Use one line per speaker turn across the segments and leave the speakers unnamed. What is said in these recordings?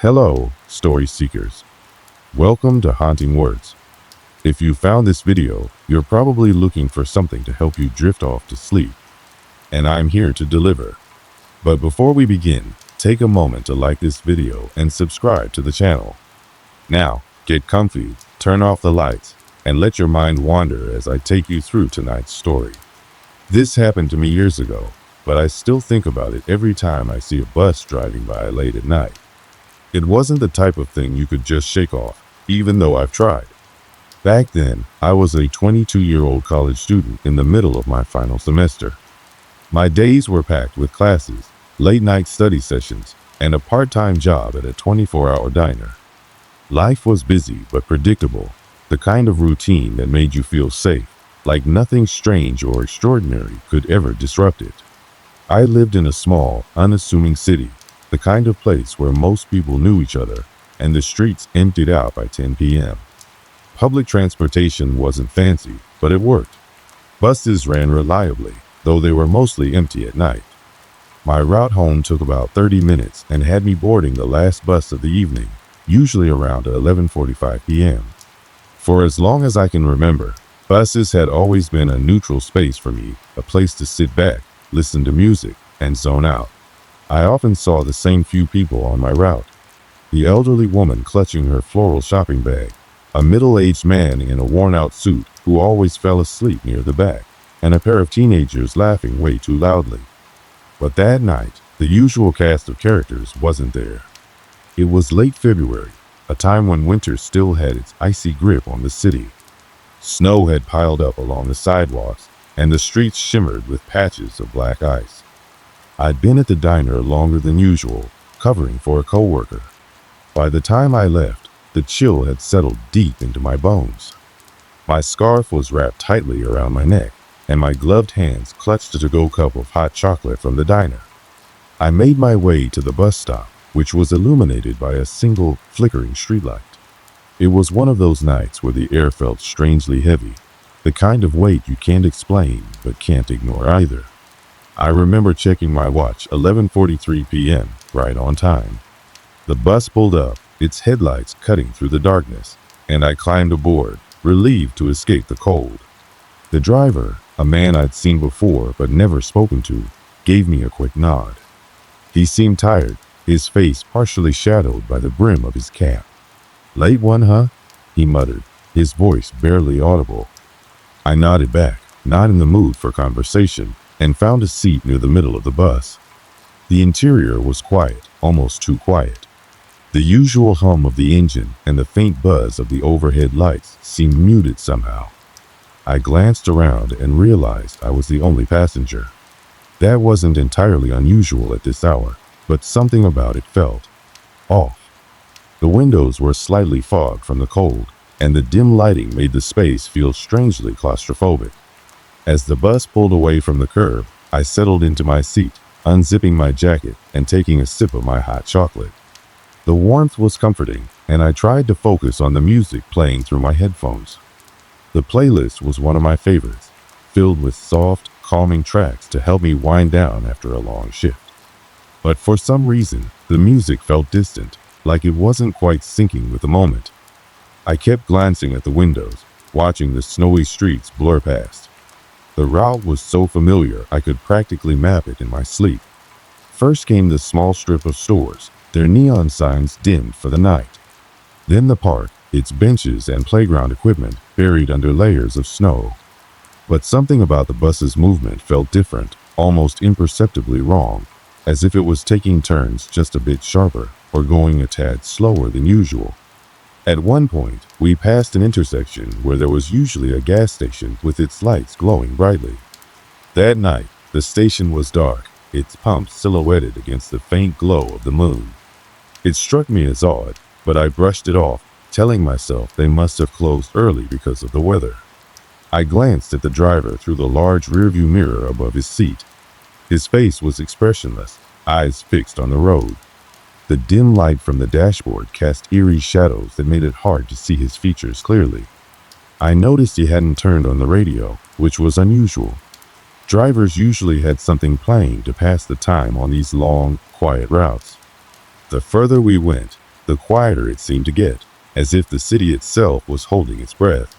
Hello, story seekers. Welcome to Haunting Words. If you found this video, you're probably looking for something to help you drift off to sleep, and I'm here to deliver. But before we begin, take a moment to like this video and subscribe to the channel. Now, get comfy, turn off the lights, and let your mind wander as I take you through tonight's story. This happened to me years ago, but I still think about it every time I see a bus driving by late at night. It wasn't the type of thing you could just shake off, even though I've tried. Back then, I was a 22-year-old college student in the middle of my final semester. My days were packed with classes, late-night study sessions, and a part-time job at a 24-hour diner. Life was busy but predictable, the kind of routine that made you feel safe, like nothing strange or extraordinary could ever disrupt it. I lived in a small, unassuming city, the kind of place where most people knew each other, and the streets emptied out by 10 p.m. Public transportation wasn't fancy, but it worked. Buses ran reliably, though they were mostly empty at night. My route home took about 30 minutes and had me boarding the last bus of the evening, usually around 11:45 p.m. For as long as I can remember, buses had always been a neutral space for me, a place to sit back, listen to music, and zone out. I often saw the same few people on my route. The elderly woman clutching her floral shopping bag, a middle-aged man in a worn-out suit who always fell asleep near the back, and a pair of teenagers laughing way too loudly. But that night, the usual cast of characters wasn't there. It was late February, a time when winter still had its icy grip on the city. Snow had piled up along the sidewalks, and the streets shimmered with patches of black ice. I'd been at the diner longer than usual, covering for a coworker. By the time I left, the chill had settled deep into my bones. My scarf was wrapped tightly around my neck, and my gloved hands clutched a to-go cup of hot chocolate from the diner. I made my way to the bus stop, which was illuminated by a single flickering streetlight. It was one of those nights where the air felt strangely heavy, the kind of weight you can't explain but can't ignore either. I remember checking my watch, 11:43 p.m., right on time. The bus pulled up, its headlights cutting through the darkness, and I climbed aboard, relieved to escape the cold. The driver, a man I'd seen before but never spoken to, gave me a quick nod. He seemed tired, his face partially shadowed by the brim of his cap. "Late one, huh?" he muttered, his voice barely audible. I nodded back, not in the mood for conversation, and found a seat near the middle of the bus. The interior was quiet, almost too quiet. The usual hum of the engine and the faint buzz of the overhead lights seemed muted somehow. I glanced around and realized I was the only passenger. That wasn't entirely unusual at this hour, but something about it felt off. The windows were slightly fogged from the cold, and the dim lighting made the space feel strangely claustrophobic. As the bus pulled away from the curb, I settled into my seat, unzipping my jacket and taking a sip of my hot chocolate. The warmth was comforting, and I tried to focus on the music playing through my headphones. The playlist was one of my favorites, filled with soft, calming tracks to help me wind down after a long shift. But for some reason, the music felt distant, like it wasn't quite syncing with the moment. I kept glancing at the windows, watching the snowy streets blur past. The route was so familiar I could practically map it in my sleep. First came the small strip of stores, their neon signs dimmed for the night. Then the park, its benches and playground equipment buried under layers of snow. But something about the bus's movement felt different, almost imperceptibly wrong, as if it was taking turns just a bit sharper or going a tad slower than usual. At one point, we passed an intersection where there was usually a gas station with its lights glowing brightly. That night, the station was dark, its pumps silhouetted against the faint glow of the moon. It struck me as odd, but I brushed it off, telling myself they must have closed early because of the weather. I glanced at the driver through the large rearview mirror above his seat. His face was expressionless, eyes fixed on the road. The dim light from the dashboard cast eerie shadows that made it hard to see his features clearly. I noticed he hadn't turned on the radio, which was unusual. Drivers usually had something playing to pass the time on these long, quiet routes. The further we went, the quieter it seemed to get, as if the city itself was holding its breath.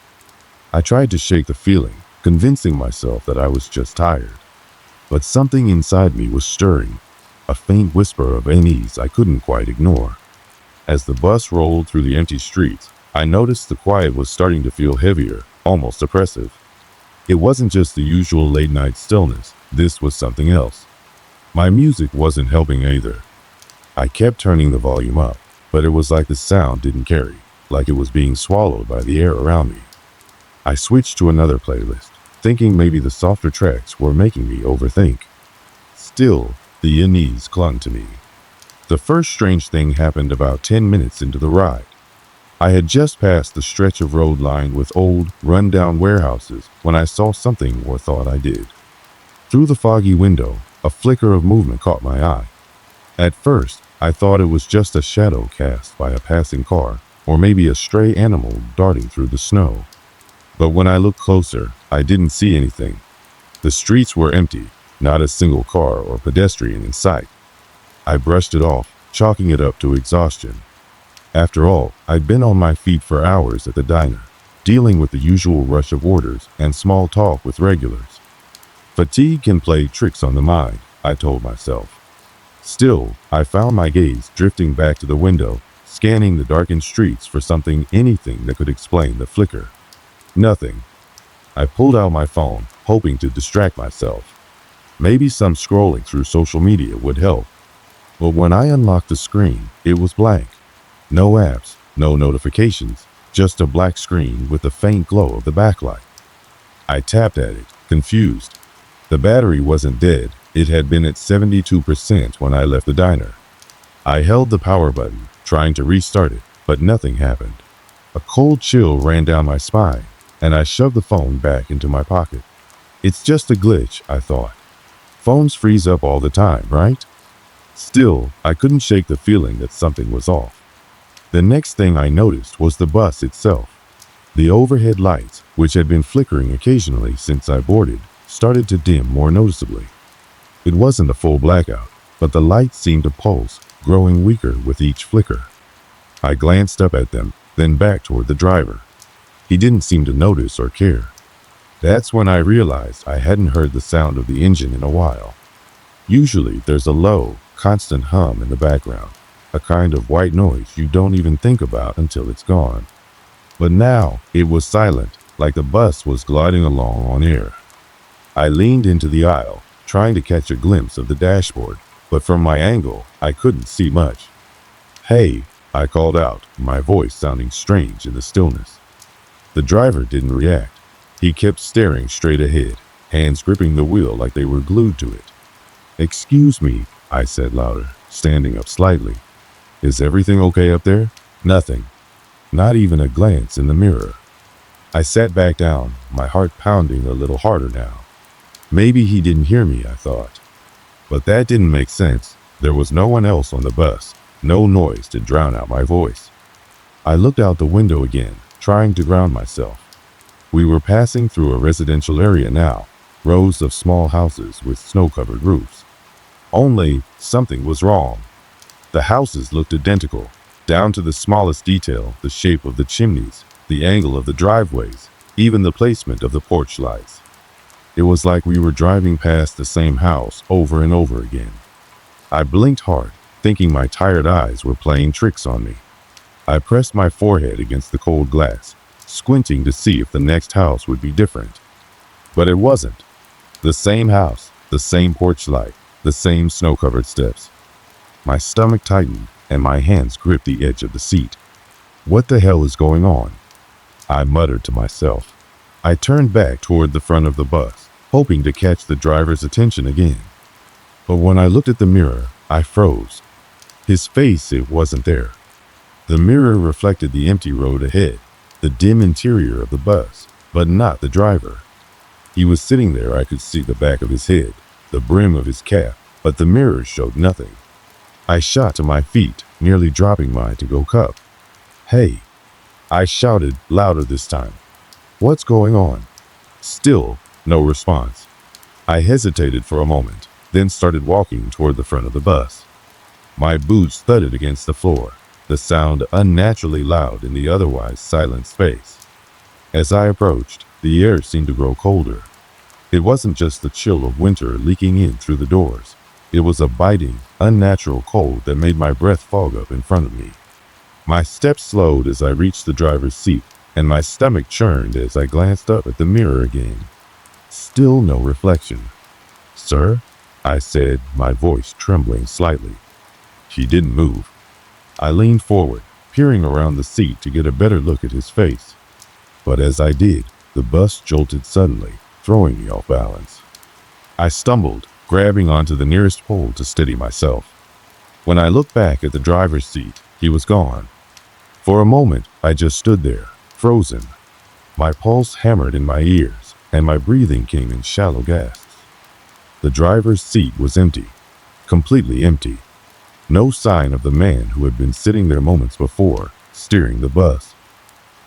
I tried to shake the feeling, convincing myself that I was just tired. But something inside me was stirring, a faint whisper of unease I couldn't quite ignore. As the bus rolled through the empty streets, I noticed the quiet was starting to feel heavier, almost oppressive. It wasn't just the usual late-night stillness, this was something else. My music wasn't helping either. I kept turning the volume up, but it was like the sound didn't carry, like it was being swallowed by the air around me. I switched to another playlist, thinking maybe the softer tracks were making me overthink. Still, the unease clung to me. The first strange thing happened about 10 minutes into the ride. I had just passed the stretch of road lined with old, run-down warehouses when I saw something or thought I did. Through the foggy window, a flicker of movement caught my eye. At first, I thought it was just a shadow cast by a passing car, or maybe a stray animal darting through the snow. But when I looked closer, I didn't see anything. The streets were empty, not a single car or pedestrian in sight. I brushed it off, chalking it up to exhaustion. After all, I'd been on my feet for hours at the diner, dealing with the usual rush of orders and small talk with regulars. Fatigue can play tricks on the mind, I told myself. Still, I found my gaze drifting back to the window, scanning the darkened streets for anything that could explain the flicker. Nothing. I pulled out my phone, hoping to distract myself. Maybe some scrolling through social media would help. But when I unlocked the screen, it was blank. No apps, no notifications, just a black screen with the faint glow of the backlight. I tapped at it, confused. The battery wasn't dead. It had been at 72% when I left the diner. I held the power button, trying to restart it, but nothing happened. A cold chill ran down my spine, and I shoved the phone back into my pocket. It's just a glitch, I thought. Phones freeze up all the time, right? Still, I couldn't shake the feeling that something was off. The next thing I noticed was the bus itself. The overhead lights, which had been flickering occasionally since I boarded, started to dim more noticeably. It wasn't a full blackout, but the lights seemed to pulse, growing weaker with each flicker. I glanced up at them, then back toward the driver. He didn't seem to notice or care. That's when I realized I hadn't heard the sound of the engine in a while. Usually, there's a low, constant hum in the background, a kind of white noise you don't even think about until it's gone. But now, it was silent, like the bus was gliding along on air. I leaned into the aisle, trying to catch a glimpse of the dashboard, but from my angle, I couldn't see much. "Hey," I called out, my voice sounding strange in the stillness. The driver didn't react. He kept staring straight ahead, hands gripping the wheel like they were glued to it. "Excuse me," I said louder, standing up slightly. "Is everything okay up there?" Nothing. Not even a glance in the mirror. I sat back down, my heart pounding a little harder now. Maybe he didn't hear me, I thought. But that didn't make sense. There was no one else on the bus, no noise to drown out my voice. I looked out the window again, trying to ground myself. We were passing through a residential area now, rows of small houses with snow-covered roofs. Only, something was wrong. The houses looked identical, down to the smallest detail, the shape of the chimneys, the angle of the driveways, even the placement of the porch lights. It was like we were driving past the same house over and over again. I blinked hard, thinking my tired eyes were playing tricks on me. I pressed my forehead against the cold glass, squinting to see if the next house would be different. But it wasn't. The same house, the same porch light, the same snow-covered steps. My stomach tightened, and my hands gripped the edge of the seat. What the hell is going on? I muttered to myself. I turned back toward the front of the bus, hoping to catch the driver's attention again. But when I looked at the mirror, I froze. His face, it wasn't there. The mirror reflected the empty road ahead, the dim interior of the bus, but not the driver. He was sitting there. I could see the back of his head, the brim of his cap, but the mirror showed nothing. I shot to my feet, nearly dropping my to-go cup. "Hey!" I shouted, louder this time. "What's going on?" Still, no response. I hesitated for a moment, then started walking toward the front of the bus. My boots thudded against the floor. the sound unnaturally loud in the otherwise silent space. As I approached, the air seemed to grow colder. It wasn't just the chill of winter leaking in through the doors. It was a biting, unnatural cold that made my breath fog up in front of me. My steps slowed as I reached the driver's seat, and my stomach churned as I glanced up at the mirror again. Still no reflection. "Sir?" I said, my voice trembling slightly. He didn't move. I leaned forward, peering around the seat to get a better look at his face. But as I did, the bus jolted suddenly, throwing me off balance. I stumbled, grabbing onto the nearest pole to steady myself. When I looked back at the driver's seat, he was gone. For a moment, I just stood there, frozen. My pulse hammered in my ears, and my breathing came in shallow gasps. The driver's seat was empty, completely empty. No sign of the man who had been sitting there moments before, steering the bus.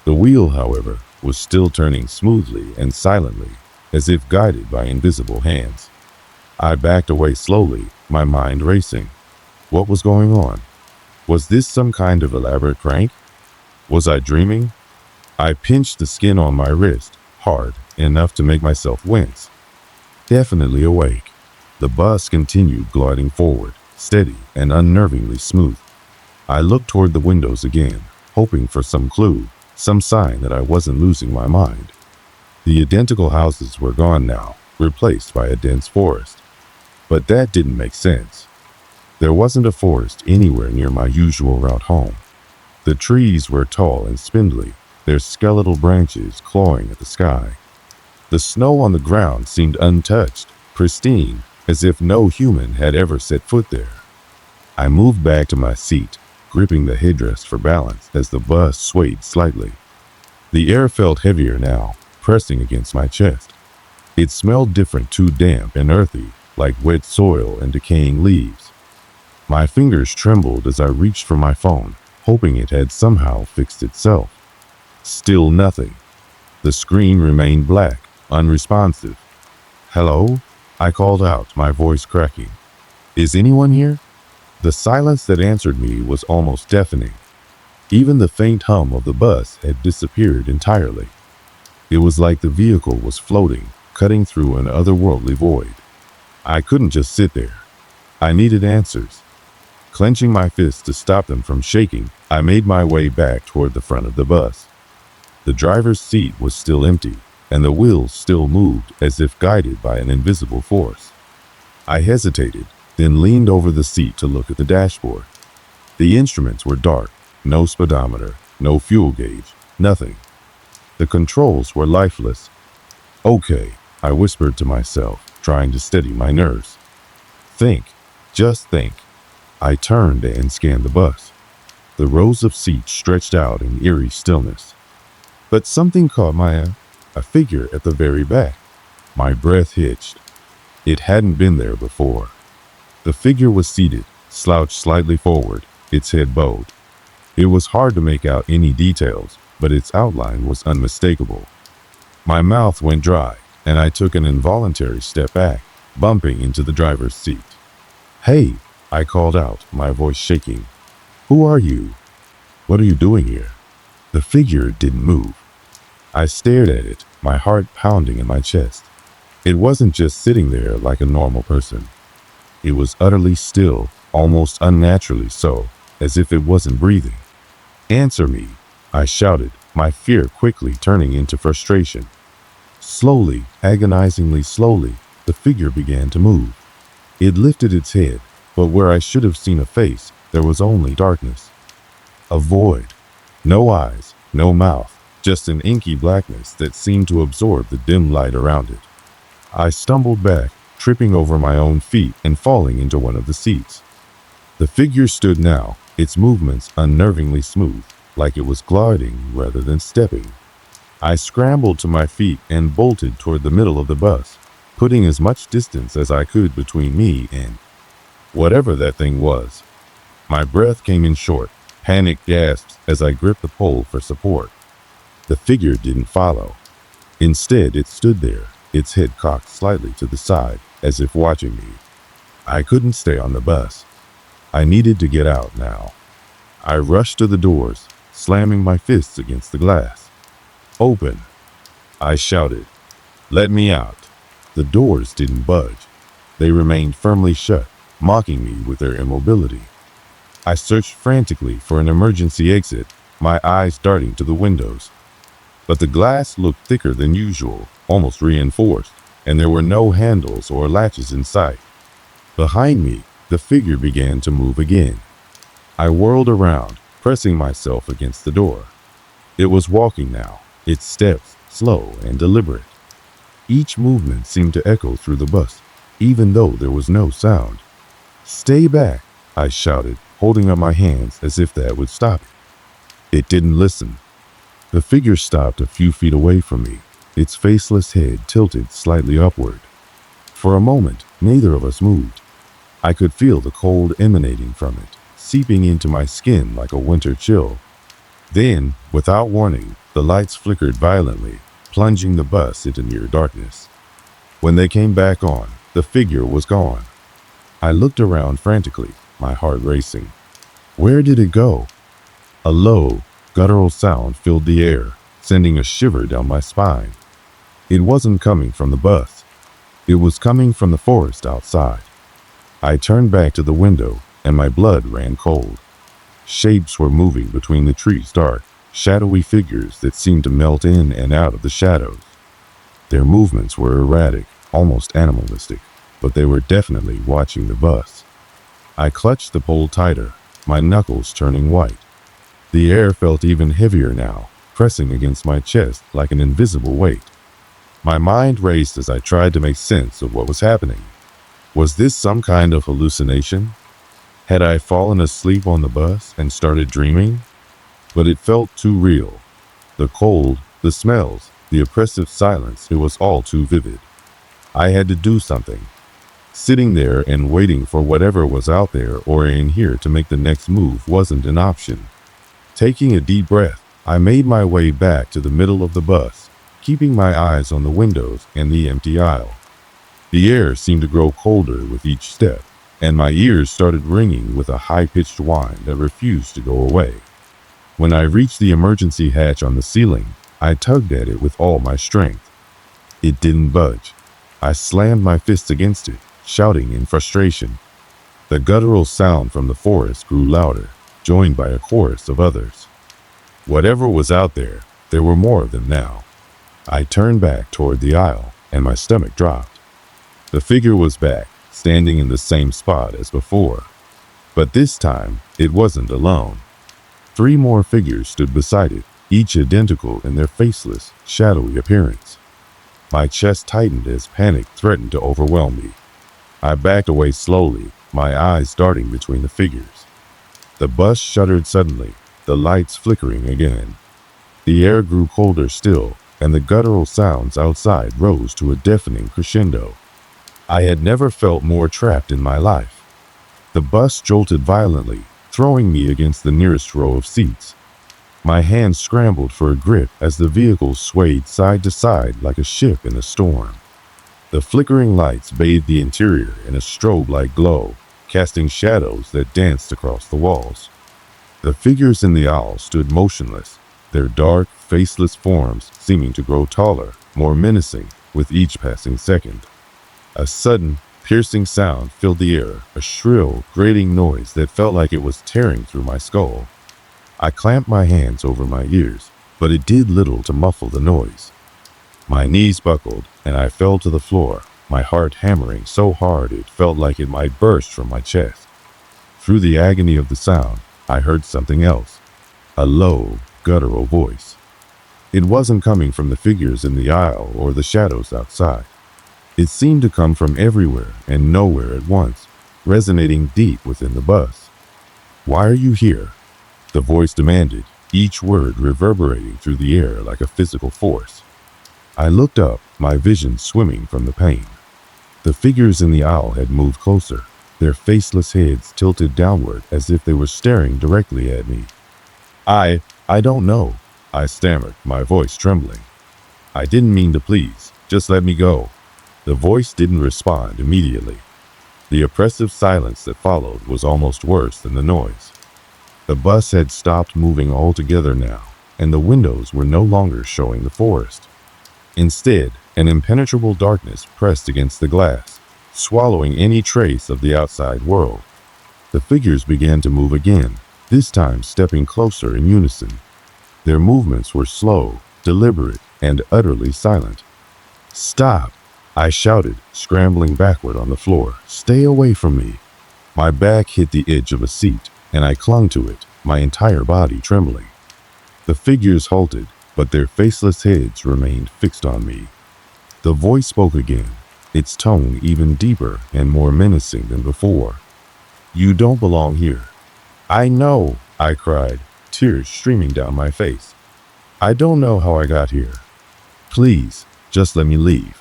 The wheel, however, was still turning smoothly and silently, as if guided by invisible hands. I backed away slowly, my mind racing. What was going on? Was this some kind of elaborate prank? Was I dreaming? I pinched the skin on my wrist, hard, enough to make myself wince. Definitely awake. The bus continued gliding forward, steady and unnervingly smooth. I looked toward the windows again, hoping for some clue, some sign that I wasn't losing my mind. The identical houses were gone now, replaced by a dense forest. But that didn't make sense. There wasn't a forest anywhere near my usual route home. The trees were tall and spindly, their skeletal branches clawing at the sky. The snow on the ground seemed untouched, pristine, as if no human had ever set foot there. I moved back to my seat, gripping the headrest for balance as the bus swayed slightly. The air felt heavier now, pressing against my chest. It smelled different, too damp and earthy, like wet soil and decaying leaves. My fingers trembled as I reached for my phone, hoping it had somehow fixed itself. Still nothing. The screen remained black, unresponsive. "Hello?" I called out, my voice cracking. "Is anyone here?" The silence that answered me was almost deafening. Even the faint hum of the bus had disappeared entirely. It was like the vehicle was floating, cutting through an otherworldly void. I couldn't just sit there. I needed answers. Clenching my fists to stop them from shaking, I made my way back toward the front of the bus. The driver's seat was still empty, and the wheels still moved as if guided by an invisible force. I hesitated, then leaned over the seat to look at the dashboard. The instruments were dark, no speedometer, no fuel gauge, nothing. The controls were lifeless. "Okay," I whispered to myself, trying to steady my nerves. "Think, just think." I turned and scanned the bus. The rows of seats stretched out in eerie stillness. But something caught my eye, a figure at the very back. My breath hitched. It hadn't been there before. The figure was seated, slouched slightly forward, its head bowed. It was hard to make out any details, but its outline was unmistakable. My mouth went dry, and I took an involuntary step back, bumping into the driver's seat. "Hey," I called out, my voice shaking. "Who are you? What are you doing here?" The figure didn't move. I stared at it, my heart pounding in my chest. It wasn't just sitting there like a normal person. It was utterly still, almost unnaturally so, as if it wasn't breathing. "Answer me," I shouted, my fear quickly turning into frustration. Slowly, agonizingly slowly, the figure began to move. It lifted its head, but where I should have seen a face, there was only darkness. A void. No eyes, no mouth, just an inky blackness that seemed to absorb the dim light around it. I stumbled back, tripping over my own feet and falling into one of the seats. The figure stood now, its movements unnervingly smooth, like it was gliding rather than stepping. I scrambled to my feet and bolted toward the middle of the bus, putting as much distance as I could between me and whatever that thing was. My breath came in short, panicked gasps as I gripped the pole for support. The figure didn't follow. Instead, it stood there, its head cocked slightly to the side, as if watching me. I couldn't stay on the bus. I needed to get out now. I rushed to the doors, slamming my fists against the glass. "Open!" I shouted. "Let me out!" The doors didn't budge. They remained firmly shut, mocking me with their immobility. I searched frantically for an emergency exit, my eyes darting to the windows. But the glass looked thicker than usual, almost reinforced, and there were no handles or latches in sight. Behind me, the figure began to move again. I whirled around, pressing myself against the door. It was walking now, its steps slow and deliberate. Each movement seemed to echo through the bus, even though there was no sound. "Stay back," I shouted, holding up my hands as if that would stop it. It didn't listen. The figure stopped a few feet away from me, its faceless head tilted slightly upward. For a moment, neither of us moved. I could feel the cold emanating from it, seeping into my skin like a winter chill. Then, without warning, the lights flickered violently, plunging the bus into near darkness. When they came back on, the figure was gone. I looked around frantically, my heart racing. Where did it go? A low, guttural sound filled the air, sending a shiver down my spine. It wasn't coming from the bus. It was coming from the forest outside. I turned back to the window, and my blood ran cold. Shapes were moving between the trees' dark, shadowy figures that seemed to melt in and out of the shadows. Their movements were erratic, almost animalistic, but they were definitely watching the bus. I clutched the pole tighter, my knuckles turning white. The air felt even heavier now, pressing against my chest like an invisible weight. My mind raced as I tried to make sense of what was happening. Was this some kind of hallucination? Had I fallen asleep on the bus and started dreaming? But it felt too real. The cold, the smells, the oppressive silence, it was all too vivid. I had to do something. Sitting there and waiting for whatever was out there or in here to make the next move wasn't an option. Taking a deep breath, I made my way back to the middle of the bus, keeping my eyes on the windows and the empty aisle. The air seemed to grow colder with each step, and my ears started ringing with a high-pitched whine that refused to go away. When I reached the emergency hatch on the ceiling, I tugged at it with all my strength. It didn't budge. I slammed my fists against it, shouting in frustration. The guttural sound from the forest grew louder, joined by a chorus of others. Whatever was out there, there were more of them now. I turned back toward the aisle, and my stomach dropped. The figure was back, standing in the same spot as before. But this time, it wasn't alone. 3 more figures stood beside it, each identical in their faceless, shadowy appearance. My chest tightened as panic threatened to overwhelm me. I backed away slowly, my eyes darting between the figures. The bus shuddered suddenly, the lights flickering again. The air grew colder still, and the guttural sounds outside rose to a deafening crescendo. I had never felt more trapped in my life. The bus jolted violently, throwing me against the nearest row of seats. My hands scrambled for a grip as the vehicle swayed side to side like a ship in a storm. The flickering lights bathed the interior in a strobe-like glow, casting shadows that danced across the walls. The figures in the aisle stood motionless, their dark, faceless forms seeming to grow taller, more menacing, with each passing second. A sudden, piercing sound filled the air, a shrill, grating noise that felt like it was tearing through my skull. I clamped my hands over my ears, but it did little to muffle the noise. My knees buckled, and I fell to the floor, my heart hammering so hard it felt like it might burst from my chest. Through the agony of the sound, I heard something else, a low, guttural voice. It wasn't coming from the figures in the aisle or the shadows outside. It seemed to come from everywhere and nowhere at once, resonating deep within the bus. "Why are you here?" the voice demanded, each word reverberating through the air like a physical force. I looked up, my vision swimming from the pain. The figures in the aisle had moved closer, their faceless heads tilted downward as if they were staring directly at me. I don't know," I stammered, my voice trembling. "I didn't mean to please, just let me go." The voice didn't respond immediately. The oppressive silence that followed was almost worse than the noise. The bus had stopped moving altogether now, and the windows were no longer showing the forest. Instead, an impenetrable darkness pressed against the glass, swallowing any trace of the outside world. The figures began to move again, this time stepping closer in unison. Their movements were slow, deliberate, and utterly silent. "Stop!" I shouted, scrambling backward on the floor. "Stay away from me!" My back hit the edge of a seat, and I clung to it, my entire body trembling. The figures halted, but their faceless heads remained fixed on me. The voice spoke again, its tone even deeper and more menacing than before. "You don't belong here." "I know," I cried, tears streaming down my face. "I don't know how I got here. Please, just let me leave."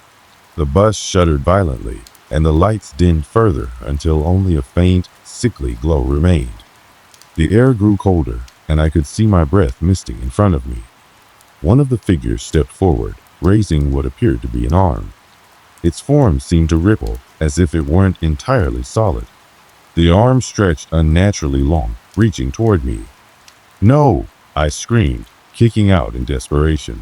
The bus shuddered violently, and the lights dimmed further until only a faint, sickly glow remained. The air grew colder, and I could see my breath misting in front of me. One of the figures stepped forward, raising what appeared to be an arm. Its form seemed to ripple, as if it weren't entirely solid. The arm stretched unnaturally long, reaching toward me. "No!" I screamed, kicking out in desperation.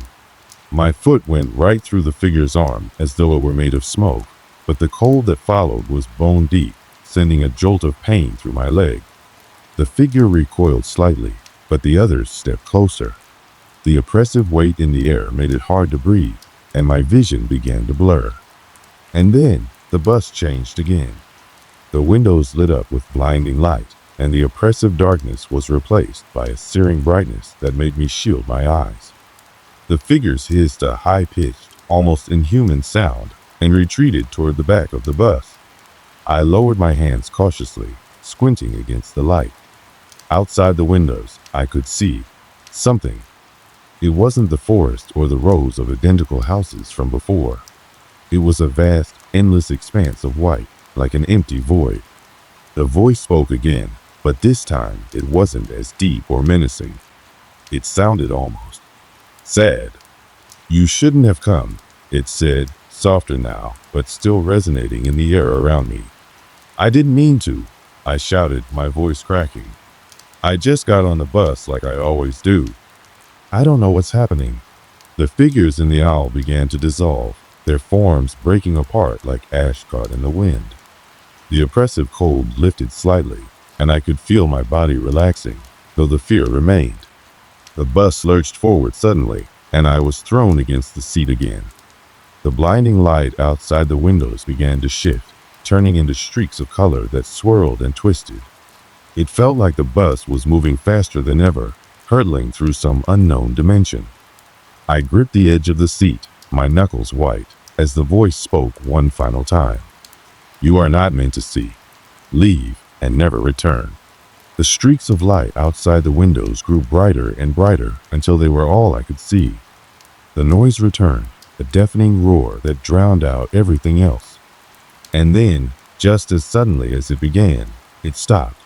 My foot went right through the figure's arm as though it were made of smoke, but the cold that followed was bone deep, sending a jolt of pain through my leg. The figure recoiled slightly, but the others stepped closer. The oppressive weight in the air made it hard to breathe, and my vision began to blur. And then the bus changed again. The windows lit up with blinding light, and the oppressive darkness was replaced by a searing brightness that made me shield my eyes. The figures hissed a high-pitched, almost inhuman sound and retreated toward the back of the bus. I lowered my hands cautiously, squinting against the light. Outside the windows, I could see something. It wasn't the forest or the rows of identical houses from before. It was a vast, endless expanse of white, like an empty void. The voice spoke again, but this time it wasn't as deep or menacing. It sounded almost sad. "You shouldn't have come," it said, softer now, but still resonating in the air around me. "I didn't mean to," I shouted, my voice cracking. "I just got on the bus like I always do." "I don't know what's happening." The figures in the aisle began to dissolve, their forms breaking apart like ash caught in the wind. The oppressive cold lifted slightly, and I could feel my body relaxing, though the fear remained. The bus lurched forward suddenly, and I was thrown against the seat again. The blinding light outside the windows began to shift, turning into streaks of color that swirled and twisted. It felt like the bus was moving faster than ever, hurtling through some unknown dimension. I gripped the edge of the seat, my knuckles white, as the voice spoke one final time. "You are not meant to see. Leave and never return." The streaks of light outside the windows grew brighter and brighter until they were all I could see. The noise returned, a deafening roar that drowned out everything else. And then, just as suddenly as it began, it stopped.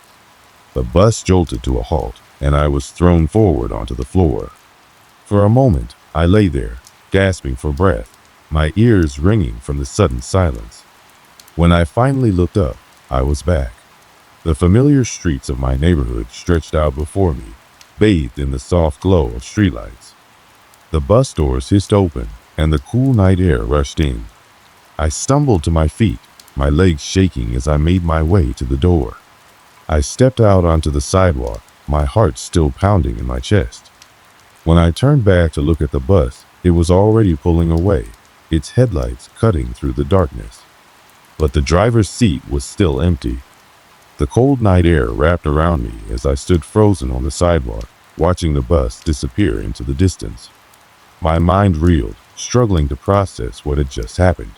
The bus jolted to a halt, and I was thrown forward onto the floor. For a moment, I lay there, gasping for breath, my ears ringing from the sudden silence. When I finally looked up, I was back. The familiar streets of my neighborhood stretched out before me, bathed in the soft glow of streetlights. The bus doors hissed open, and the cool night air rushed in. I stumbled to my feet, my legs shaking as I made my way to the door. I stepped out onto the sidewalk, my heart still pounding in my chest. When I turned back to look at the bus, it was already pulling away, its headlights cutting through the darkness. But the driver's seat was still empty. The cold night air wrapped around me as I stood frozen on the sidewalk, watching the bus disappear into the distance. My mind reeled, struggling to process what had just happened.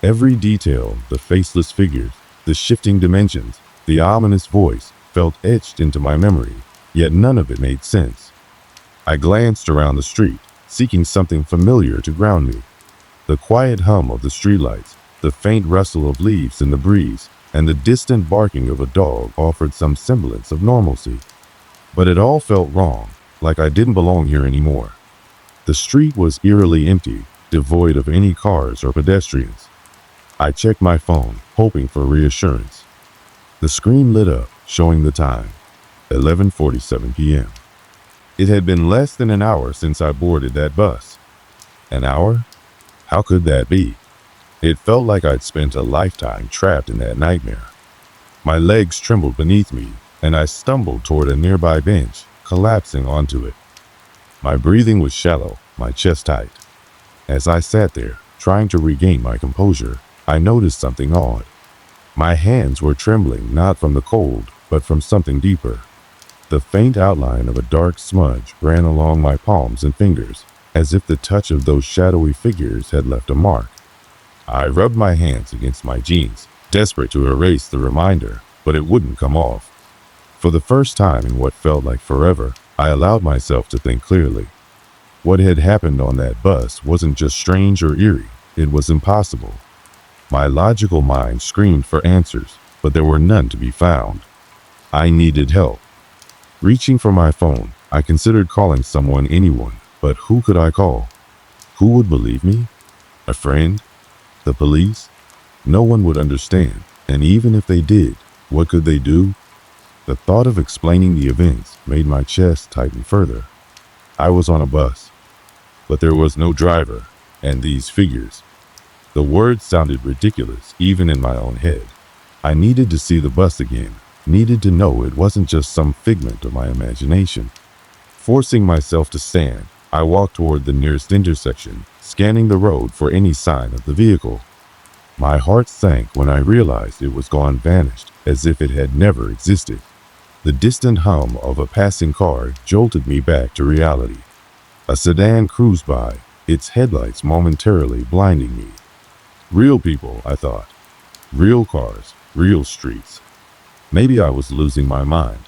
Every detail, the faceless figures, the shifting dimensions, the ominous voice, felt etched into my memory, yet none of it made sense. I glanced around the street, seeking something familiar to ground me. The quiet hum of the streetlights, the faint rustle of leaves in the breeze, and the distant barking of a dog offered some semblance of normalcy. But it all felt wrong, like I didn't belong here anymore. The street was eerily empty, devoid of any cars or pedestrians. I checked my phone, hoping for reassurance. The screen lit up, showing the time. 11:47 p.m. It had been less than an hour since I boarded that bus. An hour? How could that be? It felt like I'd spent a lifetime trapped in that nightmare. My legs trembled beneath me, and I stumbled toward a nearby bench, collapsing onto it. My breathing was shallow, my chest tight. As I sat there, trying to regain my composure, I noticed something odd. My hands were trembling not from the cold, but from something deeper. The faint outline of a dark smudge ran along my palms and fingers, as if the touch of those shadowy figures had left a mark. I rubbed my hands against my jeans, desperate to erase the reminder, but it wouldn't come off. For the first time in what felt like forever, I allowed myself to think clearly. What had happened on that bus wasn't just strange or eerie, it was impossible. My logical mind screamed for answers, but there were none to be found. I needed help. Reaching for my phone, I considered calling anyone, but who could I call? Who would believe me? A friend? The police? No one would understand, and even if they did, what could they do? The thought of explaining the events made my chest tighten further. I was on a bus, but there was no driver, and these figures. The words sounded ridiculous, even in my own head. I needed to see the bus again, needed to know it wasn't just some figment of my imagination. Forcing myself to stand, I walked toward the nearest intersection, scanning the road for any sign of the vehicle. My heart sank when I realized it was gone, vanished, as if it had never existed. The distant hum of a passing car jolted me back to reality. A sedan cruised by, its headlights momentarily blinding me. Real people, I thought. Real cars, real streets. Maybe I was losing my mind.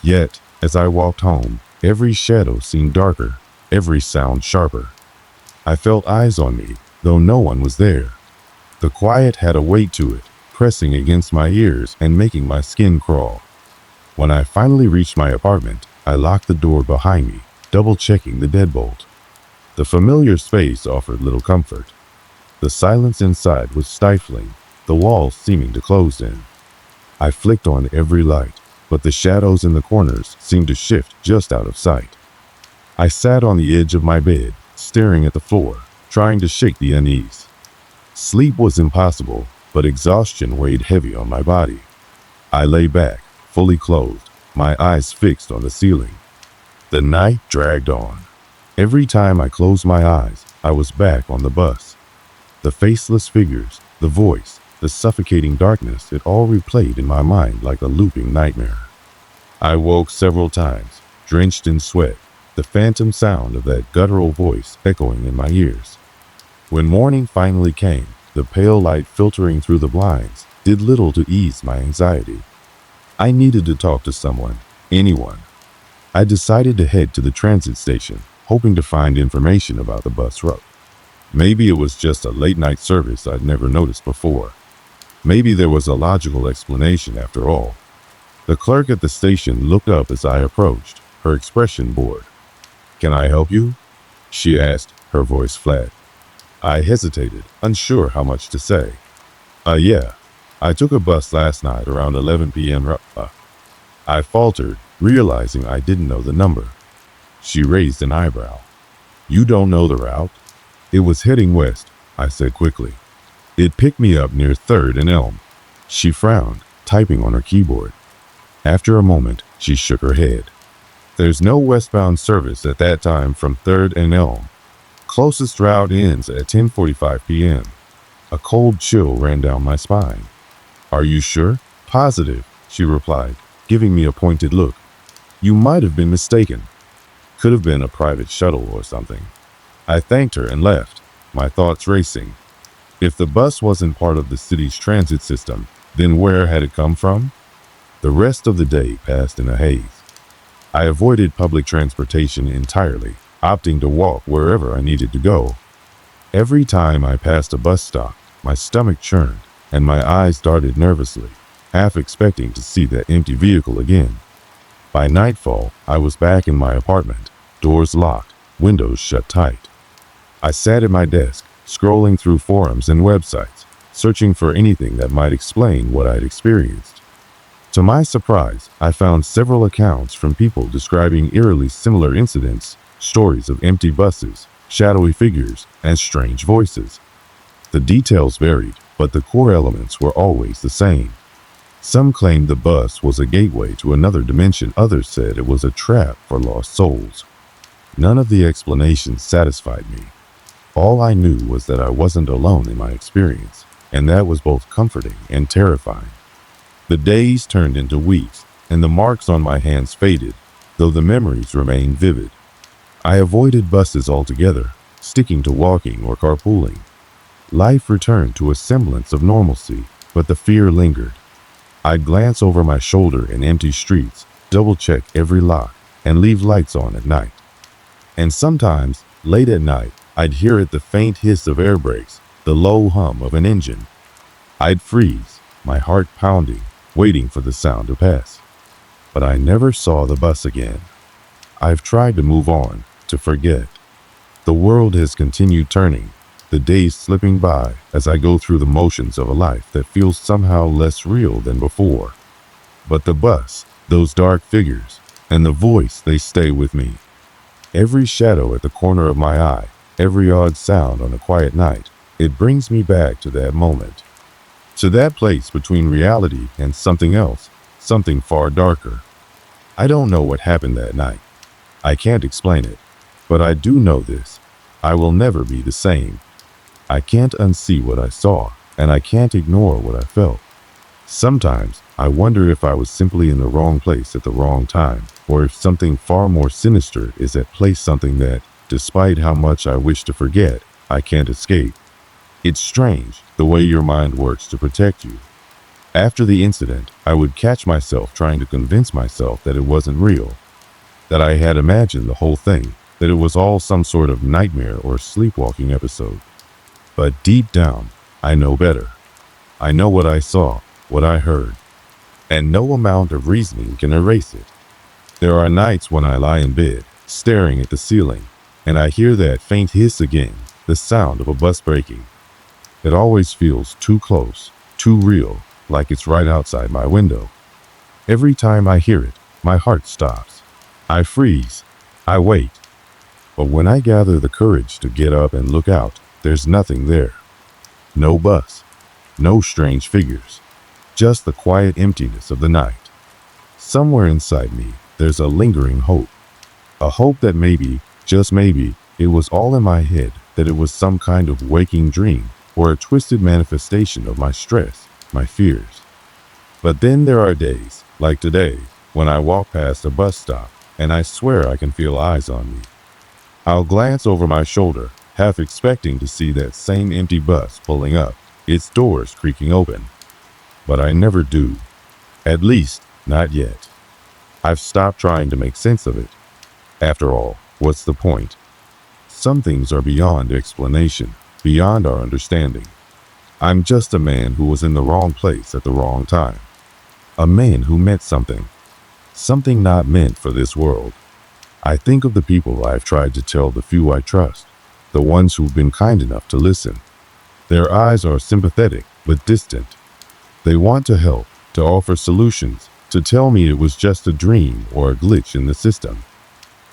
Yet, as I walked home, every shadow seemed darker, every sound sharper. I felt eyes on me, though no one was there. The quiet had a weight to it, pressing against my ears and making my skin crawl. When I finally reached my apartment, I locked the door behind me, double-checking the deadbolt. The familiar space offered little comfort. The silence inside was stifling, the walls seeming to close in. I flicked on every light, but the shadows in the corners seemed to shift just out of sight. I sat on the edge of my bed, staring at the floor, trying to shake the unease. Sleep was impossible, but exhaustion weighed heavy on my body. I lay back, fully clothed, my eyes fixed on the ceiling. The night dragged on. Every time I closed my eyes, I was back on the bus. The faceless figures, the voice, the suffocating darkness, it all replayed in my mind like a looping nightmare. I woke several times, drenched in sweat, the phantom sound of that guttural voice echoing in my ears. When morning finally came, the pale light filtering through the blinds did little to ease my anxiety. I needed to talk to someone, anyone. I decided to head to the transit station, hoping to find information about the bus route. Maybe it was just a late-night service I'd never noticed before. Maybe there was a logical explanation after all. The clerk at the station looked up as I approached, her expression bored. "Can I help you?" she asked, her voice flat. I hesitated, unsure how much to say. Yeah. I took a bus last night around 11 p.m. I faltered, realizing I didn't know the number. She raised an eyebrow. "You don't know the route?" "It was heading west," I said quickly. "It picked me up near 3rd and Elm." She frowned, typing on her keyboard. After a moment, she shook her head. "There's no westbound service at that time from 3rd and Elm. Closest route ends at 10:45 p.m. A cold chill ran down my spine. "Are you sure?" "Positive," she replied, giving me a pointed look. "You might have been mistaken. Could have been a private shuttle or something." I thanked her and left, my thoughts racing. If the bus wasn't part of the city's transit system, then where had it come from? The rest of the day passed in a haze. I avoided public transportation entirely, opting to walk wherever I needed to go. Every time I passed a bus stop, my stomach churned, and my eyes darted nervously, half expecting to see that empty vehicle again. By nightfall, I was back in my apartment, doors locked, windows shut tight. I sat at my desk, scrolling through forums and websites, searching for anything that might explain what I'd experienced. To my surprise, I found several accounts from people describing eerily similar incidents, stories of empty buses, shadowy figures, and strange voices. The details varied, but the core elements were always the same. Some claimed the bus was a gateway to another dimension, others said it was a trap for lost souls. None of the explanations satisfied me. All I knew was that I wasn't alone in my experience, and that was both comforting and terrifying. The days turned into weeks, and the marks on my hands faded, though the memories remained vivid. I avoided buses altogether, sticking to walking or carpooling. Life returned to a semblance of normalcy, but the fear lingered. I'd glance over my shoulder in empty streets, double-check every lock, and leave lights on at night. And sometimes, late at night, I'd hear the faint hiss of air brakes, the low hum of an engine. I'd freeze, my heart pounding, waiting for the sound to pass. But I never saw the bus again. I've tried to move on, to forget. The world has continued turning, the days slipping by as I go through the motions of a life that feels somehow less real than before. But the bus, those dark figures, and the voice, they stay with me. Every shadow at the corner of my eye, every odd sound on a quiet night, it brings me back to that moment. To that place between reality and something else, something far darker. I don't know what happened that night. I can't explain it. But I do know this. I will never be the same. I can't unsee what I saw, and I can't ignore what I felt. Sometimes, I wonder if I was simply in the wrong place at the wrong time, or if something far more sinister is at play, something that, despite how much I wish to forget, I can't escape. It's strange, the way your mind works to protect you. After the incident, I would catch myself trying to convince myself that it wasn't real, that I had imagined the whole thing, that it was all some sort of nightmare or sleepwalking episode. But deep down, I know better. I know what I saw, what I heard, and no amount of reasoning can erase it. There are nights when I lie in bed, staring at the ceiling, and I hear that faint hiss again, the sound of a bus braking. It always feels too close, too real, like it's right outside my window. Every time I hear it, my heart stops. I freeze. I wait. But when I gather the courage to get up and look out, there's nothing there. No bus. No strange figures. Just the quiet emptiness of the night. Somewhere inside me, there's a lingering hope. A hope that maybe, just maybe, it was all in my head, that it was some kind of waking dream, or a twisted manifestation of my stress, my fears. But then there are days, like today, when I walk past a bus stop, and I swear I can feel eyes on me. I'll glance over my shoulder, half expecting to see that same empty bus pulling up, its doors creaking open. But I never do. At least, not yet. I've stopped trying to make sense of it. After all, what's the point? Some things are beyond explanation, beyond our understanding. I'm just a man who was in the wrong place at the wrong time. A man who meant something. Something not meant for this world. I think of the people I've tried to tell, the few I trust, the ones who've been kind enough to listen. Their eyes are sympathetic, but distant. They want to help, to offer solutions, to tell me it was just a dream or a glitch in the system.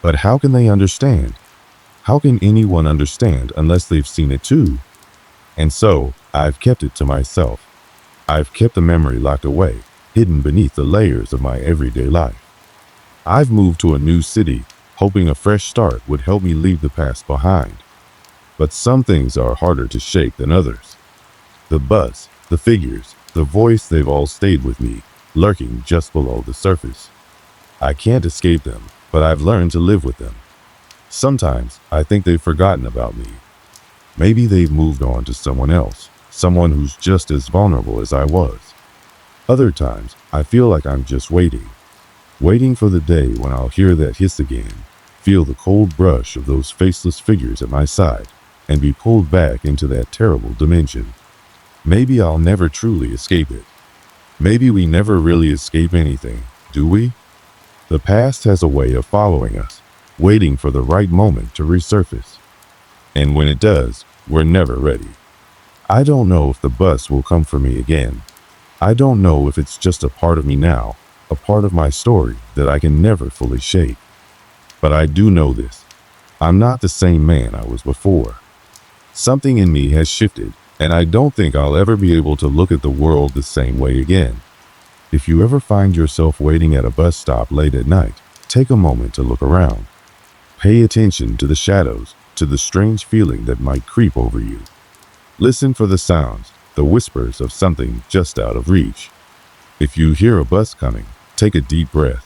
But how can they understand? How can anyone understand unless they've seen it too? And so, I've kept it to myself. I've kept the memory locked away, hidden beneath the layers of my everyday life. I've moved to a new city, hoping a fresh start would help me leave the past behind. But some things are harder to shake than others. The bus, the figures, the voice, they've all stayed with me, lurking just below the surface. I can't escape them, but I've learned to live with them. Sometimes, I think they've forgotten about me. Maybe they've moved on to someone else, someone who's just as vulnerable as I was. Other times, I feel like I'm just waiting for the day when I'll hear that hiss again, feel the cold brush of those faceless figures at my side, and be pulled back into that terrible dimension. Maybe I'll never truly escape it. Maybe we never really escape anything, do we? The past has a way of following us, waiting for the right moment to resurface. And when it does, we're never ready. I don't know if the bus will come for me again. I don't know if it's just a part of me now, a part of my story that I can never fully shake. But I do know this. I'm not the same man I was before. Something in me has shifted, and I don't think I'll ever be able to look at the world the same way again. If you ever find yourself waiting at a bus stop late at night, take a moment to look around. Pay attention to the shadows, to the strange feeling that might creep over you. Listen for the sounds, the whispers of something just out of reach. If you hear a bus coming, take a deep breath.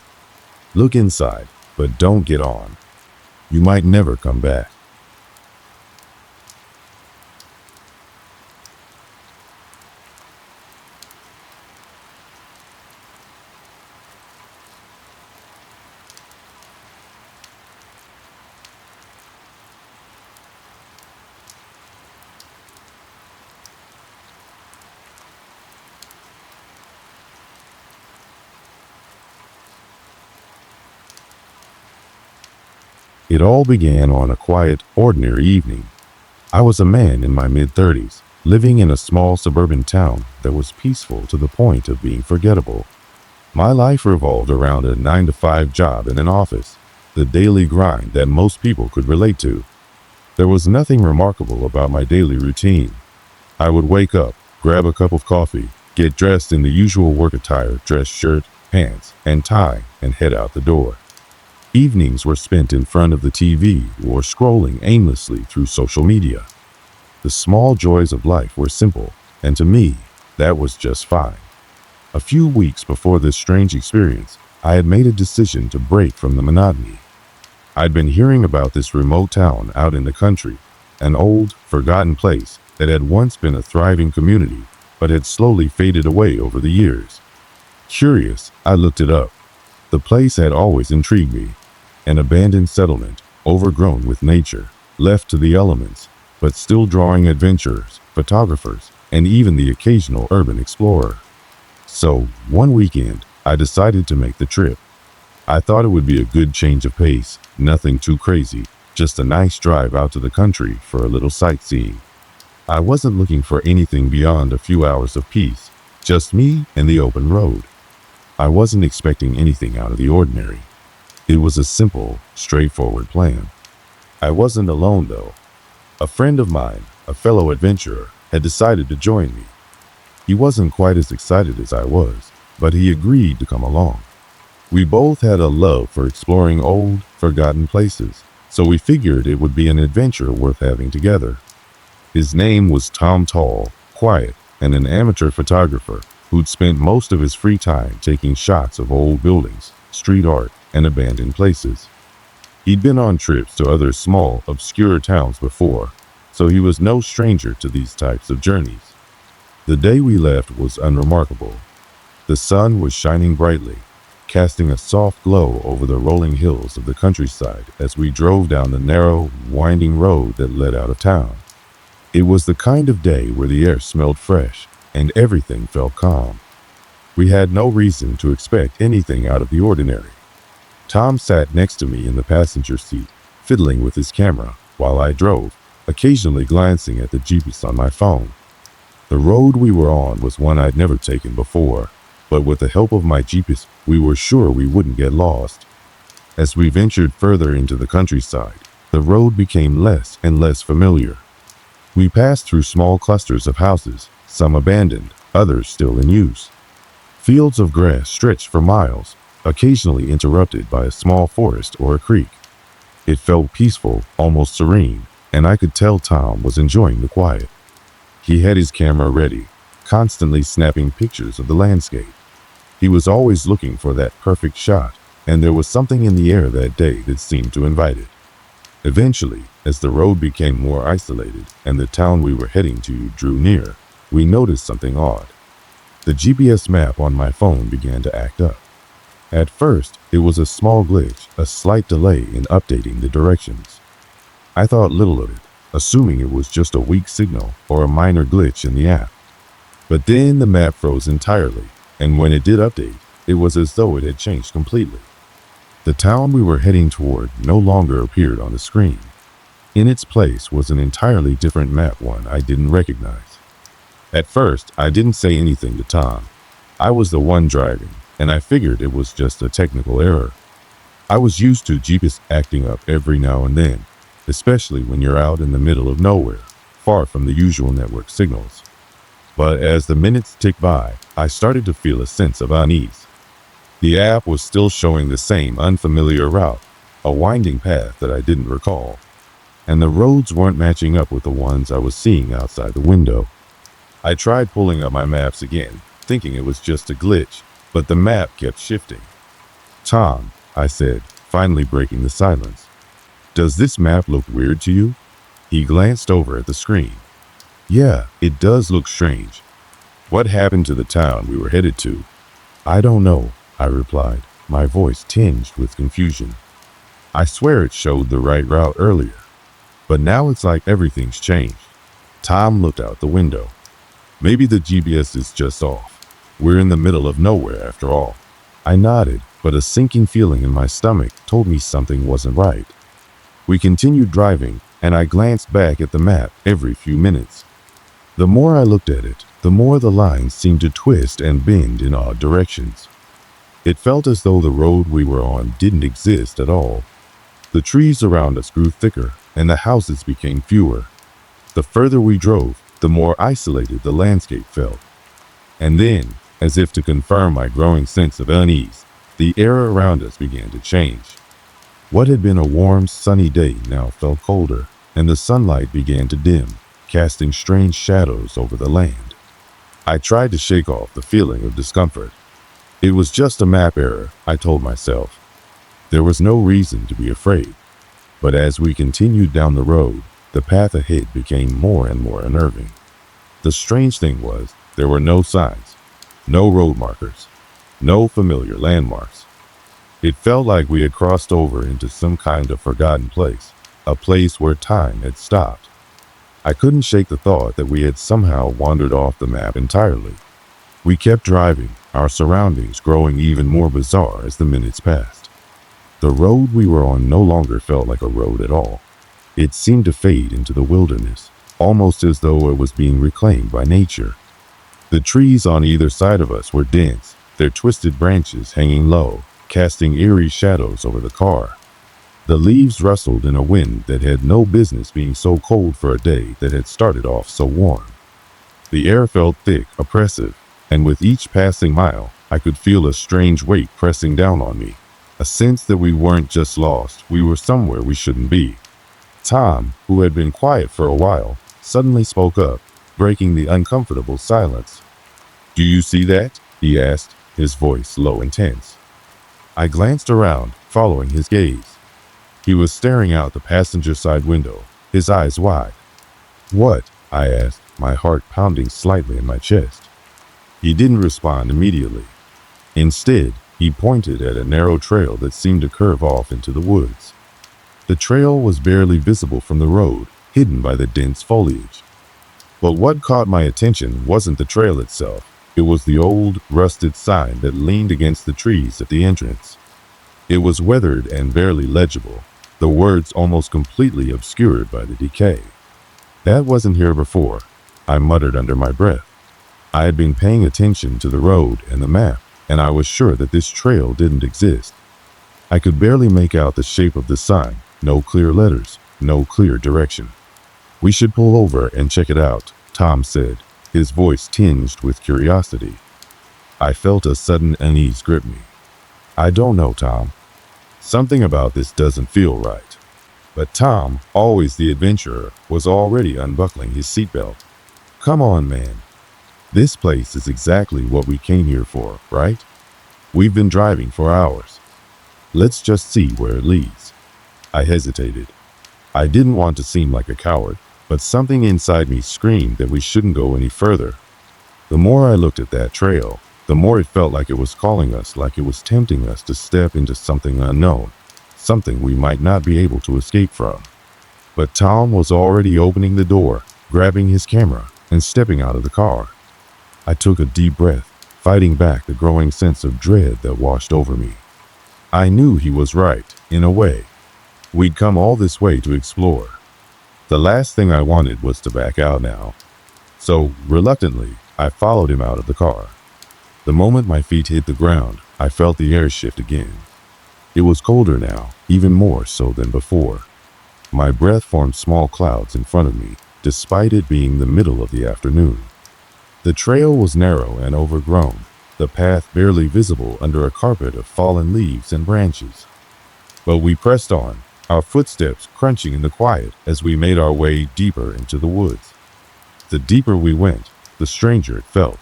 Look inside, but don't get on. You might never come back. It all began on a quiet, ordinary evening. I was a man in my mid-30s, living in a small suburban town that was peaceful to the point of being forgettable. My life revolved around a 9-to-5 job in an office, the daily grind that most people could relate to. There was nothing remarkable about my daily routine. I would wake up, grab a cup of coffee, get dressed in the usual work attire, dress shirt, pants, and tie, and head out the door. Evenings were spent in front of the TV or scrolling aimlessly through social media. The small joys of life were simple, and to me, that was just fine. A few weeks before this strange experience, I had made a decision to break from the monotony. I'd been hearing about this remote town out in the country, an old, forgotten place that had once been a thriving community, but had slowly faded away over the years. Curious, I looked it up. The place had always intrigued me. An abandoned settlement, overgrown with nature, left to the elements, but still drawing adventurers, photographers, and even the occasional urban explorer. So, one weekend, I decided to make the trip. I thought it would be a good change of pace, nothing too crazy, just a nice drive out to the country for a little sightseeing. I wasn't looking for anything beyond a few hours of peace, just me and the open road. I wasn't expecting anything out of the ordinary. It was a simple, straightforward plan. I wasn't alone though. A friend of mine, a fellow adventurer, had decided to join me. He wasn't quite as excited as I was, but he agreed to come along. We both had a love for exploring old, forgotten places, so we figured it would be an adventure worth having together. His name was Tom Tall, quiet, and an amateur photographer who'd spent most of his free time taking shots of old buildings, street art, and abandoned places. He'd been on trips to other small, obscure towns before, so he was no stranger to these types of journeys. The day we left was unremarkable. The sun was shining brightly, casting a soft glow over the rolling hills of the countryside as we drove down the narrow, winding road that led out of town. It was the kind of day where the air smelled fresh and everything felt calm. We had no reason to expect anything out of the ordinary. Tom sat next to me in the passenger seat, fiddling with his camera while I drove, occasionally glancing at the GPS on my phone. The road we were on was one I'd never taken before, but with the help of my GPS, we were sure we wouldn't get lost. As we ventured further into the countryside, the road became less and less familiar. We passed through small clusters of houses, some abandoned, others still in use. Fields of grass stretched for miles, occasionally interrupted by a small forest or a creek. It felt peaceful, almost serene, and I could tell Tom was enjoying the quiet. He had his camera ready, constantly snapping pictures of the landscape. He was always looking for that perfect shot, and there was something in the air that day that seemed to invite it. Eventually, as the road became more isolated and the town we were heading to drew near, we noticed something odd. The GPS map on my phone began to act up. At first, it was a small glitch, a slight delay in updating the directions. I thought little of it, assuming it was just a weak signal or a minor glitch in the app. But then the map froze entirely, and when it did update, it was as though it had changed completely. The town we were heading toward no longer appeared on the screen. In its place was an entirely different map, one I didn't recognize. At first, I didn't say anything to Tom. I was the one driving, and I figured it was just a technical error. I was used to GPS acting up every now and then, especially when you're out in the middle of nowhere, far from the usual network signals. But as the minutes ticked by, I started to feel a sense of unease. The app was still showing the same unfamiliar route, a winding path that I didn't recall, and the roads weren't matching up with the ones I was seeing outside the window. I tried pulling up my maps again, thinking it was just a glitch, but the map kept shifting. "Tom," I said, finally breaking the silence, "does this map look weird to you?" He glanced over at the screen. "Yeah, it does look strange. What happened to the town we were headed to?" "I don't know," I replied, my voice tinged with confusion. "I swear it showed the right route earlier, but now it's like everything's changed." Tom looked out the window. "Maybe the GPS is just off. We're in the middle of nowhere after all." I nodded, but a sinking feeling in my stomach told me something wasn't right. We continued driving, and I glanced back at the map every few minutes. The more I looked at it, the more the lines seemed to twist and bend in odd directions. It felt as though the road we were on didn't exist at all. The trees around us grew thicker, and the houses became fewer. The further we drove, the more isolated the landscape felt. And then, as if to confirm my growing sense of unease, the air around us began to change. What had been a warm, sunny day now felt colder, and the sunlight began to dim, casting strange shadows over the land. I tried to shake off the feeling of discomfort. It was just a map error, I told myself. There was no reason to be afraid. But as we continued down the road, the path ahead became more and more unnerving. The strange thing was, there were no signs, no road markers, no familiar landmarks. It felt like we had crossed over into some kind of forgotten place, a place where time had stopped. I couldn't shake the thought that we had somehow wandered off the map entirely. We kept driving, our surroundings growing even more bizarre as the minutes passed. The road we were on no longer felt like a road at all. It seemed to fade into the wilderness, almost as though it was being reclaimed by nature. The trees on either side of us were dense, their twisted branches hanging low, casting eerie shadows over the car. The leaves rustled in a wind that had no business being so cold for a day that had started off so warm. The air felt thick, oppressive, and with each passing mile, I could feel a strange weight pressing down on me. A sense that we weren't just lost, we were somewhere we shouldn't be. Tom, who had been quiet for a while, suddenly spoke up, breaking the uncomfortable silence. "Do you see that?" he asked, his voice low and tense. I glanced around, following his gaze. He was staring out the passenger side window, his eyes wide. "What?" I asked, my heart pounding slightly in my chest. He didn't respond immediately. Instead, he pointed at a narrow trail that seemed to curve off into the woods. The trail was barely visible from the road, hidden by the dense foliage. But what caught my attention wasn't the trail itself. It was the old, rusted sign that leaned against the trees at the entrance. It was weathered and barely legible, the words almost completely obscured by the decay. "That wasn't here before," I muttered under my breath. I had been paying attention to the road and the map, and I was sure that this trail didn't exist. I could barely make out the shape of the sign, no clear letters, no clear direction. "We should pull over and check it out," Tom said, his voice tinged with curiosity. I felt a sudden unease grip me. "I don't know, Tom. Something about this doesn't feel right." But Tom, always the adventurer, was already unbuckling his seatbelt. "Come on, man. This place is exactly what we came here for, right? We've been driving for hours. Let's just see where it leads." I hesitated. I didn't want to seem like a coward, but something inside me screamed that we shouldn't go any further. The more I looked at that trail, the more it felt like it was calling us, like it was tempting us to step into something unknown, something we might not be able to escape from. But Tom was already opening the door, grabbing his camera, and stepping out of the car. I took a deep breath, fighting back the growing sense of dread that washed over me. I knew he was right, in a way. We'd come all this way to explore. The last thing I wanted was to back out now. So, reluctantly, I followed him out of the car. The moment my feet hit the ground, I felt the air shift again. It was colder now, even more so than before. My breath formed small clouds in front of me, despite it being the middle of the afternoon. The trail was narrow and overgrown, the path barely visible under a carpet of fallen leaves and branches. But we pressed on, our footsteps crunching in the quiet as we made our way deeper into the woods. The deeper we went, the stranger it felt.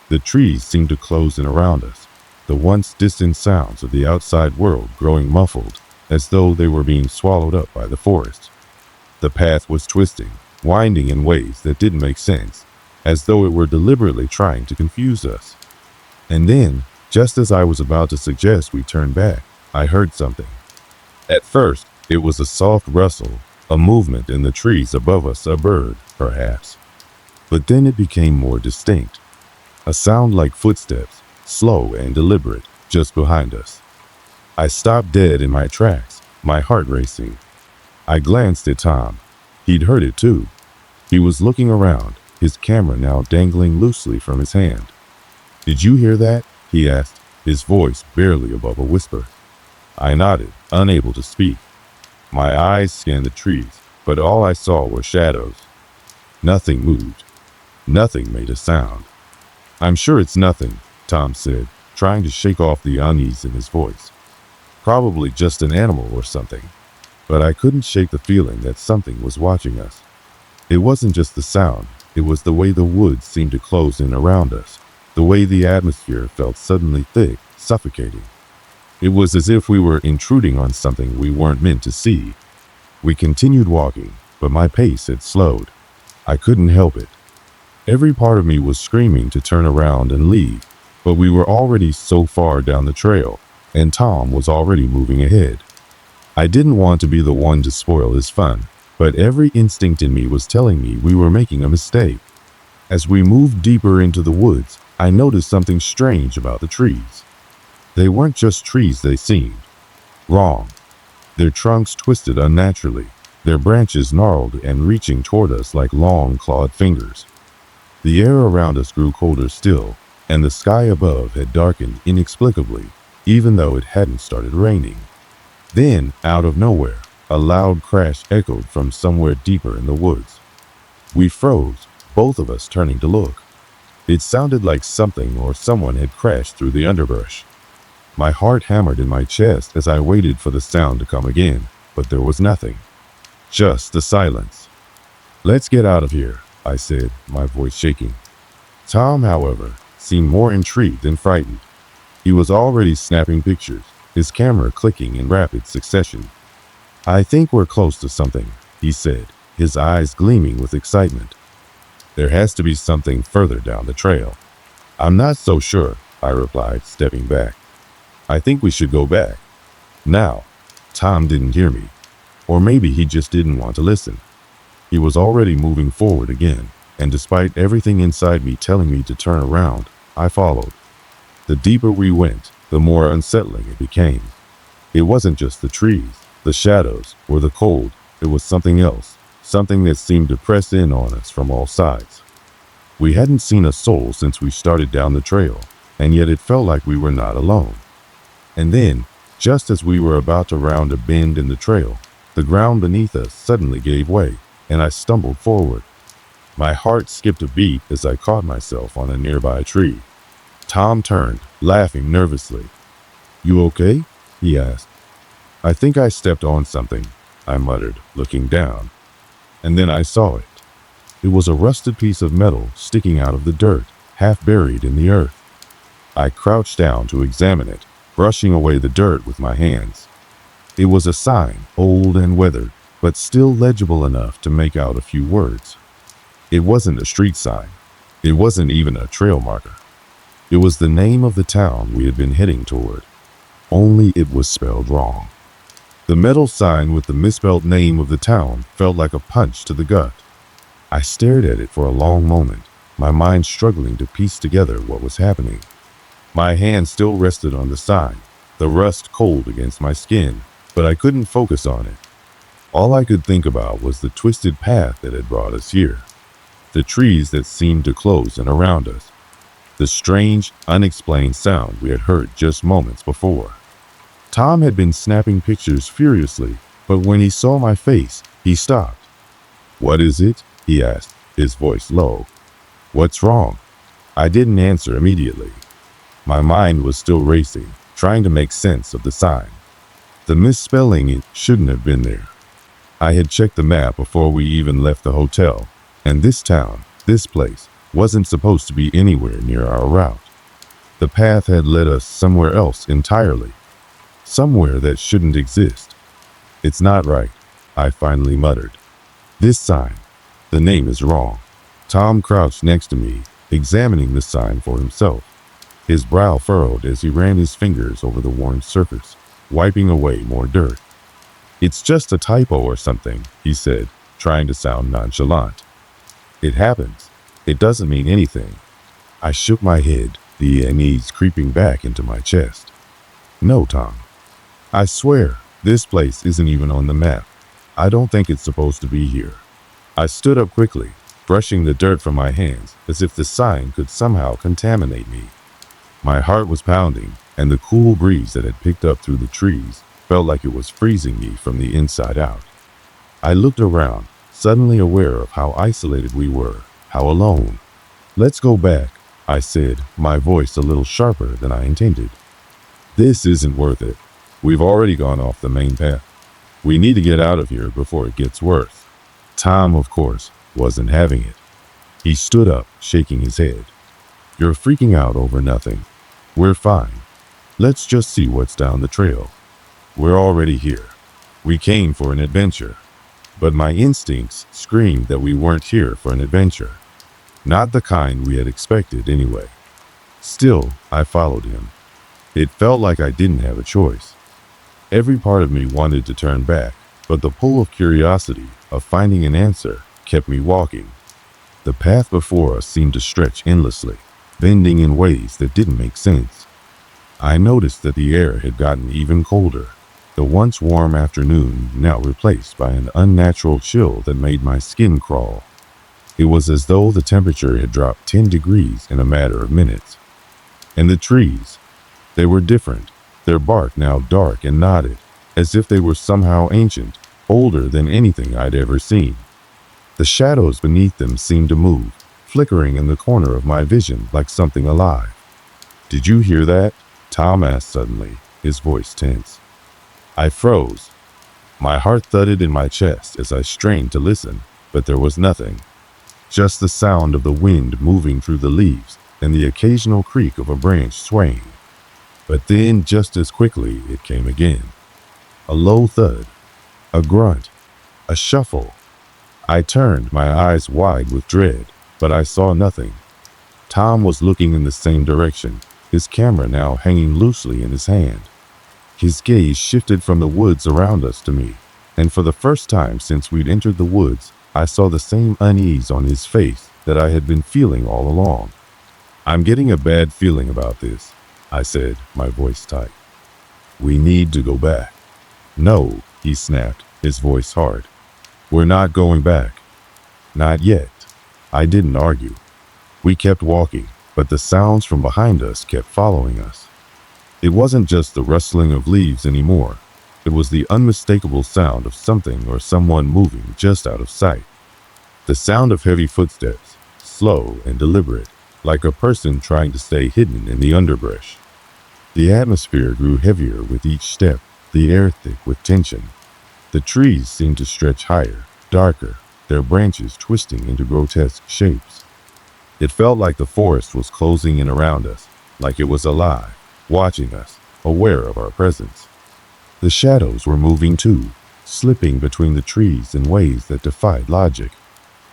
The trees seemed to close in around us, the once distant sounds of the outside world growing muffled, as though they were being swallowed up by the forest. The path was twisting, winding in ways that didn't make sense, as though it were deliberately trying to confuse us. And then, just as I was about to suggest we turn back, I heard something. At first, it was a soft rustle, a movement in the trees above us, a bird, perhaps. But then it became more distinct. A sound like footsteps, slow and deliberate, just behind us. I stopped dead in my tracks, my heart racing. I glanced at Tom. He'd heard it too. He was looking around, his camera now dangling loosely from his hand. "Did you hear that?" he asked, his voice barely above a whisper. I nodded, unable to speak. My eyes scanned the trees, but all I saw were shadows. Nothing moved. Nothing made a sound. "I'm sure it's nothing," Tom said, trying to shake off the unease in his voice. "Probably just an animal or something." But I couldn't shake the feeling that something was watching us. It wasn't just the sound, it was the way the woods seemed to close in around us, the way the atmosphere felt suddenly thick, suffocating. It was as if we were intruding on something we weren't meant to see. We continued walking, but my pace had slowed. I couldn't help it. Every part of me was screaming to turn around and leave, but we were already so far down the trail, and Tom was already moving ahead. I didn't want to be the one to spoil his fun, but every instinct in me was telling me we were making a mistake. As we moved deeper into the woods, I noticed something strange about the trees. They weren't just trees, they seemed wrong. Their trunks twisted unnaturally, their branches gnarled and reaching toward us like long clawed fingers. The air around us grew colder still, and the sky above had darkened inexplicably, even though it hadn't started raining. Then, out of nowhere, a loud crash echoed from somewhere deeper in the woods. We froze, both of us turning to look. It sounded like something or someone had crashed through the underbrush. My heart hammered in my chest as I waited for the sound to come again, but there was nothing. Just the silence. "Let's get out of here," I said, my voice shaking. Tom, however, seemed more intrigued than frightened. He was already snapping pictures, his camera clicking in rapid succession. "I think we're close to something," he said, his eyes gleaming with excitement. "There has to be something further down the trail." "I'm not so sure," I replied, stepping back. "I think we should go back. Now." Tom didn't hear me. Or maybe he just didn't want to listen. He was already moving forward again, and despite everything inside me telling me to turn around, I followed. The deeper we went, the more unsettling it became. It wasn't just the trees, the shadows, or the cold. It was something else, something that seemed to press in on us from all sides. We hadn't seen a soul since we started down the trail, and yet it felt like we were not alone. And then, just as we were about to round a bend in the trail, the ground beneath us suddenly gave way, and I stumbled forward. My heart skipped a beat as I caught myself on a nearby tree. Tom turned, laughing nervously. "You okay?" he asked. "I think I stepped on something," I muttered, looking down. And then I saw it. It was a rusted piece of metal sticking out of the dirt, half buried in the earth. I crouched down to examine it, brushing away the dirt with my hands. It was a sign, old and weathered, but still legible enough to make out a few words. It wasn't a street sign. It wasn't even a trail marker. It was the name of the town we had been heading toward, only it was spelled wrong. The metal sign with the misspelled name of the town felt like a punch to the gut. I stared at it for a long moment, my mind struggling to piece together what was happening. My hand still rested on the sign, the rust cold against my skin, but I couldn't focus on it. All I could think about was the twisted path that had brought us here, the trees that seemed to close in around us. the strange, unexplained sound we had heard just moments before. Tom had been snapping pictures furiously, but when he saw my face, he stopped. "What is it?" he asked, his voice low. "What's wrong?" I didn't answer immediately. My mind was still racing, trying to make sense of the sign. The misspelling, it shouldn't have been there. I had checked the map before we even left the hotel, and this town, this place, wasn't supposed to be anywhere near our route. The path had led us somewhere else entirely, somewhere that shouldn't exist. "It's not right," I finally muttered. "This sign, the name is wrong." Tom crouched next to me, examining the sign for himself. His brow furrowed as he ran his fingers over the worn surface, wiping away more dirt. "It's just a typo or something," he said, trying to sound nonchalant. "It happens. It doesn't mean anything." I shook my head, the unease creeping back into my chest. "No, Tom. I swear, this place isn't even on the map. I don't think it's supposed to be here." I stood up quickly, brushing the dirt from my hands as if the sign could somehow contaminate me. My heart was pounding, and the cool breeze that had picked up through the trees felt like it was freezing me from the inside out. I looked around, suddenly aware of how isolated we were, how alone. "Let's go back," I said, my voice a little sharper than I intended. "This isn't worth it. We've already gone off the main path. We need to get out of here before it gets worse." Tom, of course, wasn't having it. He stood up, shaking his head. "You're freaking out over nothing. We're fine. Let's just see what's down the trail. We're already here. We came for an adventure." But my instincts screamed that we weren't here for an adventure. Not the kind we had expected anyway. Still, I followed him. It felt like I didn't have a choice. Every part of me wanted to turn back, but the pull of curiosity, of finding an answer, kept me walking. The path before us seemed to stretch endlessly, bending in ways that didn't make sense. I noticed that the air had gotten even colder, the once warm afternoon now replaced by an unnatural chill that made my skin crawl. It was as though the temperature had dropped 10 degrees in a matter of minutes. And the trees, they were different, their bark now dark and knotted, as if they were somehow ancient, older than anything I'd ever seen. The shadows beneath them seemed to move, flickering in the corner of my vision like something alive. "Did you hear that?" Tom asked suddenly, his voice tense. I froze. My heart thudded in my chest as I strained to listen, but there was nothing. Just the sound of the wind moving through the leaves and the occasional creak of a branch swaying. But then, just as quickly, it came again. A low thud, a grunt, a shuffle. I turned, my eyes wide with dread, but I saw nothing. Tom was looking in the same direction, his camera now hanging loosely in his hand. His gaze shifted from the woods around us to me, and for the first time since we'd entered the woods, I saw the same unease on his face that I had been feeling all along. "I'm getting a bad feeling about this," I said, my voice tight. "We need to go back." "No," he snapped, his voice hard. "We're not going back." "Not yet." I didn't argue. We kept walking, but the sounds from behind us kept following us. It wasn't just the rustling of leaves anymore. It was the unmistakable sound of something or someone moving just out of sight. The sound of heavy footsteps, slow and deliberate, like a person trying to stay hidden in the underbrush. The atmosphere grew heavier with each step, the air thick with tension. The trees seemed to stretch higher, darker, their branches twisting into grotesque shapes. It felt like the forest was closing in around us, like it was alive, watching us, aware of our presence. The shadows were moving too, slipping between the trees in ways that defied logic.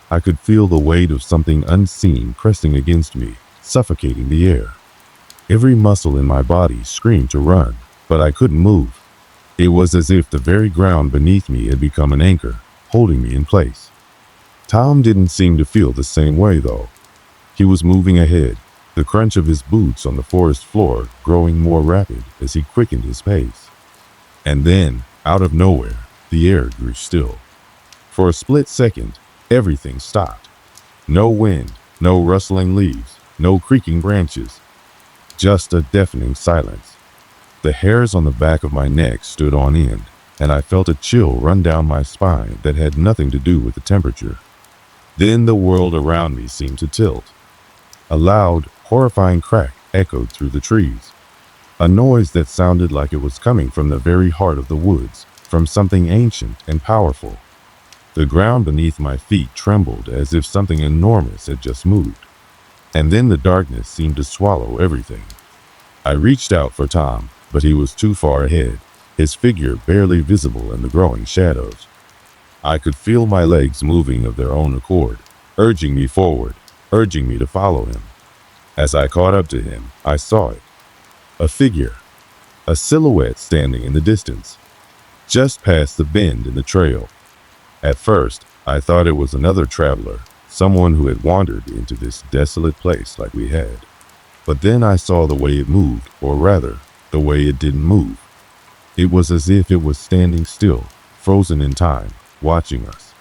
I could feel the weight of something unseen pressing against me, suffocating the air. Every muscle in my body screamed to run, but I couldn't move. It was as if the very ground beneath me had become an anchor, holding me in place. Tom didn't seem to feel the same way, though. He was moving ahead, the crunch of his boots on the forest floor growing more rapid as he quickened his pace. And then, out of nowhere, the air grew still. For a split second, everything stopped. No wind, no rustling leaves, no creaking branches, just a deafening silence. The hairs on the back of my neck stood on end, and I felt a chill run down my spine that had nothing to do with the temperature. Then the world around me seemed to tilt. A loud, horrifying crack echoed through the trees, a noise that sounded like it was coming from the very heart of the woods, from something ancient and powerful. The ground beneath my feet trembled as if something enormous had just moved, and then the darkness seemed to swallow everything. I reached out for Tom, but he was too far ahead, his figure barely visible in the growing shadows. I could feel my legs moving of their own accord, urging me forward, urging me to follow him. As I caught up to him, I saw it. A figure, a silhouette standing in the distance, just past the bend in the trail. At first, I thought it was another traveler, someone who had wandered into this desolate place like we had. But then I saw the way it moved, or rather, the way it didn't move. It was as if it was standing still, frozen in time, watching us.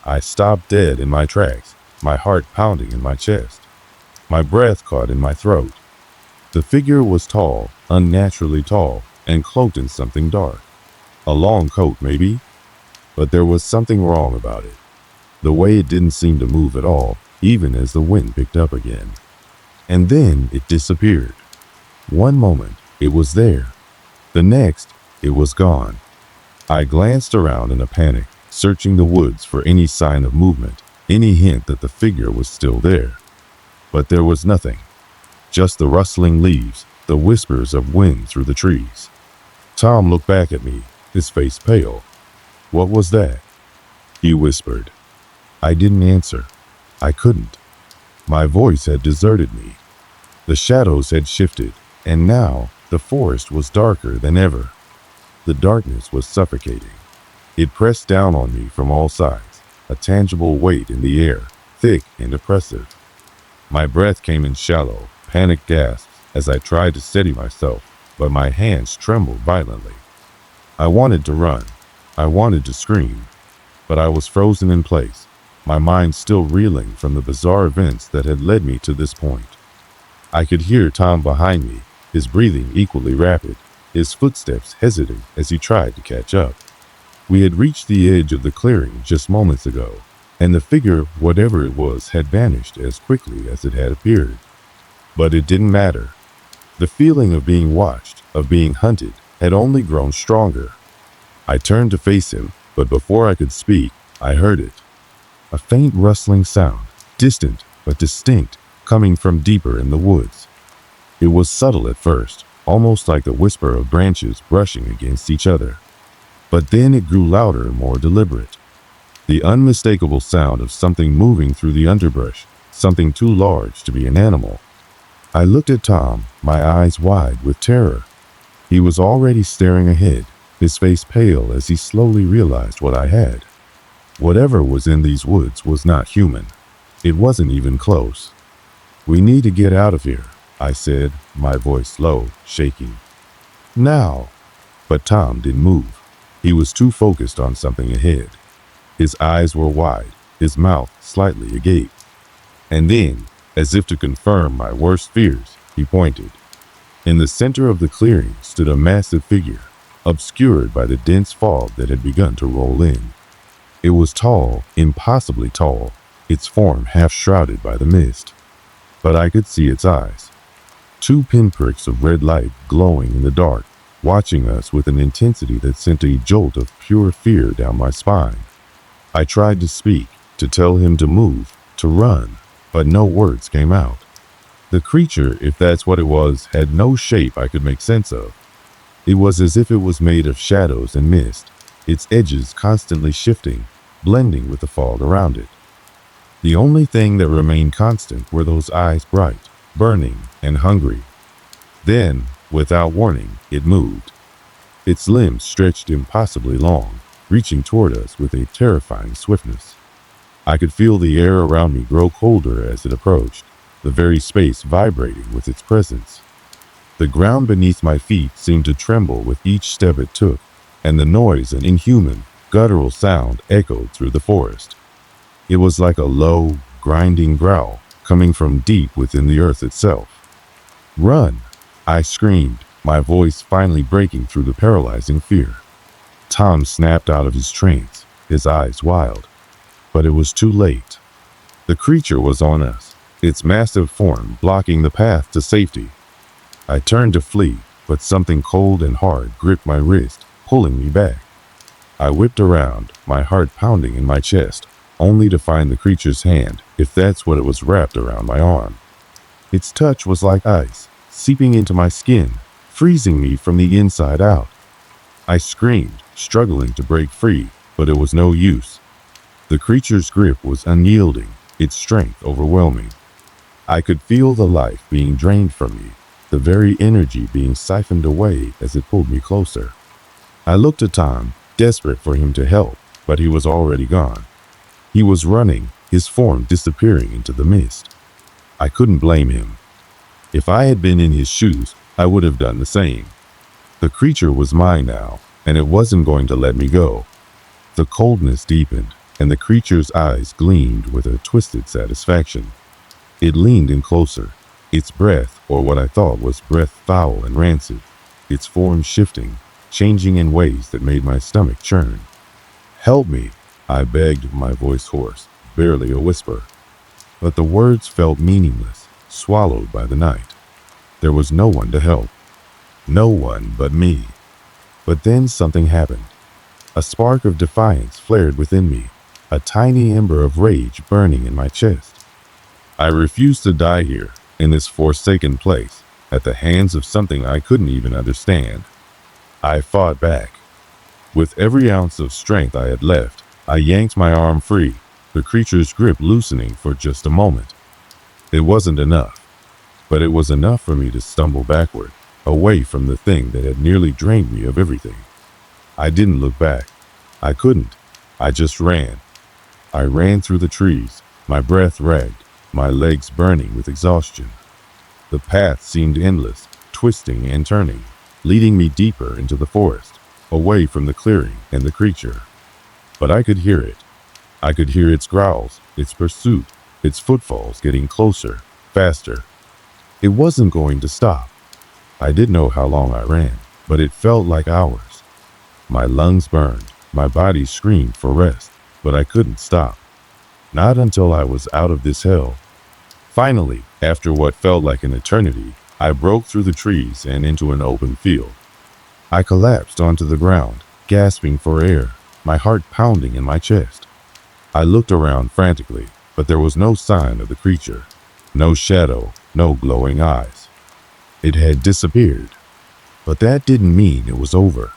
I stopped dead in my tracks, my heart pounding in my chest, my breath caught in my throat. The figure was tall, unnaturally tall, and cloaked in something dark. A long coat, maybe? But there was something wrong about it. The way it didn't seem to move at all, even as the wind picked up again. And then it disappeared. One moment, it was there. The next, it was gone. I glanced around in a panic, searching the woods for any sign of movement, any hint that the figure was still there. But there was nothing. Just the rustling leaves, the whispers of wind through the trees. Tom looked back at me, his face pale. "What was that?" he whispered. I didn't answer. I couldn't. My voice had deserted me. The shadows had shifted, and now the forest was darker than ever. The darkness was suffocating. It pressed down on me from all sides, a tangible weight in the air, thick and oppressive. My breath came in shallow, panicked gasps as I tried to steady myself, but my hands trembled violently. I wanted to run. I wanted to scream, but I was frozen in place, my mind still reeling from the bizarre events that had led me to this point. I could hear Tom behind me, his breathing equally rapid, his footsteps hesitant as he tried to catch up. We had reached the edge of the clearing just moments ago, and the figure, whatever it was, had vanished as quickly as it had appeared. But it didn't matter. The feeling of being watched, of being hunted, had only grown stronger. I turned to face him, but before I could speak, I heard it. A faint rustling sound, distant but distinct, coming from deeper in the woods. It was subtle at first, almost like the whisper of branches brushing against each other. But then it grew louder and more deliberate. The unmistakable sound of something moving through the underbrush, something too large to be an animal. I looked at Tom, my eyes wide with terror. He was already staring ahead, his face pale as he slowly realized what I had. Whatever was in these woods was not human. It wasn't even close. "We need to get out of here," I said, my voice low, shaking. "Now." But Tom didn't move. He was too focused on something ahead. His eyes were wide, his mouth slightly agape. And then, as if to confirm my worst fears, he pointed. In the center of the clearing stood a massive figure, obscured by the dense fog that had begun to roll in. It was tall, impossibly tall, its form half shrouded by the mist. But I could see its eyes. Two pinpricks of red light glowing in the dark, watching us with an intensity that sent a jolt of pure fear down my spine. I tried to speak, to tell him to move, to run, but no words came out. The creature, if that's what it was, had no shape I could make sense of. It was as if it was made of shadows and mist, its edges constantly shifting, blending with the fog around it. The only thing that remained constant were those eyes bright, burning, and hungry. Then, without warning, it moved. Its limbs stretched impossibly long, reaching toward us with a terrifying swiftness. I could feel the air around me grow colder as it approached, the very space vibrating with its presence. The ground beneath my feet seemed to tremble with each step it took, and the noise, an inhuman, guttural sound, echoed through the forest. It was like a low, grinding growl, coming from deep within the earth itself. "Run!" I screamed, my voice finally breaking through the paralyzing fear. Tom snapped out of his trance, his eyes wild. But it was too late. The creature was on us, its massive form blocking the path to safety. I turned to flee, but something cold and hard gripped my wrist, pulling me back. I whipped around, my heart pounding in my chest, only to find the creature's hand, if that's what it was, wrapped around my arm. Its touch was like ice, seeping into my skin, freezing me from the inside out. I screamed, struggling to break free, but it was no use. The creature's grip was unyielding, its strength overwhelming. I could feel the life being drained from me, the very energy being siphoned away as it pulled me closer. I looked at Tom, desperate for him to help, but he was already gone. He was running, his form disappearing into the mist. I couldn't blame him. If I had been in his shoes, I would have done the same. The creature was mine now, and it wasn't going to let me go. The coldness deepened, and the creature's eyes gleamed with a twisted satisfaction. It leaned in closer, its breath, or what I thought was breath, foul and rancid, its form shifting, changing in ways that made my stomach churn. "Help me," I begged, my voice hoarse, barely a whisper. But the words felt meaningless, swallowed by the night. There was no one to help. No one but me. But then something happened. A spark of defiance flared within me, a tiny ember of rage burning in my chest. I refused to die here, in this forsaken place, at the hands of something I couldn't even understand. I fought back. With every ounce of strength I had left, I yanked my arm free, the creature's grip loosening for just a moment. It wasn't enough, but it was enough for me to stumble backward, away from the thing that had nearly drained me of everything. I didn't look back. I couldn't. I just ran. I ran through the trees, my breath ragged, my legs burning with exhaustion. The path seemed endless, twisting and turning, leading me deeper into the forest, away from the clearing and the creature. But I could hear it. I could hear its growls, its pursuit, its footfalls getting closer, faster. It wasn't going to stop. I didn't know how long I ran, but it felt like hours. My lungs burned, my body screamed for rest, but I couldn't stop. Not until I was out of this hell. Finally, after what felt like an eternity, I broke through the trees and into an open field. I collapsed onto the ground, gasping for air, my heart pounding in my chest. I looked around frantically, but there was no sign of the creature. No shadow, no glowing eyes. It had disappeared. But that didn't mean it was over.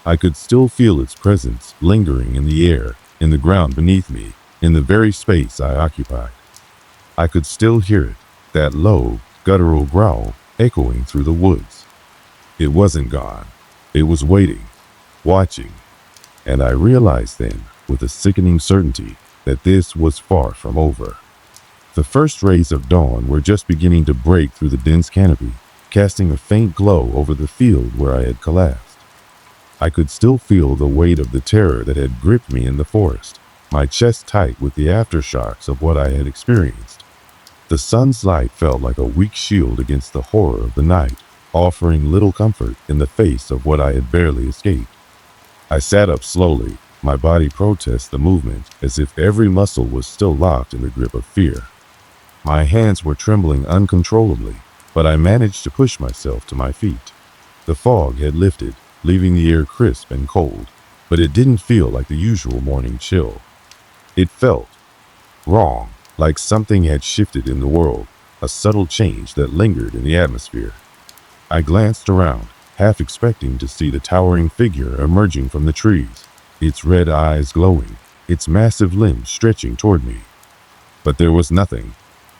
I could still feel its presence lingering in the air, in the ground beneath me, in the very space I occupied. I could still hear it, that low, guttural growl echoing through the woods. It wasn't gone. It was waiting, watching. And I realized then, with a sickening certainty, that this was far from over. The first rays of dawn were just beginning to break through the dense canopy, casting a faint glow over the field where I had collapsed. I could still feel the weight of the terror that had gripped me in the forest, my chest tight with the aftershocks of what I had experienced. The sun's light felt like a weak shield against the horror of the night, offering little comfort in the face of what I had barely escaped. I sat up slowly, my body protest the movement as if every muscle was still locked in the grip of fear. My hands were trembling uncontrollably, but I managed to push myself to my feet. The fog had lifted, leaving the air crisp and cold, but it didn't feel like the usual morning chill. It felt wrong, like something had shifted in the world, a subtle change that lingered in the atmosphere. I glanced around, half expecting to see the towering figure emerging from the trees, its red eyes glowing, its massive limbs stretching toward me. But there was nothing,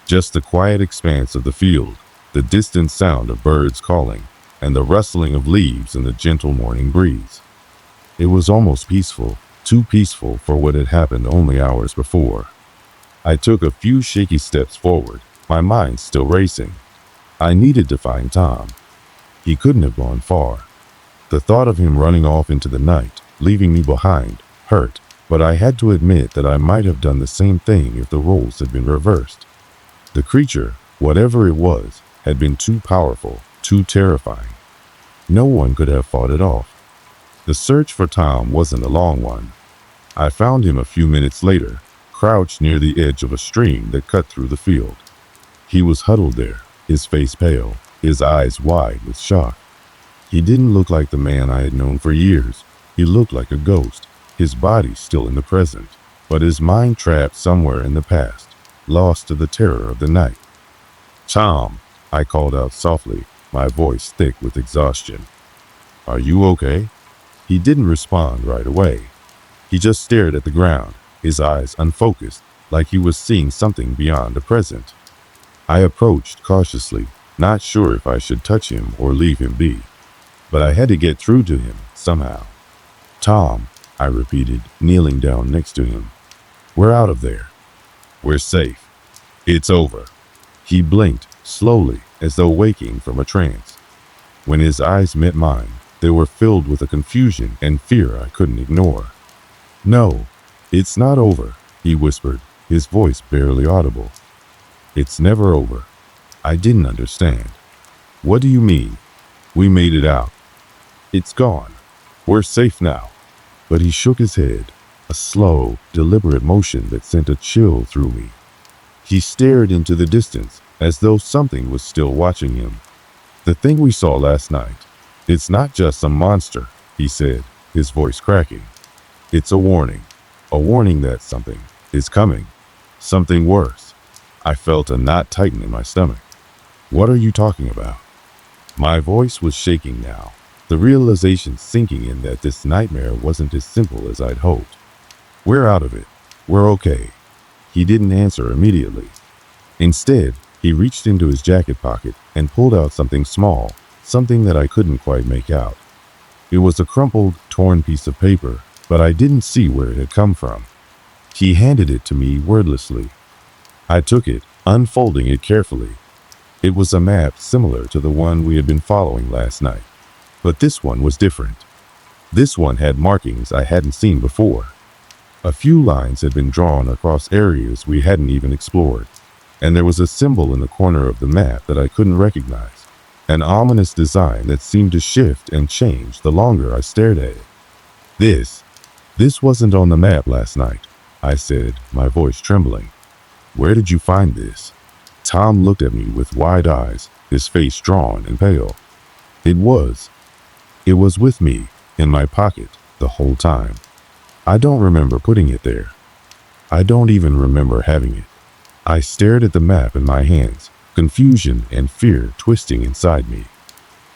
just the quiet expanse of the field, the distant sound of birds calling, and the rustling of leaves in the gentle morning breeze. It was almost peaceful, too peaceful for what had happened only hours before. I took a few shaky steps forward, my mind still racing. I needed to find Tom. He couldn't have gone far. The thought of him running off into the night, leaving me behind, hurt, but I had to admit that I might have done the same thing if the roles had been reversed. The creature, whatever it was, had been too powerful, too terrifying. No one could have fought it off. The search for Tom wasn't a long one. I found him a few minutes later, crouched near the edge of a stream that cut through the field. He was huddled there, his face pale, his eyes wide with shock. He didn't look like the man I had known for years. He looked like a ghost, his body still in the present, but his mind trapped somewhere in the past, lost to the terror of the night. "Tom," I called out softly, my voice thick with exhaustion. "Are you okay?" He didn't respond right away. He just stared at the ground, his eyes unfocused, like he was seeing something beyond the present. I approached cautiously, not sure if I should touch him or leave him be. But I had to get through to him somehow. "Tom," I repeated, kneeling down next to him. "We're out of there. We're safe. It's over." He blinked, slowly, as though waking from a trance. When his eyes met mine, they were filled with a confusion and fear I couldn't ignore. "No, it's not over," he whispered, his voice barely audible. "It's never over." I didn't understand. "What do you mean?" "We made it out. It's gone. We're safe now." But he shook his head, a slow, deliberate motion that sent a chill through me. He stared into the distance, as though something was still watching him. "The thing we saw last night, it's not just some monster," he said, his voice cracking. "It's a warning that something is coming, something worse." I felt a knot tighten in my stomach. "What are you talking about?" My voice was shaking now, the realization sinking in that this nightmare wasn't as simple as I'd hoped. "We're out of it. We're okay." He didn't answer immediately. Instead, he reached into his jacket pocket and pulled out something small, something that I couldn't quite make out. It was a crumpled, torn piece of paper, but I didn't see where it had come from. He handed it to me wordlessly. I took it, unfolding it carefully. It was a map similar to the one we had been following last night. But this one was different. This one had markings I hadn't seen before. A few lines had been drawn across areas we hadn't even explored, and there was a symbol in the corner of the map that I couldn't recognize, an ominous design that seemed to shift and change the longer I stared at it. This wasn't on the map last night," I said, my voice trembling. "Where did you find this?" Tom looked at me with wide eyes, his face drawn and pale. It was with me, in my pocket, the whole time. I don't remember putting it there. I don't even remember having it." I stared at the map in my hands, confusion and fear twisting inside me.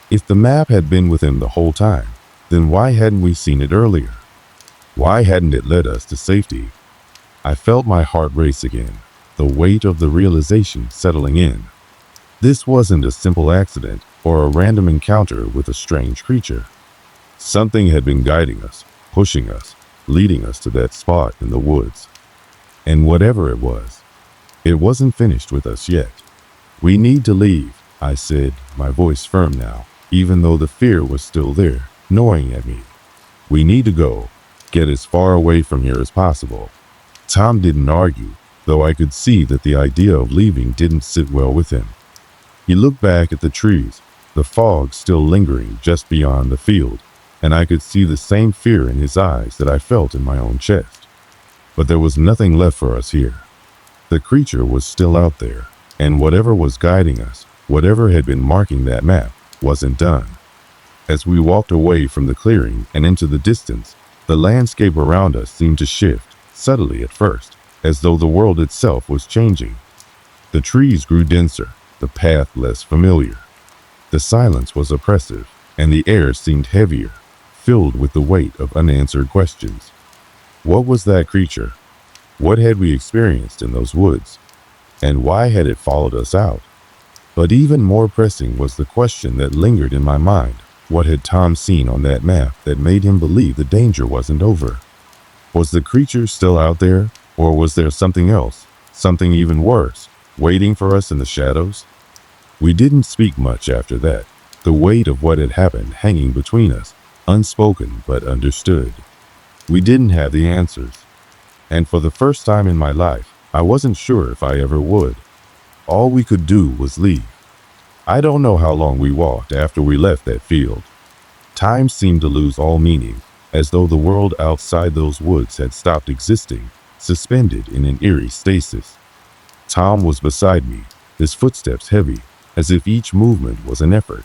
If the map had been with him the whole time, then why hadn't we seen it earlier? Why hadn't it led us to safety? I felt my heart race again, the weight of the realization settling in. This wasn't a simple accident or a random encounter with a strange creature. Something had been guiding us, pushing us, leading us to that spot in the woods. And whatever it was, it wasn't finished with us yet. "We need to leave," I said, my voice firm now, even though the fear was still there, gnawing at me. "We need to go, get as far away from here as possible." Tom didn't argue, though I could see that the idea of leaving didn't sit well with him. He looked back at the trees, the fog still lingering just beyond the field, and I could see the same fear in his eyes that I felt in my own chest. But there was nothing left for us here. The creature was still out there, and whatever was guiding us, whatever had been marking that map, wasn't done. As we walked away from the clearing and into the distance, the landscape around us seemed to shift, subtly at first, as though the world itself was changing. The trees grew denser, the path less familiar. The silence was oppressive, and the air seemed heavier, filled with the weight of unanswered questions. What was that creature? What had we experienced in those woods? And why had it followed us out? But even more pressing was the question that lingered in my mind. What had Tom seen on that map that made him believe the danger wasn't over? Was the creature still out there, or was there something else, something even worse, waiting for us in the shadows? We didn't speak much after that, the weight of what had happened hanging between us, unspoken but understood. We didn't have the answers, and for the first time in my life, I wasn't sure if I ever would. All we could do was leave. I don't know how long we walked after we left that field. Time seemed to lose all meaning, as though the world outside those woods had stopped existing, suspended in an eerie stasis. Tom was beside me, his footsteps heavy, as if each movement was an effort.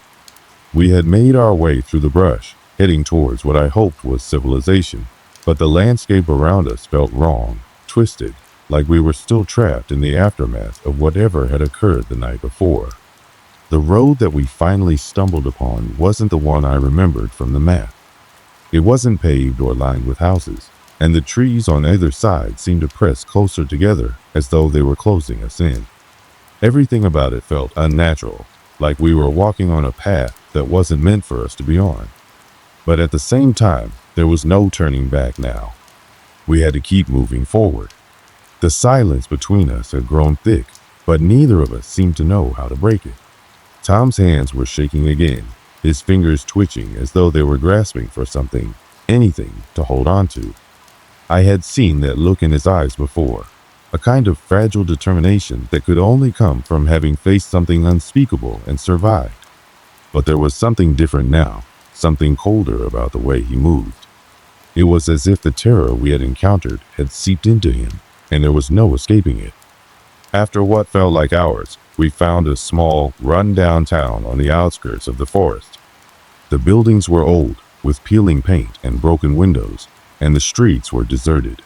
We had made our way through the brush, heading towards what I hoped was civilization, but the landscape around us felt wrong, twisted, like we were still trapped in the aftermath of whatever had occurred the night before. The road that we finally stumbled upon wasn't the one I remembered from the map. It wasn't paved or lined with houses, and the trees on either side seemed to press closer together as though they were closing us in. Everything about it felt unnatural, like we were walking on a path that wasn't meant for us to be on. But at the same time, there was no turning back now. We had to keep moving forward. The silence between us had grown thick, but neither of us seemed to know how to break it. Tom's hands were shaking again, his fingers twitching as though they were grasping for something, anything to hold on to. I had seen that look in his eyes before, a kind of fragile determination that could only come from having faced something unspeakable and survived. But there was something different now, something colder about the way he moved. It was as if the terror we had encountered had seeped into him, and there was no escaping it. After what felt like hours, we found a small, run-down town on the outskirts of the forest. The buildings were old, with peeling paint and broken windows, and the streets were deserted.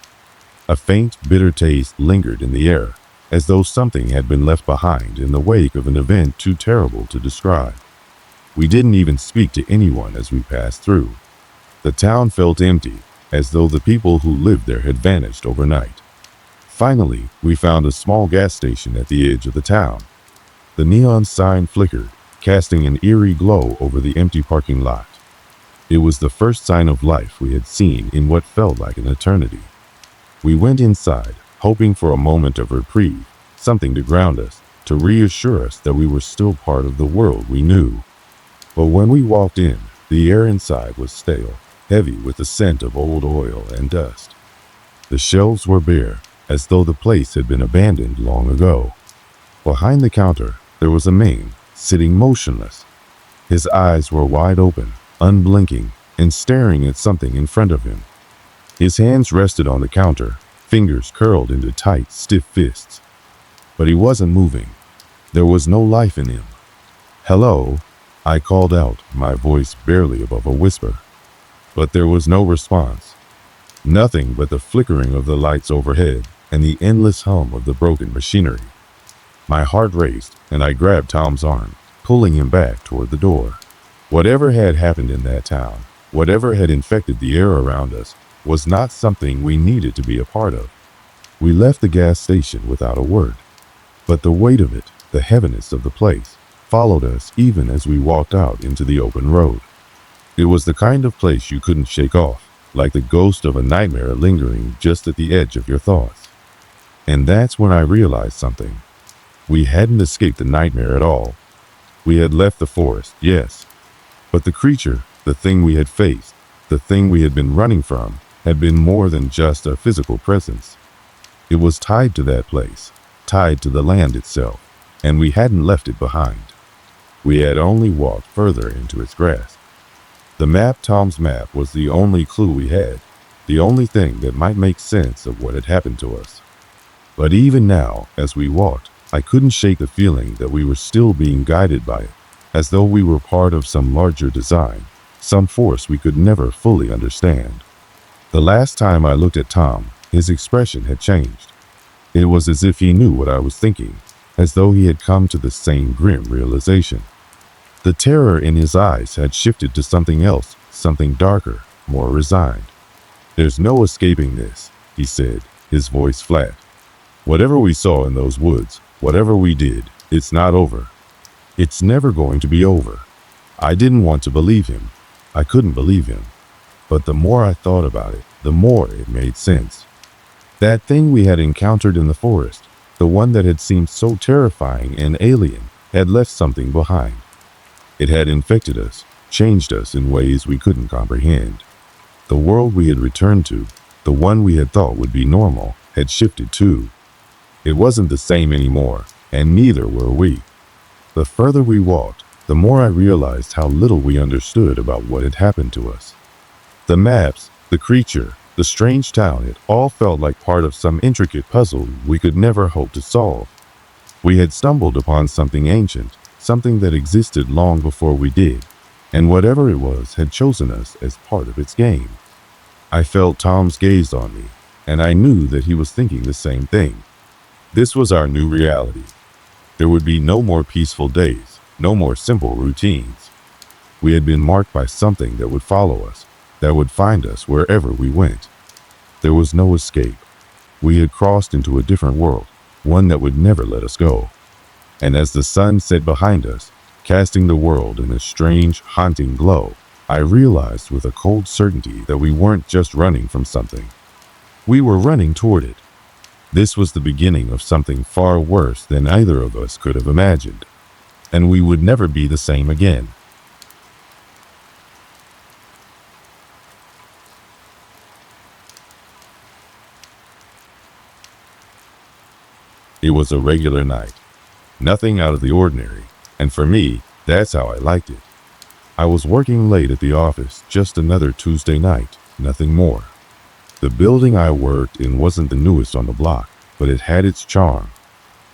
A faint, bitter taste lingered in the air, as though something had been left behind in the wake of an event too terrible to describe. We didn't even speak to anyone as we passed through. The town felt empty, as though the people who lived there had vanished overnight. Finally, we found a small gas station at the edge of the town. The neon sign flickered, casting an eerie glow over the empty parking lot. It was the first sign of life we had seen in what felt like an eternity. We went inside, hoping for a moment of reprieve, something to ground us, to reassure us that we were still part of the world we knew. But when we walked in, the air inside was stale, heavy with the scent of old oil and dust. The shelves were bare, as though the place had been abandoned long ago. Behind the counter, there was a man, sitting motionless. His eyes were wide open, unblinking, and staring at something in front of him. His hands rested on the counter, fingers curled into tight, stiff fists. But he wasn't moving. There was no life in him. "Hello," I called out, my voice barely above a whisper. But there was no response. Nothing but the flickering of the lights overhead and the endless hum of the broken machinery. My heart raced, and I grabbed Tom's arm, pulling him back toward the door. Whatever had happened in that town, whatever had infected the air around us, was not something we needed to be a part of. We left the gas station without a word, but the weight of it, the heaviness of the place, followed us even as we walked out into the open road. It was the kind of place you couldn't shake off, like the ghost of a nightmare lingering just at the edge of your thoughts. And that's when I realized something. We hadn't escaped the nightmare at all. We had left the forest, yes, but the creature, the thing we had faced, the thing we had been running from, had been more than just a physical presence. It was tied to that place, tied to the land itself, and we hadn't left it behind. We had only walked further into its grasp. The map, Tom's map, was the only clue we had, the only thing that might make sense of what had happened to us. But even now, as we walked, I couldn't shake the feeling that we were still being guided by it, as though we were part of some larger design, some force we could never fully understand. The last time I looked at Tom, his expression had changed. It was as if he knew what I was thinking, as though he had come to the same grim realization. The terror in his eyes had shifted to something else, something darker, more resigned. "There's no escaping this," he said, his voice flat. "Whatever we saw in those woods, whatever we did, it's not over. It's never going to be over." I didn't want to believe him. I couldn't believe him. But the more I thought about it, the more it made sense. That thing we had encountered in the forest, the one that had seemed so terrifying and alien, had left something behind. It had infected us, changed us in ways we couldn't comprehend. The world we had returned to, the one we had thought would be normal, had shifted too. It wasn't the same anymore, and neither were we. The further we walked, the more I realized how little we understood about what had happened to us. The maps, the creature, the strange town, it all felt like part of some intricate puzzle we could never hope to solve. We had stumbled upon something ancient, something that existed long before we did, and whatever it was had chosen us as part of its game. I felt Tom's gaze on me, and I knew that he was thinking the same thing. This was our new reality. There would be no more peaceful days, no more simple routines. We had been marked by something that would follow us, that would find us wherever we went. There was no escape. We had crossed into a different world, one that would never let us go. And as the sun set behind us, casting the world in a strange, haunting glow, I realized with a cold certainty that we weren't just running from something. We were running toward it. This was the beginning of something far worse than either of us could have imagined, and we would never be the same again. It was a regular night, nothing out of the ordinary, and for me, that's how I liked it. I was working late at the office, just another Tuesday night, nothing more. The building I worked in wasn't the newest on the block, but it had its charm.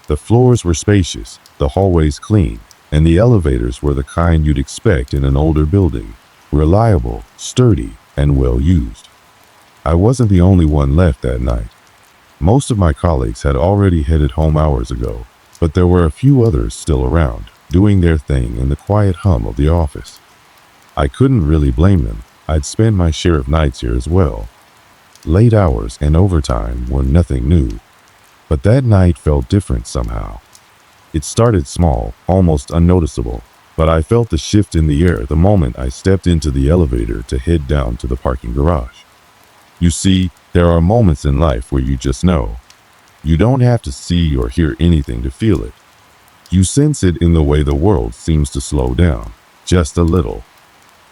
The floors were spacious, the hallways clean, and the elevators were the kind you'd expect in an older building, reliable, sturdy, and well used. I wasn't the only one left that night. Most of my colleagues had already headed home hours ago, but there were a few others still around, doing their thing in the quiet hum of the office. I couldn't really blame them. I'd spent my share of nights here as well. Late hours and overtime were nothing new, but that night felt different somehow. It started small, almost unnoticeable, but I felt the shift in the air the moment I stepped into the elevator to head down to the parking garage. You see, there are moments in life where you just know. You don't have to see or hear anything to feel it. You sense it in the way the world seems to slow down, just a little.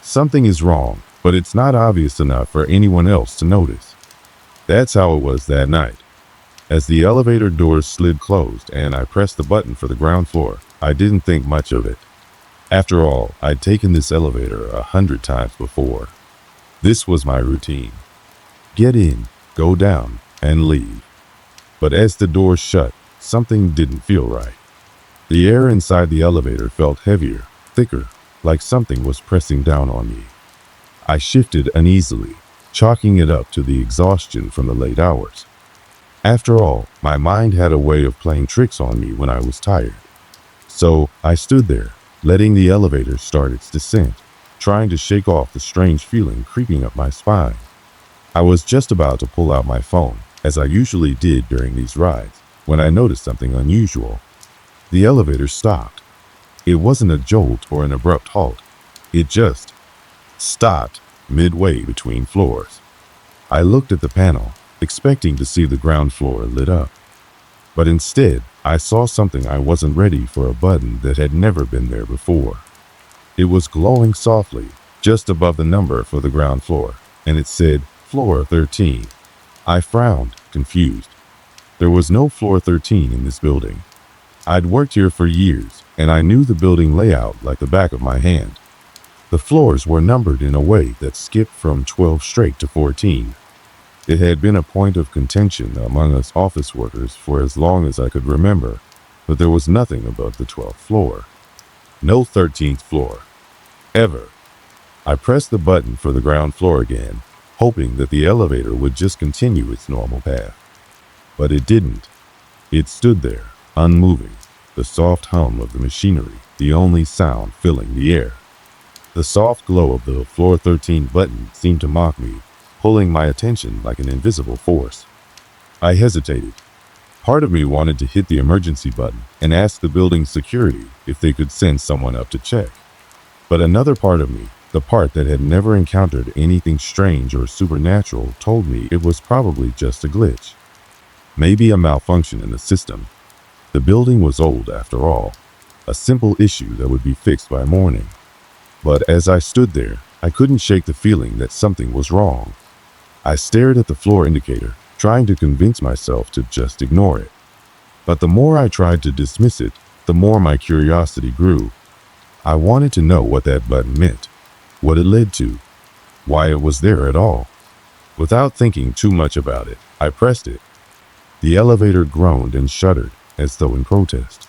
Something is wrong, but it's not obvious enough for anyone else to notice. That's how it was that night. As the elevator doors slid closed and I pressed the button for the ground floor, I didn't think much of it. After all, I'd taken this elevator 100 times before. This was my routine. Get in, go down, and leave. But as the doors shut, something didn't feel right. The air inside the elevator felt heavier, thicker, like something was pressing down on me. I shifted uneasily, chalking it up to the exhaustion from the late hours. After all, my mind had a way of playing tricks on me when I was tired. So I stood there, letting the elevator start its descent, trying to shake off the strange feeling creeping up my spine. I was just about to pull out my phone, as I usually did during these rides, when I noticed something unusual. The elevator stopped. It wasn't a jolt or an abrupt halt. It just stopped midway between floors. I looked at the panel, expecting to see the ground floor lit up. But instead, I saw something I wasn't ready for, a button that had never been there before. It was glowing softly, just above the number for the ground floor, and it said, Floor 13. I frowned, confused. There was no floor 13 in this building. I'd worked here for years, and I knew the building layout like the back of my hand. The floors were numbered in a way that skipped from 12 straight to 14. It had been a point of contention among us office workers for as long as I could remember, but there was nothing above the 12th floor. No 13th floor. Ever. I pressed the button for the ground floor again, hoping that the elevator would just continue its normal path. But it didn't. It stood there, unmoving, the soft hum of the machinery, the only sound filling the air. The soft glow of the floor 13 button seemed to mock me, pulling my attention like an invisible force. I hesitated. Part of me wanted to hit the emergency button and ask the building's security if they could send someone up to check. But another part of me, the part that had never encountered anything strange or supernatural, told me it was probably just a glitch. Maybe a malfunction in the system. The building was old after all, a simple issue that would be fixed by morning. But as I stood there, I couldn't shake the feeling that something was wrong. I stared at the floor indicator, trying to convince myself to just ignore it. But the more I tried to dismiss it, the more my curiosity grew. I wanted to know what that button meant, what it led to, why it was there at all. Without thinking too much about it, I pressed it. The elevator groaned and shuddered, as though in protest.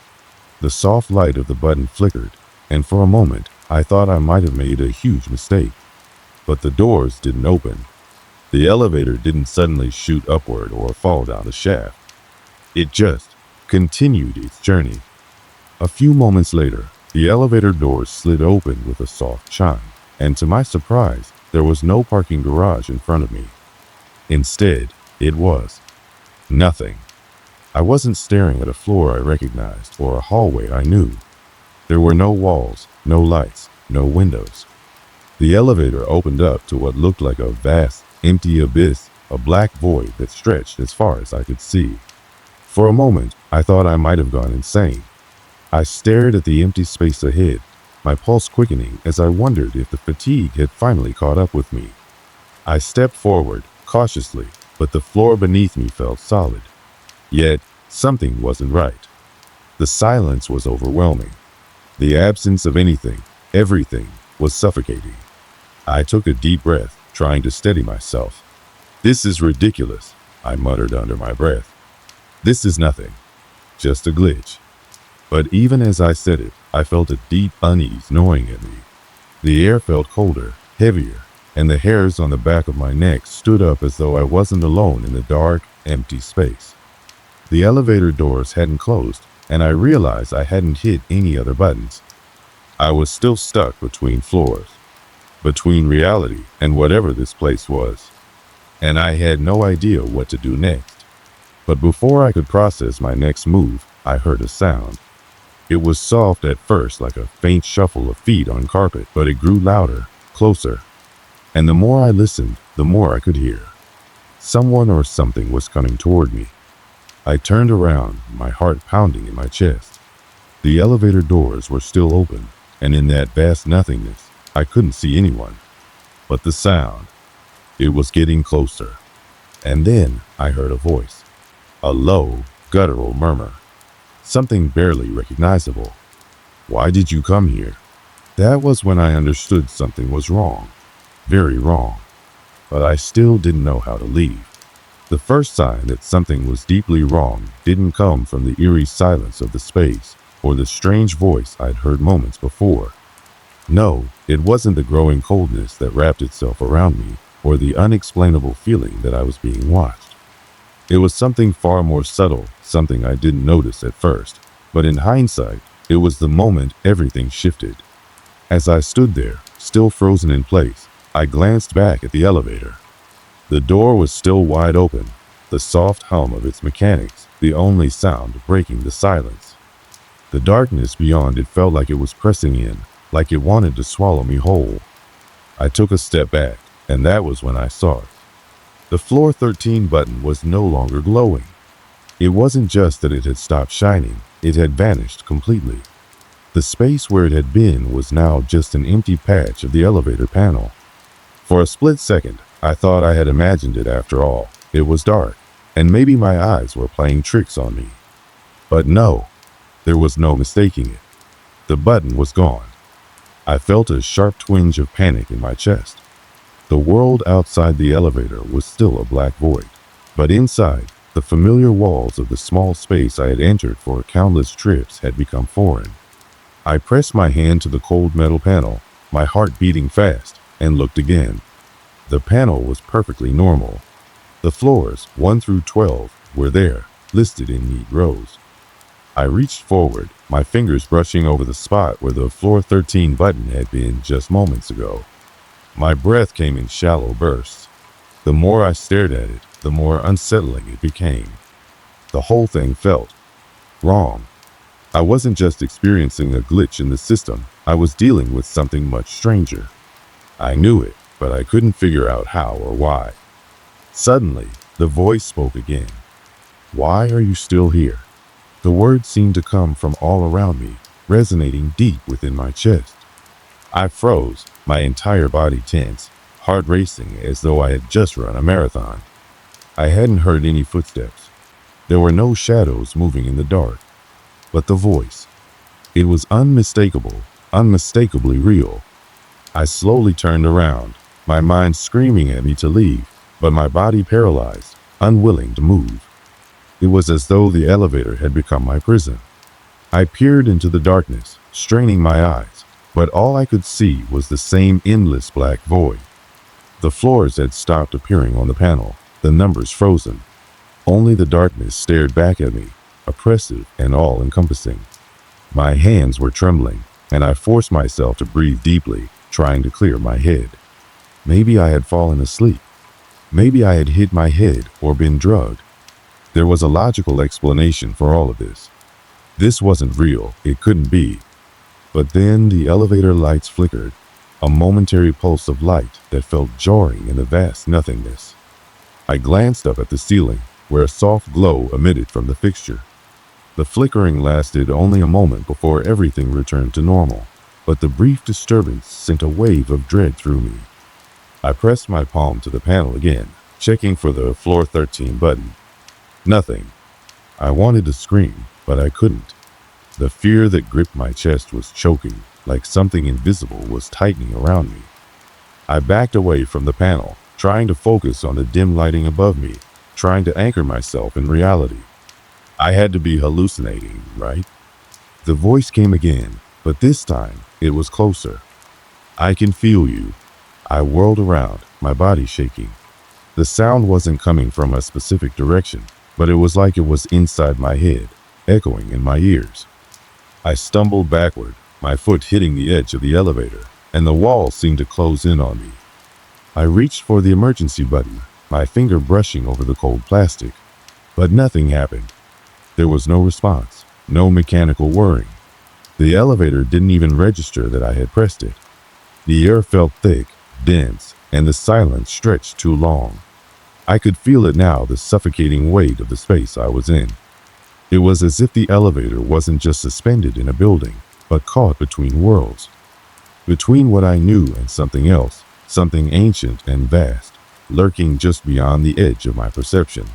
The soft light of the button flickered, and for a moment, I thought I might have made a huge mistake. But the doors didn't open. The elevator didn't suddenly shoot upward or fall down the shaft. It just continued its journey. A few moments later, the elevator doors slid open with a soft chime, and to my surprise, there was no parking garage in front of me. Instead, it was nothing. I wasn't staring at a floor I recognized or a hallway I knew. There were no walls, no lights, no windows. The elevator opened up to what looked like a vast, empty abyss, a black void that stretched as far as I could see. For a moment, I thought I might have gone insane. I stared at the empty space ahead, my pulse quickening as I wondered if the fatigue had finally caught up with me. I stepped forward, cautiously, but the floor beneath me felt solid. Yet, something wasn't right. The silence was overwhelming. The absence of anything, everything, was suffocating. I took a deep breath, trying to steady myself. "This is ridiculous," I muttered under my breath. "This is nothing. Just a glitch." But even as I said it, I felt a deep unease gnawing at me. The air felt colder, heavier, and the hairs on the back of my neck stood up as though I wasn't alone in the dark, empty space. The elevator doors hadn't closed, and I realized I hadn't hit any other buttons. I was still stuck between floors, between reality and whatever this place was, and I had no idea what to do next. But before I could process my next move, I heard a sound. It was soft at first, like a faint shuffle of feet on carpet, but it grew louder, closer. And the more I listened, the more I could hear. Someone or something was coming toward me. I turned around, my heart pounding in my chest. The elevator doors were still open, and in that vast nothingness, I couldn't see anyone. But the sound, it was getting closer. And then I heard a voice, a low, guttural murmur. Something barely recognizable. "Why did you come here?" That was when I understood something was wrong. Very wrong. But I still didn't know how to leave. The first sign that something was deeply wrong didn't come from the eerie silence of the space or the strange voice I'd heard moments before. No, it wasn't the growing coldness that wrapped itself around me or the unexplainable feeling that I was being watched. It was something far more subtle, something I didn't notice at first, but in hindsight, it was the moment everything shifted. As I stood there, still frozen in place, I glanced back at the elevator. The door was still wide open, the soft hum of its mechanics, the only sound breaking the silence. The darkness beyond it felt like it was pressing in, like it wanted to swallow me whole. I took a step back, and that was when I saw it. The floor 13 button was no longer glowing. It wasn't just that it had stopped shining, it had vanished completely. The space where it had been was now just an empty patch of the elevator panel. For a split second, I thought I had imagined it after all. It was dark, and maybe my eyes were playing tricks on me. But no, there was no mistaking it. The button was gone. I felt a sharp twinge of panic in my chest. The world outside the elevator was still a black void, but inside, the familiar walls of the small space I had entered for countless trips had become foreign. I pressed my hand to the cold metal panel, my heart beating fast, and looked again. The panel was perfectly normal. The floors, 1 through 12, were there, listed in neat rows. I reached forward, my fingers brushing over the spot where the floor 13 button had been just moments ago. My breath came in shallow bursts. The more I stared at it, the more unsettling it became. The whole thing felt wrong. I wasn't just experiencing a glitch in the system, I was dealing with something much stranger. I knew it, but I couldn't figure out how or why. Suddenly, the voice spoke again. "Why are you still here?" The words seemed to come from all around me, resonating deep within my chest. I froze, my entire body tense, heart racing as though I had just run a marathon. I hadn't heard any footsteps. There were no shadows moving in the dark, but the voice. It was unmistakable, unmistakably real. I slowly turned around, my mind screaming at me to leave, but my body paralyzed, unwilling to move. It was as though the elevator had become my prison. I peered into the darkness, straining my eyes, but all I could see was the same endless black void. The floors had stopped appearing on the panel, the numbers frozen. Only the darkness stared back at me, oppressive and all-encompassing. My hands were trembling, and I forced myself to breathe deeply, trying to clear my head. Maybe I had fallen asleep. Maybe I had hit my head or been drugged. There was a logical explanation for all of this. This wasn't real, it couldn't be. But then the elevator lights flickered, a momentary pulse of light that felt jarring in the vast nothingness. I glanced up at the ceiling, where a soft glow emitted from the fixture. The flickering lasted only a moment before everything returned to normal, but the brief disturbance sent a wave of dread through me. I pressed my palm to the panel again, checking for the floor 13 button. Nothing. I wanted to scream, but I couldn't. The fear that gripped my chest was choking, like something invisible was tightening around me. I backed away from the panel, trying to focus on the dim lighting above me, trying to anchor myself in reality. I had to be hallucinating, right? The voice came again, but this time it was closer. "I can feel you." I whirled around, my body shaking. The sound wasn't coming from a specific direction, but it was like it was inside my head, echoing in my ears. I stumbled backward, my foot hitting the edge of the elevator, and the wall seemed to close in on me. I reached for the emergency button, my finger brushing over the cold plastic, but nothing happened. There was no response, no mechanical whirring. The elevator didn't even register that I had pressed it. The air felt thick, dense, and the silence stretched too long. I could feel it now, the suffocating weight of the space I was in. It was as if the elevator wasn't just suspended in a building, but caught between worlds. Between what I knew and something else, something ancient and vast, lurking just beyond the edge of my perception.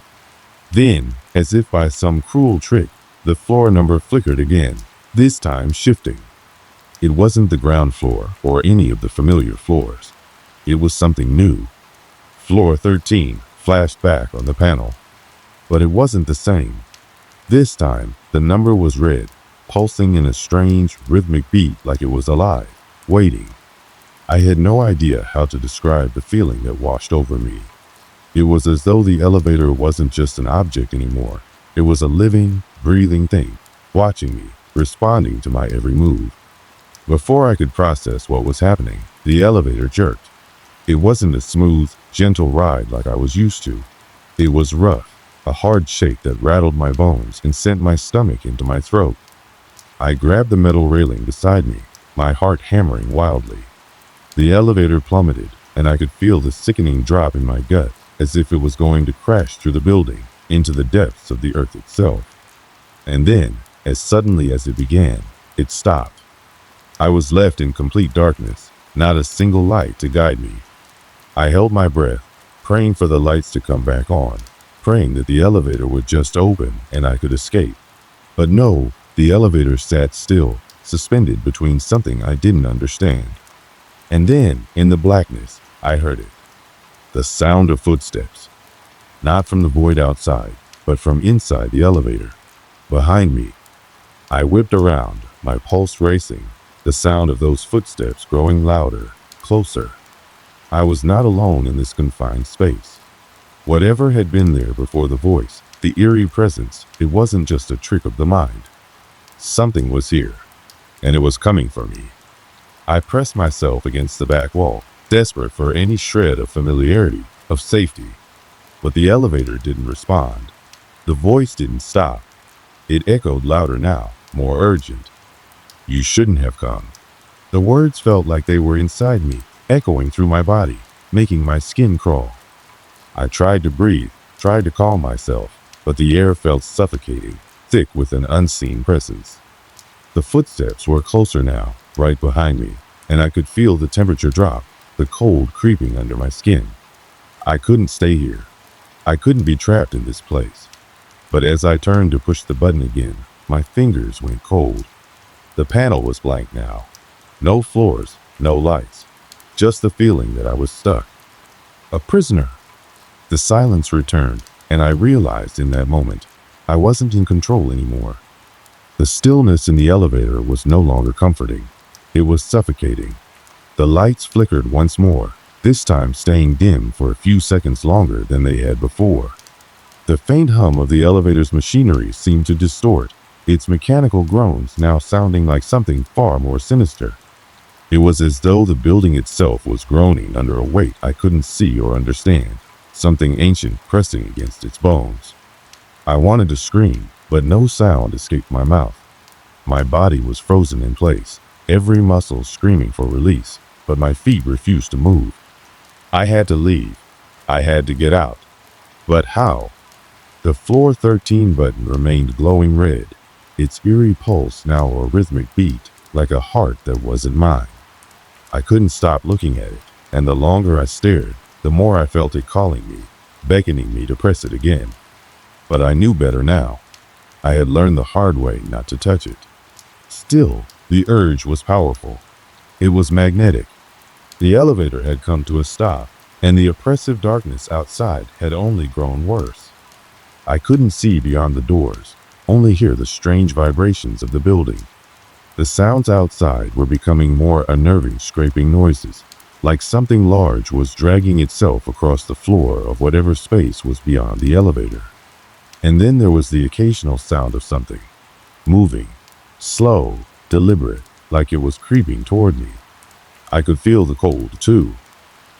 Then, as if by some cruel trick, the floor number flickered again, this time shifting. It wasn't the ground floor or any of the familiar floors. It was something new. Floor 13 flashed back on the panel. But it wasn't the same. This time, the number was red, pulsing in a strange, rhythmic beat like it was alive, waiting. I had no idea how to describe the feeling that washed over me. It was as though the elevator wasn't just an object anymore. It was a living, breathing thing, watching me, responding to my every move. Before I could process what was happening, the elevator jerked. It wasn't a smooth, gentle ride like I was used to. It was rough, a hard shake that rattled my bones and sent my stomach into my throat. I grabbed the metal railing beside me, my heart hammering wildly. The elevator plummeted, and I could feel the sickening drop in my gut, as if it was going to crash through the building, into the depths of the earth itself. And then, as suddenly as it began, it stopped. I was left in complete darkness, not a single light to guide me. I held my breath, praying for the lights to come back on, praying that the elevator would just open and I could escape. But no, the elevator sat still, suspended between something I didn't understand. And then, in the blackness, I heard it. The sound of footsteps. Not from the void outside, but from inside the elevator. Behind me. I whipped around, my pulse racing, the sound of those footsteps growing louder, closer. I was not alone in this confined space. Whatever had been there before the voice, the eerie presence, it wasn't just a trick of the mind. Something was here, and it was coming for me. I pressed myself against the back wall, desperate for any shred of familiarity, of safety. But the elevator didn't respond. The voice didn't stop. It echoed louder now, more urgent. "You shouldn't have come." The words felt like they were inside me, echoing through my body, making my skin crawl. I tried to breathe, tried to calm myself, but the air felt suffocating, thick with an unseen presence. The footsteps were closer now, right behind me, and I could feel the temperature drop, the cold creeping under my skin. I couldn't stay here. I couldn't be trapped in this place. But as I turned to push the button again, my fingers went cold. The panel was blank now. No floors, no lights. Just the feeling that I was stuck. A prisoner. The silence returned, and I realized in that moment I wasn't in control anymore. The stillness in the elevator was no longer comforting. It was suffocating. The lights flickered once more, this time staying dim for a few seconds longer than they had before. The faint hum of the elevator's machinery seemed to distort, its mechanical groans now sounding like something far more sinister. It was as though the building itself was groaning under a weight I couldn't see or understand, something ancient pressing against its bones. I wanted to scream, but no sound escaped my mouth. My body was frozen in place, every muscle screaming for release, but my feet refused to move. I had to leave. I had to get out. But how? The floor 13 button remained glowing red, its eerie pulse now a rhythmic beat, like a heart that wasn't mine. I couldn't stop looking at it, and the longer I stared, the more I felt it calling me, beckoning me to press it again. But I knew better now. I had learned the hard way not to touch it. Still, the urge was powerful. It was magnetic. The elevator had come to a stop, and the oppressive darkness outside had only grown worse. I couldn't see beyond the doors, only hear the strange vibrations of the building. The sounds outside were becoming more unnerving, scraping noises, like something large was dragging itself across the floor of whatever space was beyond the elevator. And then there was the occasional sound of something, moving, slow, deliberate, like it was creeping toward me. I could feel the cold, too.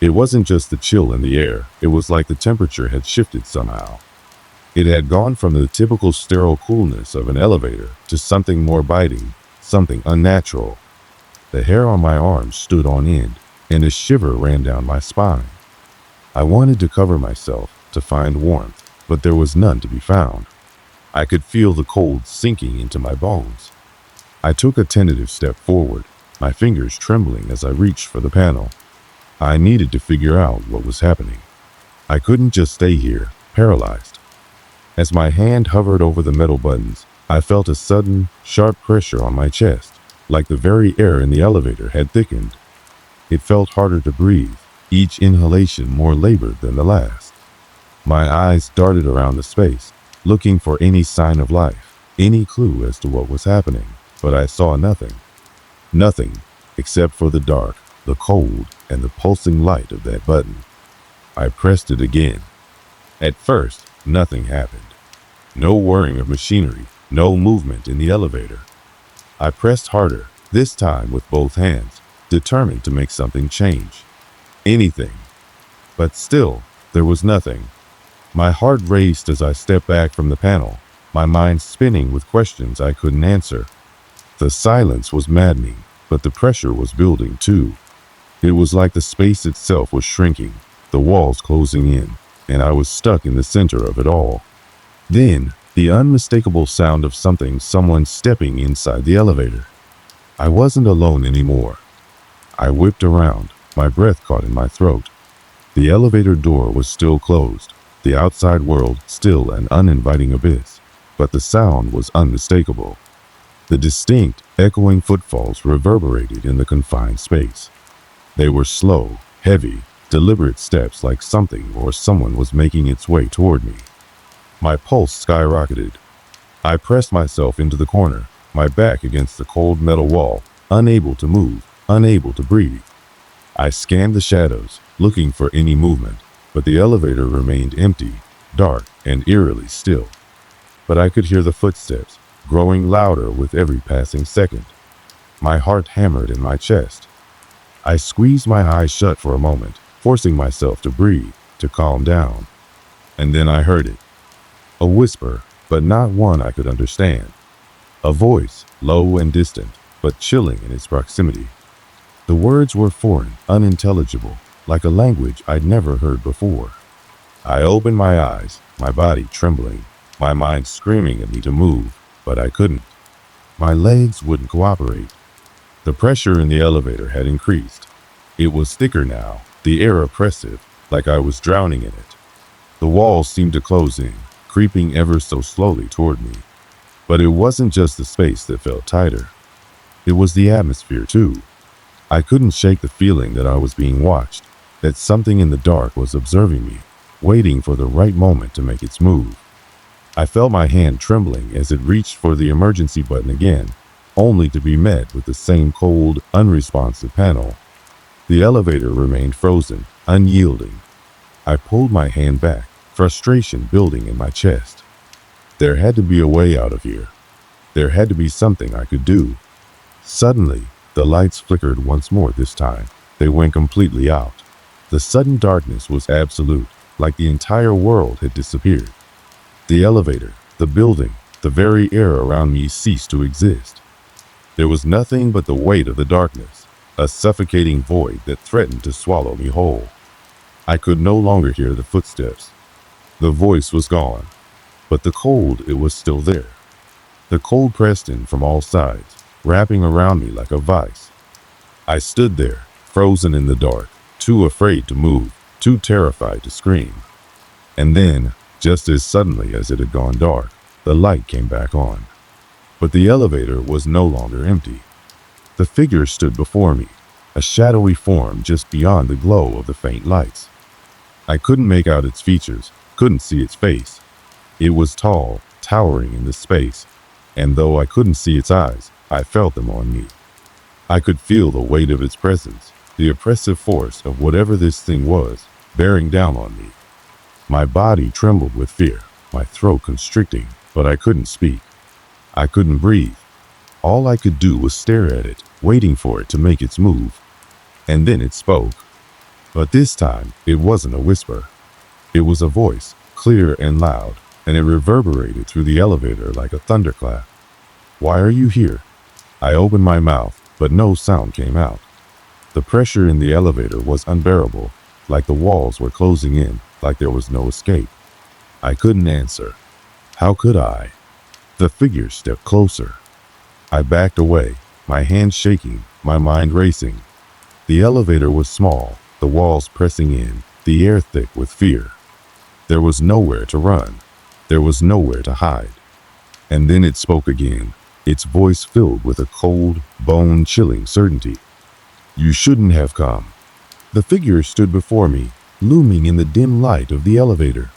It wasn't just the chill in the air, it was like the temperature had shifted somehow. It had gone from the typical sterile coolness of an elevator to something more biting, something unnatural. The hair on my arms stood on end, and a shiver ran down my spine. I wanted to cover myself, to find warmth, but there was none to be found. I could feel the cold sinking into my bones. I took a tentative step forward, my fingers trembling as I reached for the panel. I needed to figure out what was happening. I couldn't just stay here, paralyzed. As my hand hovered over the metal buttons, I felt a sudden, sharp pressure on my chest, like the very air in the elevator had thickened. It felt harder to breathe, each inhalation more labored than the last. My eyes darted around the space, looking for any sign of life, any clue as to what was happening, but I saw nothing. Nothing, except for the dark, the cold, and the pulsing light of that button. I pressed it again. At first, nothing happened. No whirring of machinery, no movement in the elevator. I pressed harder, this time with both hands, determined to make something change. Anything. But still, there was nothing. My heart raced as I stepped back from the panel, my mind spinning with questions I couldn't answer. The silence was maddening, but the pressure was building too. It was like the space itself was shrinking, the walls closing in, and I was stuck in the center of it all. Then, the unmistakable sound of someone stepping inside the elevator. I wasn't alone anymore. I whipped around, my breath caught in my throat. The elevator door was still closed, the outside world still an uninviting abyss, but the sound was unmistakable. The distinct, echoing footfalls reverberated in the confined space. They were slow, heavy, deliberate steps like something or someone was making its way toward me. My pulse skyrocketed. I pressed myself into the corner, my back against the cold metal wall, unable to move, unable to breathe. I scanned the shadows, looking for any movement, but the elevator remained empty, dark, and eerily still. But I could hear the footsteps, growing louder with every passing second. My heart hammered in my chest. I squeezed my eyes shut for a moment, forcing myself to breathe, to calm down. And then I heard it. A whisper, but not one I could understand. A voice, low and distant, but chilling in its proximity. The words were foreign, unintelligible, like a language I'd never heard before. I opened my eyes, my body trembling, my mind screaming at me to move, but I couldn't. My legs wouldn't cooperate. The pressure in the elevator had increased. It was thicker now, the air oppressive, like I was drowning in it. The walls seemed to close in, creeping ever so slowly toward me. But it wasn't just the space that felt tighter. It was the atmosphere too. I couldn't shake the feeling that I was being watched, that something in the dark was observing me, waiting for the right moment to make its move. I felt my hand trembling as it reached for the emergency button again, only to be met with the same cold, unresponsive panel. The elevator remained frozen, unyielding. I pulled my hand back, frustration building in my chest. There had to be a way out of here. There had to be something I could do. Suddenly, the lights flickered once more this time. They went completely out. The sudden darkness was absolute, like the entire world had disappeared. The elevator, the building, the very air around me ceased to exist. There was nothing but the weight of the darkness, a suffocating void that threatened to swallow me whole. I could no longer hear the footsteps. The voice was gone, but the cold, it was still there. The cold pressed in from all sides, wrapping around me like a vice. I stood there, frozen in the dark, too afraid to move, too terrified to scream. And then, just as suddenly as it had gone dark, the light came back on. But the elevator was no longer empty. The figure stood before me, a shadowy form just beyond the glow of the faint lights. I couldn't make out its features, couldn't see its face. It was tall, towering in the space, and though I couldn't see its eyes, I felt them on me. I could feel the weight of its presence, the oppressive force of whatever this thing was, bearing down on me. My body trembled with fear, my throat constricting, but I couldn't speak. I couldn't breathe. All I could do was stare at it, waiting for it to make its move. And then it spoke. But this time, it wasn't a whisper. It was a voice, clear and loud, and it reverberated through the elevator like a thunderclap. "Why are you here?" I opened my mouth, but no sound came out. The pressure in the elevator was unbearable, like the walls were closing in, like there was no escape. I couldn't answer. How could I? The figure stepped closer. I backed away, my hands shaking, my mind racing. The elevator was small, the walls pressing in, the air thick with fear. There was nowhere to run. There was nowhere to hide. And then it spoke again, its voice filled with a cold, bone-chilling certainty. "You shouldn't have come." The figure stood before me, looming in the dim light of the elevator.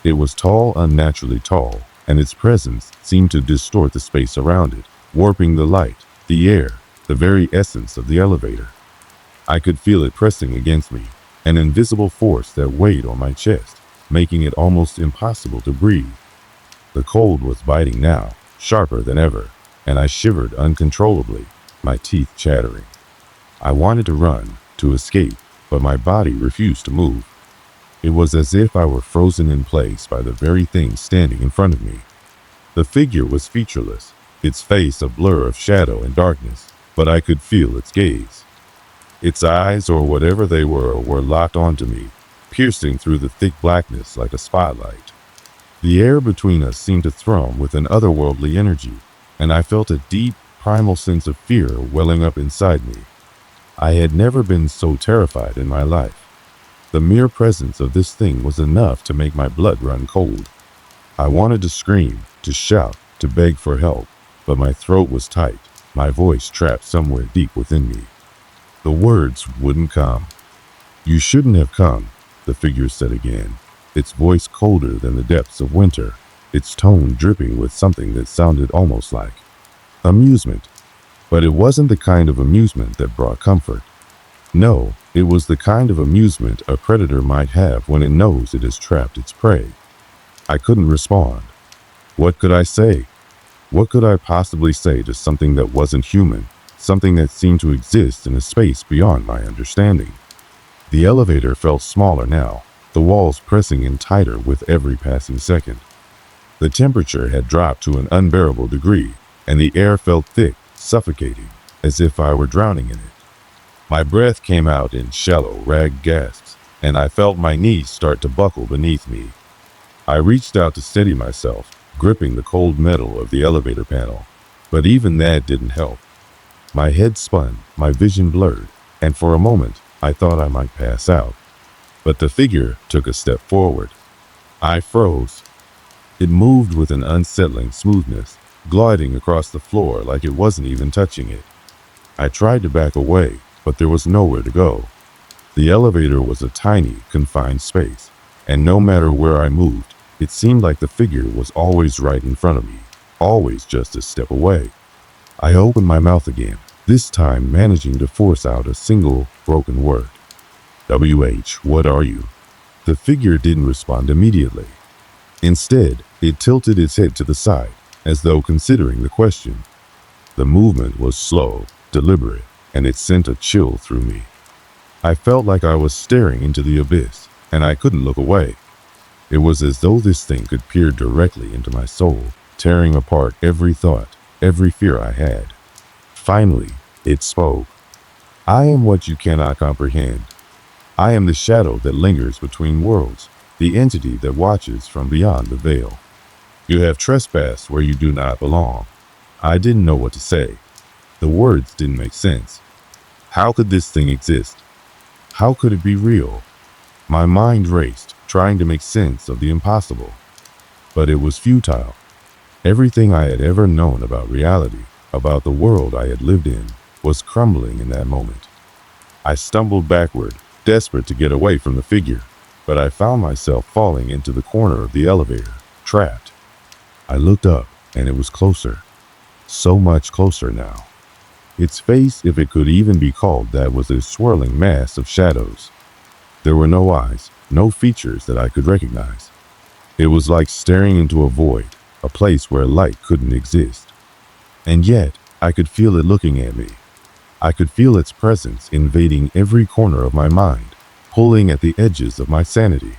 It was tall, unnaturally tall, and its presence seemed to distort the space around it, warping the light, the air, the very essence of the elevator. I could feel it pressing against me, an invisible force that weighed on my chest, making it almost impossible to breathe. The cold was biting now, sharper than ever, and I shivered uncontrollably, my teeth chattering. I wanted to run, to escape, but my body refused to move. It was as if I were frozen in place by the very thing standing in front of me. The figure was featureless, its face a blur of shadow and darkness, but I could feel its gaze. Its eyes, or whatever they were locked onto me, piercing through the thick blackness like a spotlight. The air between us seemed to thrum with an otherworldly energy, and I felt a deep, primal sense of fear welling up inside me. I had never been so terrified in my life. The mere presence of this thing was enough to make my blood run cold. I wanted to scream, to shout, to beg for help, but my throat was tight, my voice trapped somewhere deep within me. The words wouldn't come. "You shouldn't have come," the figure said again, its voice colder than the depths of winter, its tone dripping with something that sounded almost like amusement. But it wasn't the kind of amusement that brought comfort. No, it was the kind of amusement a predator might have when it knows it has trapped its prey. I couldn't respond. What could I say? What could I possibly say to something that wasn't human, something that seemed to exist in a space beyond my understanding? The elevator felt smaller now, the walls pressing in tighter with every passing second. The temperature had dropped to an unbearable degree, and the air felt thick, suffocating, as if I were drowning in it. My breath came out in shallow, ragged gasps, and I felt my knees start to buckle beneath me. I reached out to steady myself, gripping the cold metal of the elevator panel, but even that didn't help. My head spun, my vision blurred, and for a moment, I thought I might pass out. But the figure took a step forward. I froze. It moved with an unsettling smoothness, gliding across the floor like it wasn't even touching it. I tried to back away, but there was nowhere to go. The elevator was a tiny, confined space, and no matter where I moved, it seemed like the figure was always right in front of me, always just a step away. I opened my mouth again, this time managing to force out a single, broken word. "WH, what are you?" The figure didn't respond immediately. Instead, it tilted its head to the side, as though considering the question. The movement was slow, deliberate, and it sent a chill through me. I felt like I was staring into the abyss, and I couldn't look away. It was as though this thing could peer directly into my soul, tearing apart every thought, every fear I had. Finally, it spoke. "I am what you cannot comprehend. I am the shadow that lingers between worlds, the entity that watches from beyond the veil. You have trespassed where you do not belong." I didn't know what to say. The words didn't make sense. How could this thing exist? How could it be real? My mind raced, trying to make sense of the impossible. But it was futile. Everything I had ever known about reality, about the world I had lived in, was crumbling in that moment. I stumbled backward, desperate to get away from the figure, but I found myself falling into the corner of the elevator, trapped. I looked up, and it was closer. So much closer now. Its face, if it could even be called that, was a swirling mass of shadows. There were no eyes, no features that I could recognize. It was like staring into a void, a place where light couldn't exist. And yet, I could feel it looking at me. I could feel its presence invading every corner of my mind, pulling at the edges of my sanity.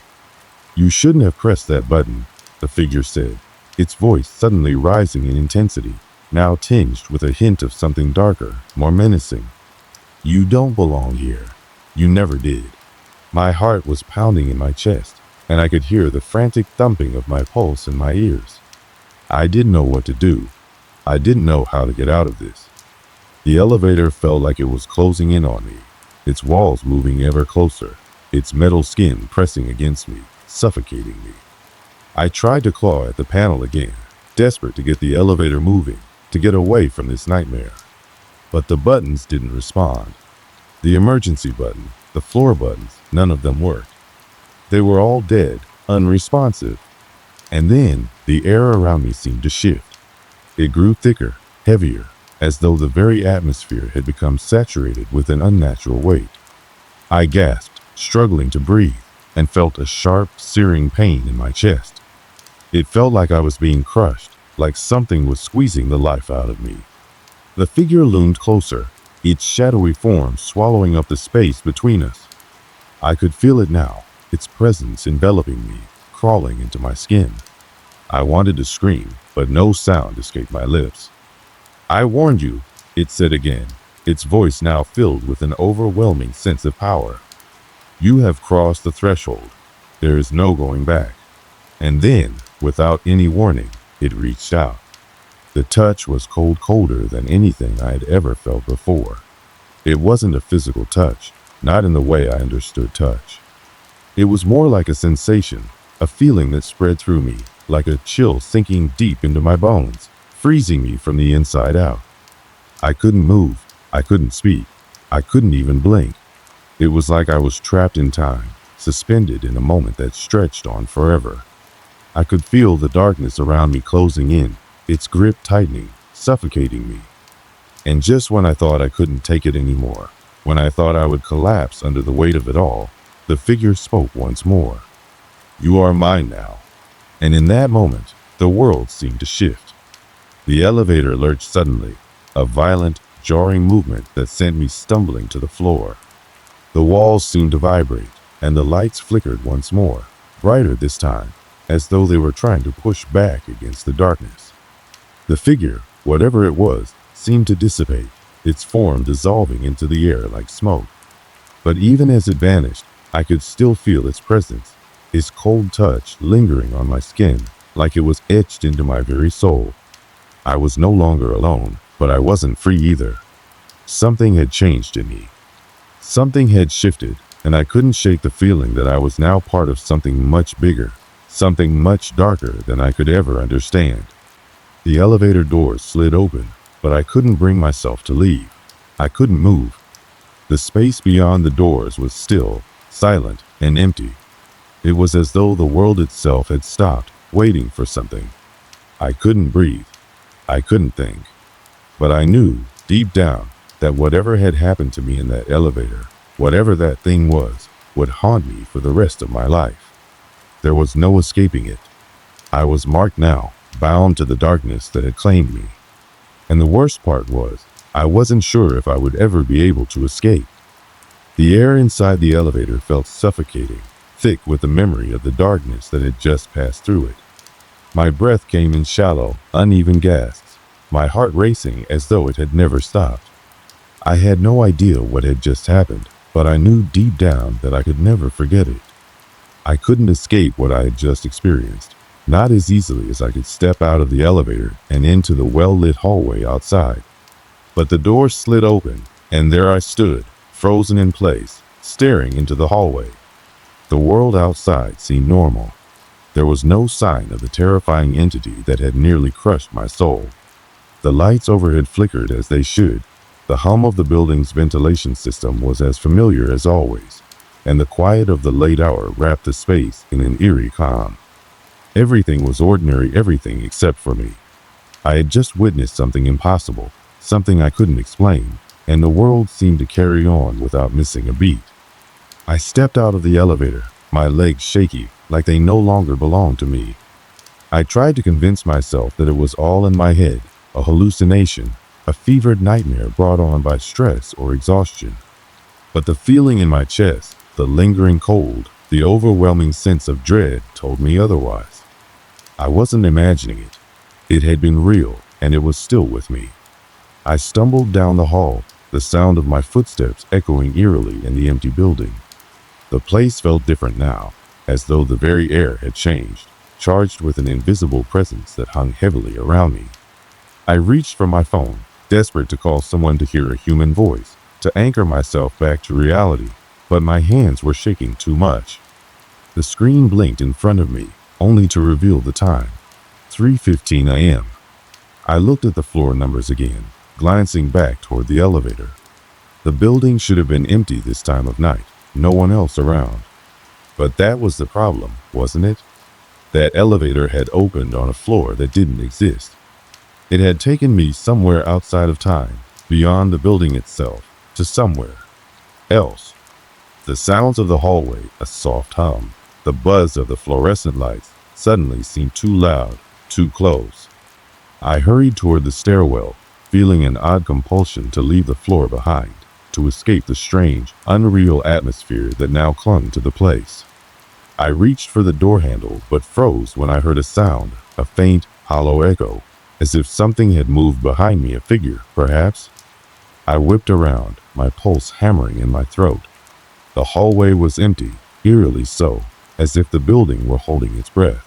"You shouldn't have pressed that button," the figure said, its voice suddenly rising in intensity, now tinged with a hint of something darker, more menacing. "You don't belong here. You never did." My heart was pounding in my chest, and I could hear the frantic thumping of my pulse in my ears. I didn't know what to do. I didn't know how to get out of this. The elevator felt like it was closing in on me, its walls moving ever closer, its metal skin pressing against me, suffocating me. I tried to claw at the panel again, desperate to get the elevator moving, to get away from this nightmare. But the buttons didn't respond. The emergency button, the floor buttons, none of them worked. They were all dead, unresponsive. And then the air around me seemed to shift. It grew thicker, heavier, as though the very atmosphere had become saturated with an unnatural weight. I gasped, struggling to breathe, and felt a sharp, searing pain in my chest. It felt like I was being crushed, like something was squeezing the life out of me. The figure loomed closer, its shadowy form swallowing up the space between us. I could feel it now, its presence enveloping me, crawling into my skin. I wanted to scream, but no sound escaped my lips. "I warned you," it said again, its voice now filled with an overwhelming sense of power. "You have crossed the threshold. There is no going back." And then, without any warning, it reached out. The touch was colder than anything I had ever felt before. It wasn't a physical touch, not in the way I understood touch. It was more like a sensation, a feeling that spread through me, like a chill sinking deep into my bones, freezing me from the inside out. I couldn't move, I couldn't speak, I couldn't even blink. It was like I was trapped in time, suspended in a moment that stretched on forever. I could feel the darkness around me closing in, its grip tightening, suffocating me. And just when I thought I couldn't take it anymore, when I thought I would collapse under the weight of it all, the figure spoke once more. "You are mine now." And in that moment, the world seemed to shift. The elevator lurched suddenly, a violent, jarring movement that sent me stumbling to the floor. The walls seemed to vibrate, and the lights flickered once more, brighter this time, as though they were trying to push back against the darkness. The figure, whatever it was, seemed to dissipate, its form dissolving into the air like smoke. But even as it vanished, I could still feel its presence, its cold touch lingering on my skin, like it was etched into my very soul. I was no longer alone, but I wasn't free either. Something had changed in me. Something had shifted, and I couldn't shake the feeling that I was now part of something much bigger, something much darker than I could ever understand. The elevator doors slid open, but I couldn't bring myself to leave. I couldn't move. The space beyond the doors was still, silent, and empty. It was as though the world itself had stopped, waiting for something. I couldn't breathe. I couldn't think. But I knew, deep down, that whatever had happened to me in that elevator, whatever that thing was, would haunt me for the rest of my life. There was no escaping it. I was marked now, bound to the darkness that had claimed me. And the worst part was, I wasn't sure if I would ever be able to escape. The air inside the elevator felt suffocating, thick with the memory of the darkness that had just passed through it. My breath came in shallow, uneven gasps, my heart racing as though it had never stopped. I had no idea what had just happened, but I knew deep down that I could never forget it. I couldn't escape what I had just experienced, not as easily as I could step out of the elevator and into the well-lit hallway outside. But the door slid open, and there I stood, frozen in place, staring into the hallway. The world outside seemed normal. There was no sign of the terrifying entity that had nearly crushed my soul. The lights overhead flickered as they should. The hum of the building's ventilation system was as familiar as always, and the quiet of the late hour wrapped the space in an eerie calm. Everything was ordinary, everything except for me. I had just witnessed something impossible, something I couldn't explain, and the world seemed to carry on without missing a beat. I stepped out of the elevator, my legs shaky, like they no longer belonged to me. I tried to convince myself that it was all in my head, a hallucination, a fevered nightmare brought on by stress or exhaustion. But the feeling in my chest, the lingering cold, the overwhelming sense of dread told me otherwise. I wasn't imagining it. It had been real, and it was still with me. I stumbled down the hall, the sound of my footsteps echoing eerily in the empty building. The place felt different now, as though the very air had changed, charged with an invisible presence that hung heavily around me. I reached for my phone, desperate to call someone to hear a human voice, to anchor myself back to reality, but my hands were shaking too much. The screen blinked in front of me, only to reveal the time, 3:15 a.m. I looked at the floor numbers again, glancing back toward the elevator. The building should have been empty this time of night, no one else around. But that was the problem, wasn't it? That elevator had opened on a floor that didn't exist. It had taken me somewhere outside of time, beyond the building itself, to somewhere else. The sounds of the hallway, a soft hum, the buzz of the fluorescent lights, suddenly seemed too loud, too close. I hurried toward the stairwell, feeling an odd compulsion to leave the floor behind, to escape the strange, unreal atmosphere that now clung to the place. I reached for the door handle but froze when I heard a sound, a faint, hollow echo, as if something had moved behind me, a figure, perhaps. I whipped around, my pulse hammering in my throat. The hallway was empty, eerily so, as if the building were holding its breath.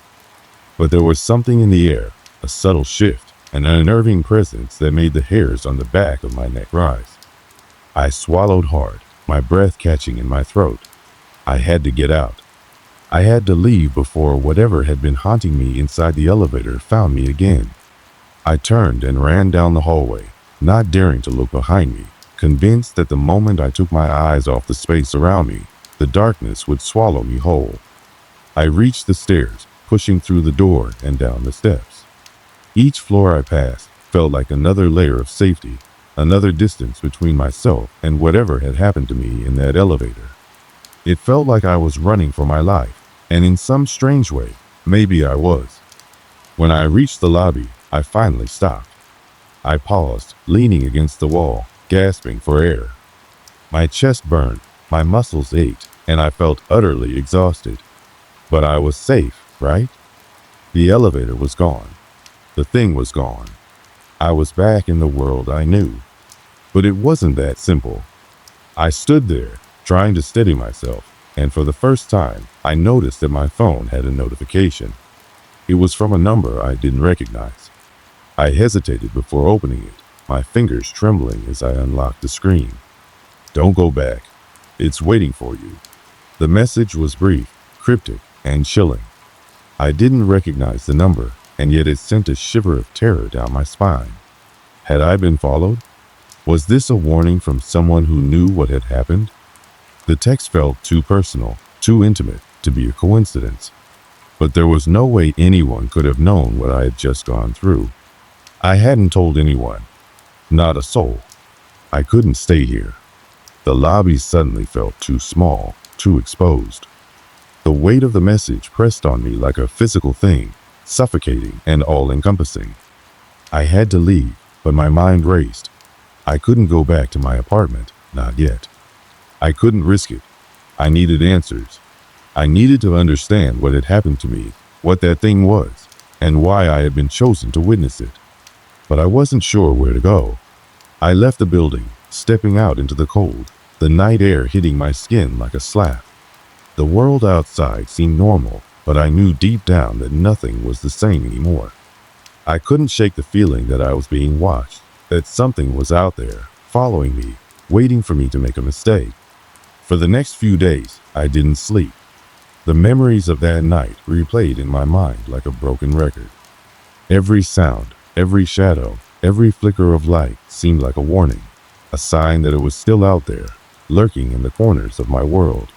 But there was something in the air, a subtle shift, an unnerving presence that made the hairs on the back of my neck rise. I swallowed hard, my breath catching in my throat. I had to get out. I had to leave before whatever had been haunting me inside the elevator found me again. I turned and ran down the hallway, not daring to look behind me, convinced that the moment I took my eyes off the space around me, the darkness would swallow me whole. I reached the stairs, pushing through the door and down the steps. Each floor I passed felt like another layer of safety, another distance between myself and whatever had happened to me in that elevator. It felt like I was running for my life, and in some strange way, maybe I was. When I reached the lobby, I finally stopped. I paused, leaning against the wall, gasping for air. My chest burned, my muscles ached, and I felt utterly exhausted. But I was safe, right? The elevator was gone. The thing was gone. I was back in the world I knew. But it wasn't that simple. I stood there, trying to steady myself, and for the first time, I noticed that my phone had a notification. It was from a number I didn't recognize. I hesitated before opening it, my fingers trembling as I unlocked the screen. "Don't go back. It's waiting for you." The message was brief, cryptic, and chilling. I didn't recognize the number, and yet it sent a shiver of terror down my spine. Had I been followed? Was this a warning from someone who knew what had happened? The text felt too personal, too intimate to be a coincidence. But there was no way anyone could have known what I had just gone through. I hadn't told anyone. Not a soul. I couldn't stay here. The lobby suddenly felt too small, too exposed. The weight of the message pressed on me like a physical thing, suffocating and all-encompassing. I had to leave, but my mind raced. I couldn't go back to my apartment, not yet. I couldn't risk it. I needed answers. I needed to understand what had happened to me, what that thing was, and why I had been chosen to witness it. But I wasn't sure where to go. I left the building, stepping out into the cold, the night air hitting my skin like a slap. The world outside seemed normal, but I knew deep down that nothing was the same anymore. I couldn't shake the feeling that I was being watched, that something was out there, following me, waiting for me to make a mistake. For the next few days, I didn't sleep. The memories of that night replayed in my mind like a broken record. Every sound, every shadow, every flicker of light seemed like a warning, a sign that it was still out there, lurking in the corners of my world.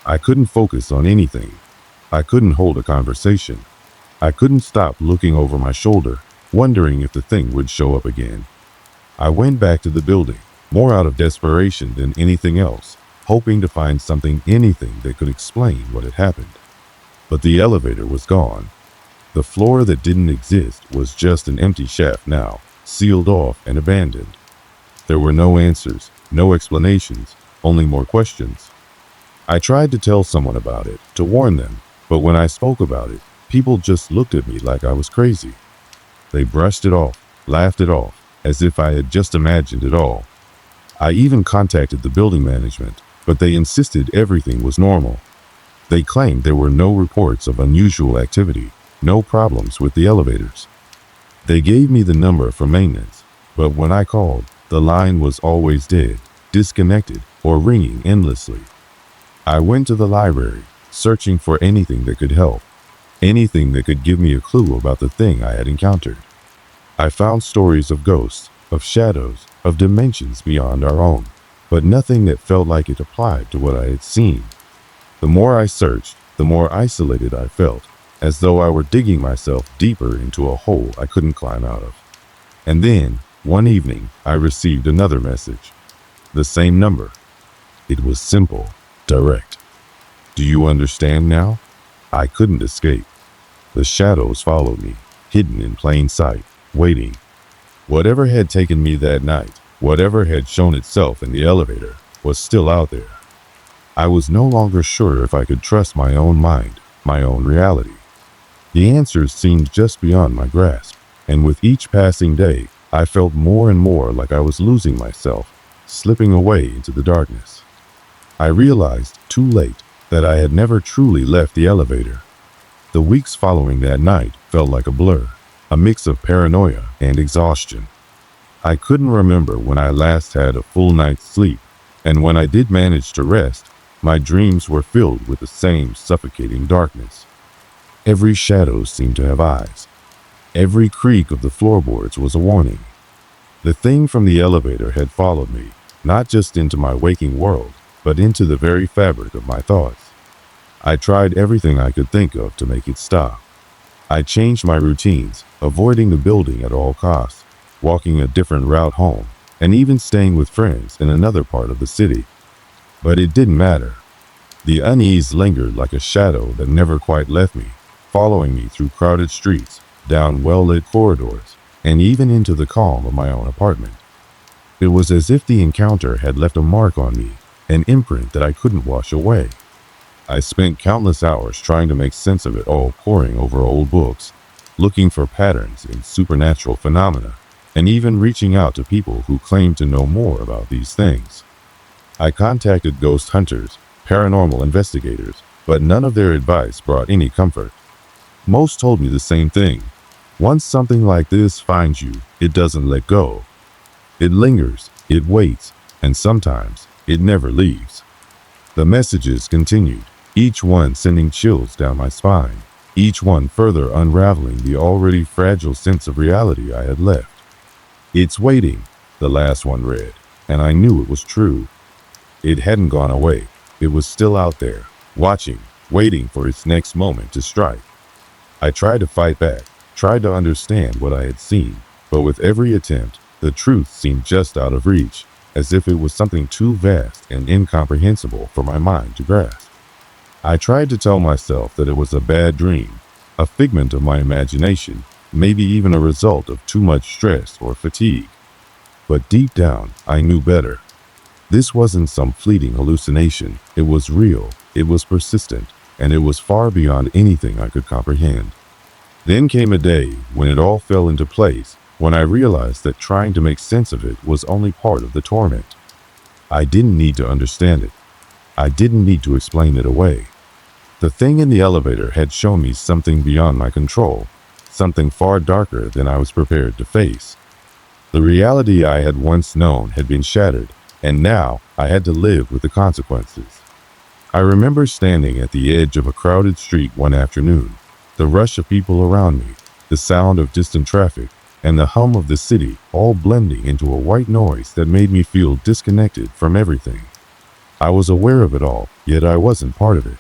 I couldn't focus on anything. I couldn't hold a conversation. I couldn't stop looking over my shoulder, wondering if the thing would show up again. I went back to the building, more out of desperation than anything else, hoping to find something, anything that could explain what had happened. But the elevator was gone. The floor that didn't exist was just an empty shaft now, sealed off and abandoned. There were no answers, no explanations, only more questions. I tried to tell someone about it, to warn them, but when I spoke about it, people just looked at me like I was crazy. They brushed it off, laughed it off, as if I had just imagined it all. I even contacted the building management, but they insisted everything was normal. They claimed there were no reports of unusual activity, no problems with the elevators. They gave me the number for maintenance, but when I called, the line was always dead, disconnected, or ringing endlessly. I went to the library, searching for anything that could help, anything that could give me a clue about the thing I had encountered. I found stories of ghosts, of shadows, of dimensions beyond our own, but nothing that felt like it applied to what I had seen. The more I searched, the more isolated I felt, as though I were digging myself deeper into a hole I couldn't climb out of. And then, one evening, I received another message. The same number. It was simple, direct. Do you understand now? I couldn't escape. The shadows followed me, hidden in plain sight, waiting. Whatever had taken me that night, whatever had shown itself in the elevator, was still out there. I was no longer sure if I could trust my own mind, my own reality. The answers seemed just beyond my grasp, and with each passing day, I felt more and more like I was losing myself, slipping away into the darkness. I realized, too late, that I had never truly left the elevator. The weeks following that night felt like a blur, a mix of paranoia and exhaustion. I couldn't remember when I last had a full night's sleep, and when I did manage to rest, my dreams were filled with the same suffocating darkness. Every shadow seemed to have eyes. Every creak of the floorboards was a warning. The thing from the elevator had followed me, not just into my waking world, but into the very fabric of my thoughts. I tried everything I could think of to make it stop. I changed my routines, avoiding the building at all costs, walking a different route home, and even staying with friends in another part of the city. But it didn't matter. The unease lingered like a shadow that never quite left me, following me through crowded streets, down well-lit corridors, and even into the calm of my own apartment. It was as if the encounter had left a mark on me, an imprint that I couldn't wash away. I spent countless hours trying to make sense of it all, poring over old books, looking for patterns in supernatural phenomena, and even reaching out to people who claimed to know more about these things. I contacted ghost hunters, paranormal investigators, but none of their advice brought any comfort. Most told me the same thing. Once something like this finds you, it doesn't let go. It lingers, it waits, and sometimes it never leaves. The messages continued, each one sending chills down my spine. each one further unraveling the already fragile sense of reality I had left. "It's waiting," the last one read, and I knew it was true. It hadn't gone away. It was still out there, watching, waiting for its next moment to strike. I tried to fight back, tried to understand what I had seen, but with every attempt, the truth seemed just out of reach, as if it was something too vast and incomprehensible for my mind to grasp. I tried to tell myself that it was a bad dream, a figment of my imagination, maybe even a result of too much stress or fatigue. But deep down, I knew better. This wasn't some fleeting hallucination. It was real, it was persistent, and it was far beyond anything I could comprehend. Then came a day when it all fell into place, when I realized that trying to make sense of it was only part of the torment. I didn't need to understand it. I didn't need to explain it away. The thing in the elevator had shown me something beyond my control, something far darker than I was prepared to face. The reality I had once known had been shattered, and now I had to live with the consequences. I remember standing at the edge of a crowded street one afternoon, the rush of people around me, the sound of distant traffic, and the hum of the city all blending into a white noise that made me feel disconnected from everything. I was aware of it all, yet I wasn't part of it.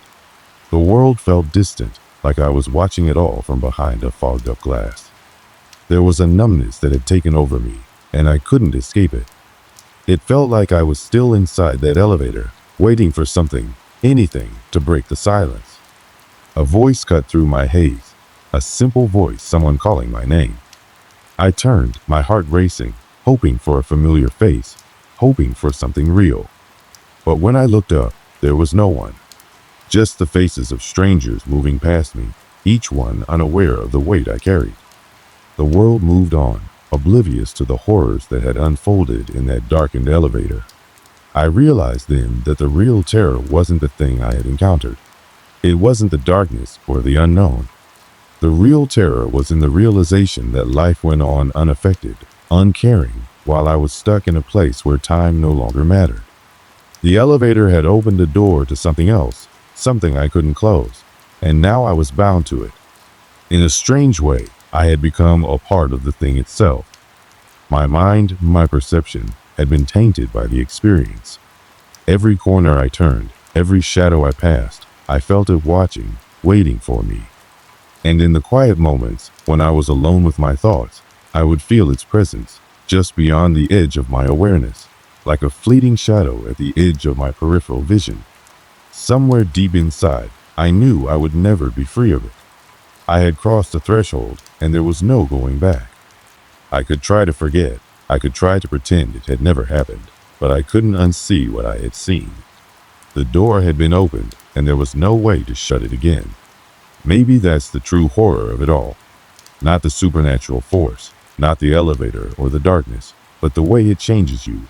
The world felt distant, like I was watching it all from behind a fogged-up glass. There was a numbness that had taken over me, and I couldn't escape it. It felt like I was still inside that elevator, waiting for something, anything, to break the silence. A voice cut through my haze, a simple voice, someone calling my name. I turned, my heart racing, hoping for a familiar face, hoping for something real. But when I looked up, there was no one. Just the faces of strangers moving past me, each one unaware of the weight I carried. The world moved on, oblivious to the horrors that had unfolded in that darkened elevator. I realized then that the real terror wasn't the thing I had encountered. It wasn't the darkness or the unknown. The real terror was in the realization that life went on unaffected, uncaring, while I was stuck in a place where time no longer mattered. The elevator had opened a door to something else, something I couldn't close, and now I was bound to it. In a strange way, I had become a part of the thing itself. My mind, my perception, had been tainted by the experience. Every corner I turned, every shadow I passed, I felt it watching, waiting for me. And in the quiet moments, when I was alone with my thoughts, I would feel its presence, just beyond the edge of my awareness, like a fleeting shadow at the edge of my peripheral vision. Somewhere deep inside, I knew I would never be free of it. I had crossed the threshold, and there was no going back. I could try to forget, I could try to pretend it had never happened, but I couldn't unsee what I had seen. The door had been opened, and there was no way to shut it again. Maybe that's the true horror of it all. Not the supernatural force, not the elevator or the darkness, but the way it changes you.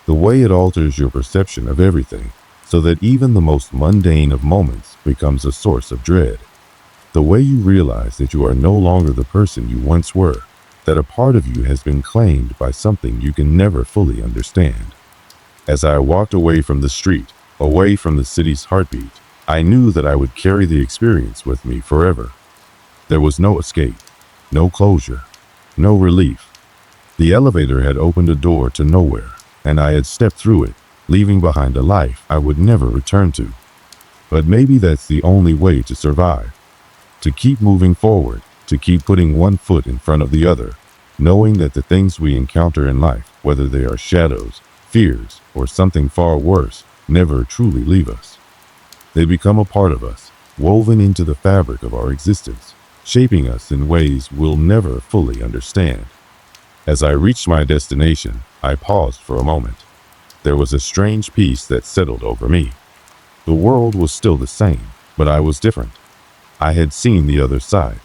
The way it alters your perception of everything, so that even the most mundane of moments becomes a source of dread. The way you realize that you are no longer the person you once were, that a part of you has been claimed by something you can never fully understand. As I walked away from the street, away from the city's heartbeat, I knew that I would carry the experience with me forever. There was no escape, no closure, no relief. The elevator had opened a door to nowhere, and I had stepped through it, leaving behind a life I would never return to. But maybe that's the only way to survive. To keep moving forward, to keep putting one foot in front of the other, knowing that the things we encounter in life, whether they are shadows, fears, or something far worse, never truly leave us. They become a part of us, woven into the fabric of our existence, shaping us in ways we'll never fully understand. As I reached my destination, I paused for a moment. There was a strange peace that settled over me. The world was still the same, but I was different. I had seen the other side.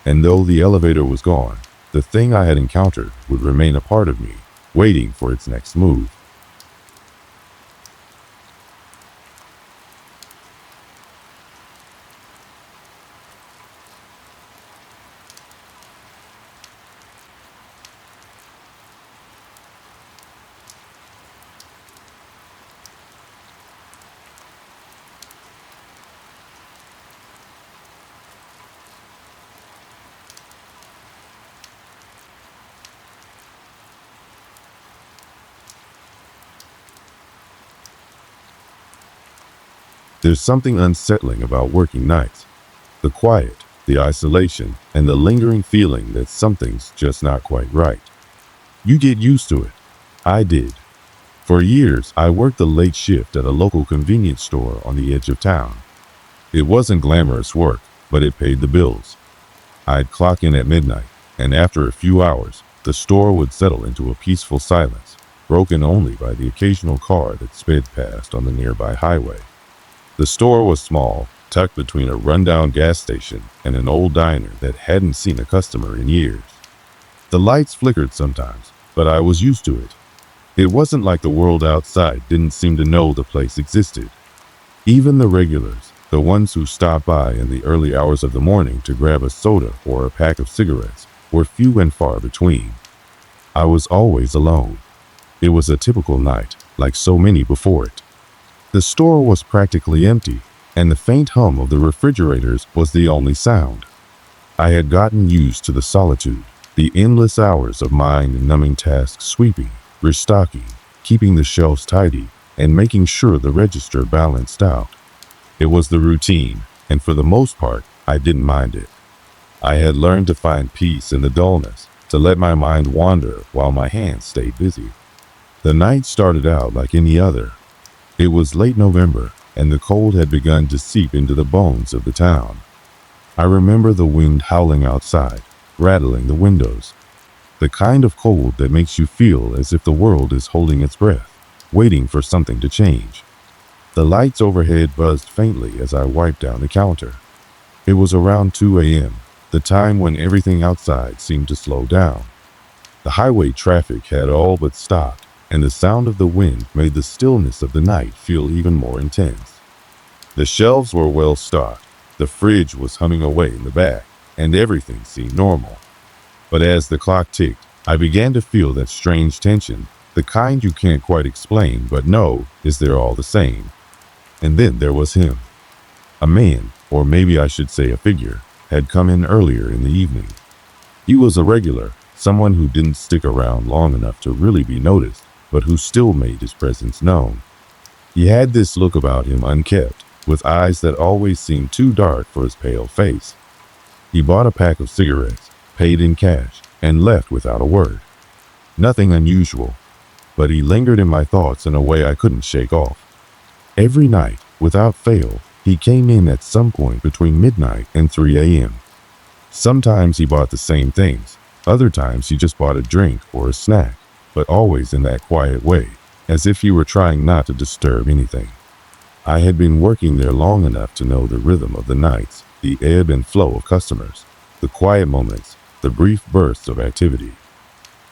And though the elevator was gone, the thing I had encountered would remain a part of me, waiting for its next move. There's something unsettling about working nights. The quiet, the isolation, and the lingering feeling that something's just not quite right. You get used to it. I did. For years, I worked the late shift at a local convenience store on the edge of town. It wasn't glamorous work, but it paid the bills. I'd clock in at midnight, and after a few hours, the store would settle into a peaceful silence, broken only by the occasional car that sped past on the nearby highway. The store was small, tucked between a rundown gas station and an old diner that hadn't seen a customer in years. The lights flickered sometimes, but I was used to it. It wasn't like the world outside didn't seem to know the place existed. Even the regulars, the ones who stopped by in the early hours of the morning to grab a soda or a pack of cigarettes, were few and far between. I was always alone. It was a typical night, like so many before it. The store was practically empty, and the faint hum of the refrigerators was the only sound. I had gotten used to the solitude, the endless hours of mind-numbing tasks, sweeping, restocking, keeping the shelves tidy, and making sure the register balanced out. It was the routine, and for the most part, I didn't mind it. I had learned to find peace in the dullness, to let my mind wander while my hands stayed busy. The night started out like any other. It was late November, and the cold had begun to seep into the bones of the town. I remember the wind howling outside, rattling the windows. The kind of cold that makes you feel as if the world is holding its breath, waiting for something to change. The lights overhead buzzed faintly as I wiped down the counter. It was around 2 a.m., the time when everything outside seemed to slow down. The highway traffic had all but stopped, and the sound of the wind made the stillness of the night feel even more intense. The shelves were well stocked, the fridge was humming away in the back, and everything seemed normal. But as the clock ticked, I began to feel that strange tension, the kind you can't quite explain but know is there all the same. And then there was him. A man, or maybe I should say a figure, had come in earlier in the evening. He was a regular, someone who didn't stick around long enough to really be noticed, but who still made his presence known. He had this look about him unkempt, with eyes that always seemed too dark for his pale face. He bought a pack of cigarettes, paid in cash, and left without a word. Nothing unusual, but he lingered in my thoughts in a way I couldn't shake off. Every night, without fail, he came in at some point between midnight and 3 a.m. Sometimes he bought the same things, other times he just bought a drink or a snack, but always in that quiet way, as if he were trying not to disturb anything. I had been working there long enough to know the rhythm of the nights, the ebb and flow of customers, the quiet moments, the brief bursts of activity.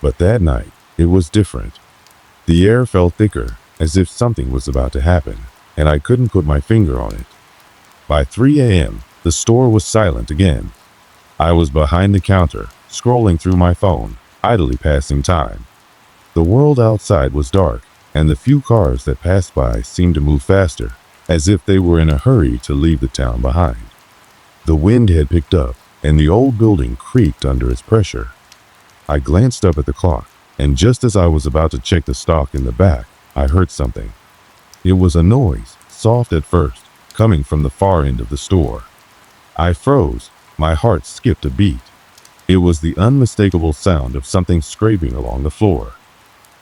But that night, it was different. The air felt thicker, as if something was about to happen, and I couldn't put my finger on it. By 3 a.m., the store was silent again. I was behind the counter, scrolling through my phone, idly passing time. The world outside was dark, and the few cars that passed by seemed to move faster, as if they were in a hurry to leave the town behind. The wind had picked up, and the old building creaked under its pressure. I glanced up at the clock, and just as I was about to check the stock in the back, I heard something. It was a noise, soft at first, coming from the far end of the store. I froze, my heart skipped a beat. It was the unmistakable sound of something scraping along the floor.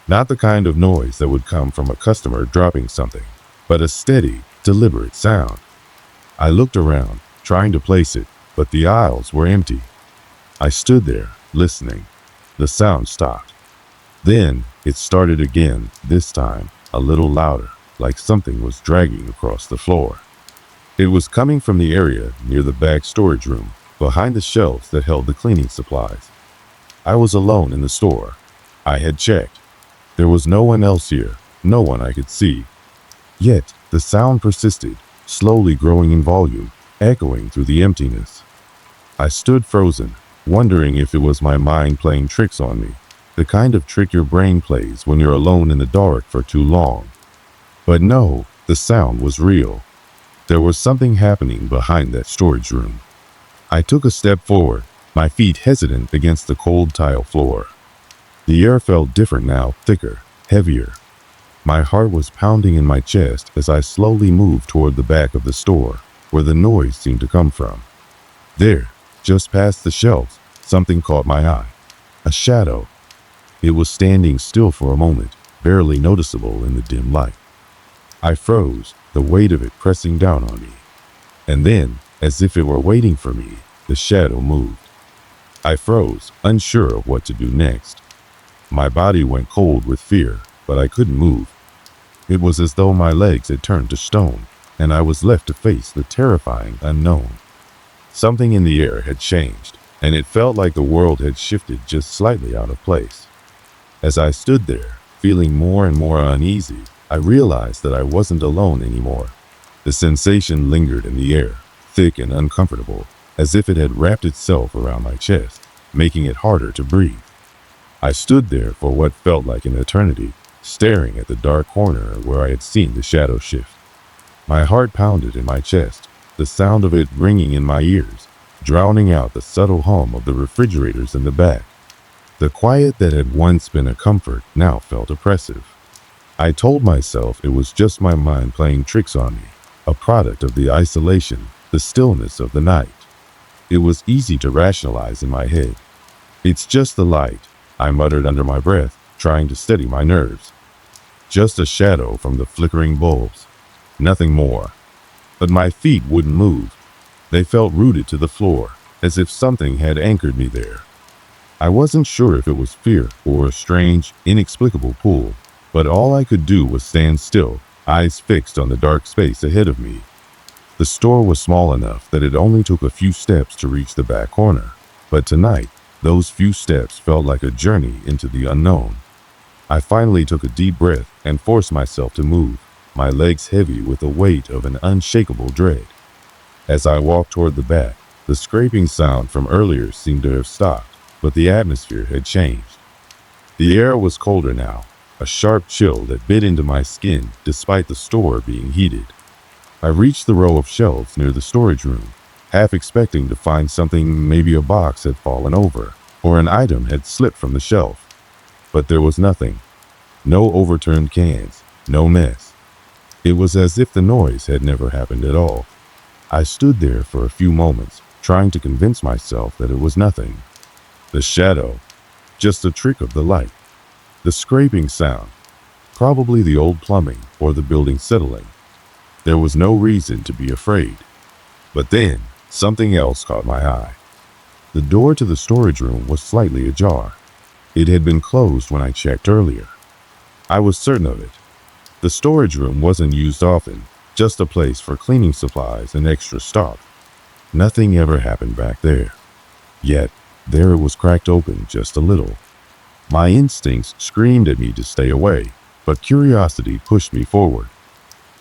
Not the kind of noise that would come from a customer dropping something, but a steady, deliberate sound. I looked around, trying to place it, but the aisles were empty. I stood there, listening. The sound stopped. Then it started again, this time a little louder, like something was dragging across the floor. It was coming from the area near the back storage room, behind the shelves that held the cleaning supplies. I was alone in the store. I had checked. There was no one else here, no one I could see. Yet the sound persisted, slowly growing in volume, echoing through the emptiness. I stood frozen, wondering if it was my mind playing tricks on me, the kind of trick your brain plays when you're alone in the dark for too long. But no, the sound was real. There was something happening behind that storage room. I took a step forward, my feet hesitant against the cold tile floor. The air felt different now, thicker, heavier. My heart was pounding in my chest as I slowly moved toward the back of the store, where the noise seemed to come from. There, just past the shelves, something caught my eye. A shadow. It was standing still for a moment, barely noticeable in the dim light. I froze, the weight of it pressing down on me. And then, as if it were waiting for me, the shadow moved. I froze, unsure of what to do next. My body went cold with fear, but I couldn't move. It was as though my legs had turned to stone, and I was left to face the terrifying unknown. Something in the air had changed, and it felt like the world had shifted just slightly out of place. As I stood there, feeling more and more uneasy, I realized that I wasn't alone anymore. The sensation lingered in the air, thick and uncomfortable, as if it had wrapped itself around my chest, making it harder to breathe. I stood there for what felt like an eternity, staring at the dark corner where I had seen the shadow shift. My heart pounded in my chest, the sound of it ringing in my ears, drowning out the subtle hum of the refrigerators in the back. The quiet that had once been a comfort now felt oppressive. I told myself it was just my mind playing tricks on me, a product of the isolation, the stillness of the night. It was easy to rationalize in my head. "It's just the light," I muttered under my breath, trying to steady my nerves. Just a shadow from the flickering bulbs. Nothing more. But my feet wouldn't move. They felt rooted to the floor, as if something had anchored me there. I wasn't sure if it was fear or a strange, inexplicable pull, but all I could do was stand still, eyes fixed on the dark space ahead of me. The store was small enough that it only took a few steps to reach the back corner, but tonight, those few steps felt like a journey into the unknown. I finally took a deep breath and forced myself to move, my legs heavy with the weight of an unshakable dread. As I walked toward the back, the scraping sound from earlier seemed to have stopped, but the atmosphere had changed. The air was colder now, a sharp chill that bit into my skin despite the store being heated. I reached the row of shelves near the storage room, half expecting to find something. Maybe a box had fallen over, or an item had slipped from the shelf. But there was nothing. No overturned cans, no mess. It was as if the noise had never happened at all. I stood there for a few moments, trying to convince myself that it was nothing. The shadow, just a trick of the light. The scraping sound, probably the old plumbing or the building settling. There was no reason to be afraid. But then, something else caught my eye. The door to the storage room was slightly ajar. It had been closed when I checked earlier. I was certain of it. The storage room wasn't used often, just a place for cleaning supplies and extra stock. Nothing ever happened back there. Yet, there it was cracked open just a little. My instincts screamed at me to stay away, but curiosity pushed me forward.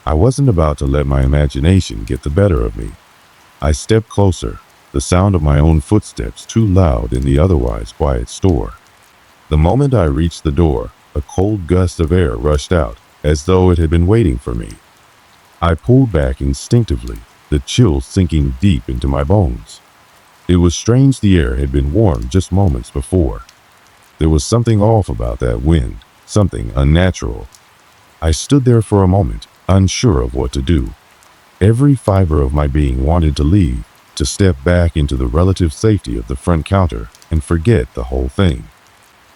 I wasn't about to let my imagination get the better of me. I stepped closer, the sound of my own footsteps too loud in the otherwise quiet store. The moment I reached the door, a cold gust of air rushed out, as though it had been waiting for me. I pulled back instinctively, the chill sinking deep into my bones. It was strange the air had been warm just moments before. There was something off about that wind, something unnatural. I stood there for a moment, unsure of what to do. Every fiber of my being wanted to leave, to step back into the relative safety of the front counter and forget the whole thing.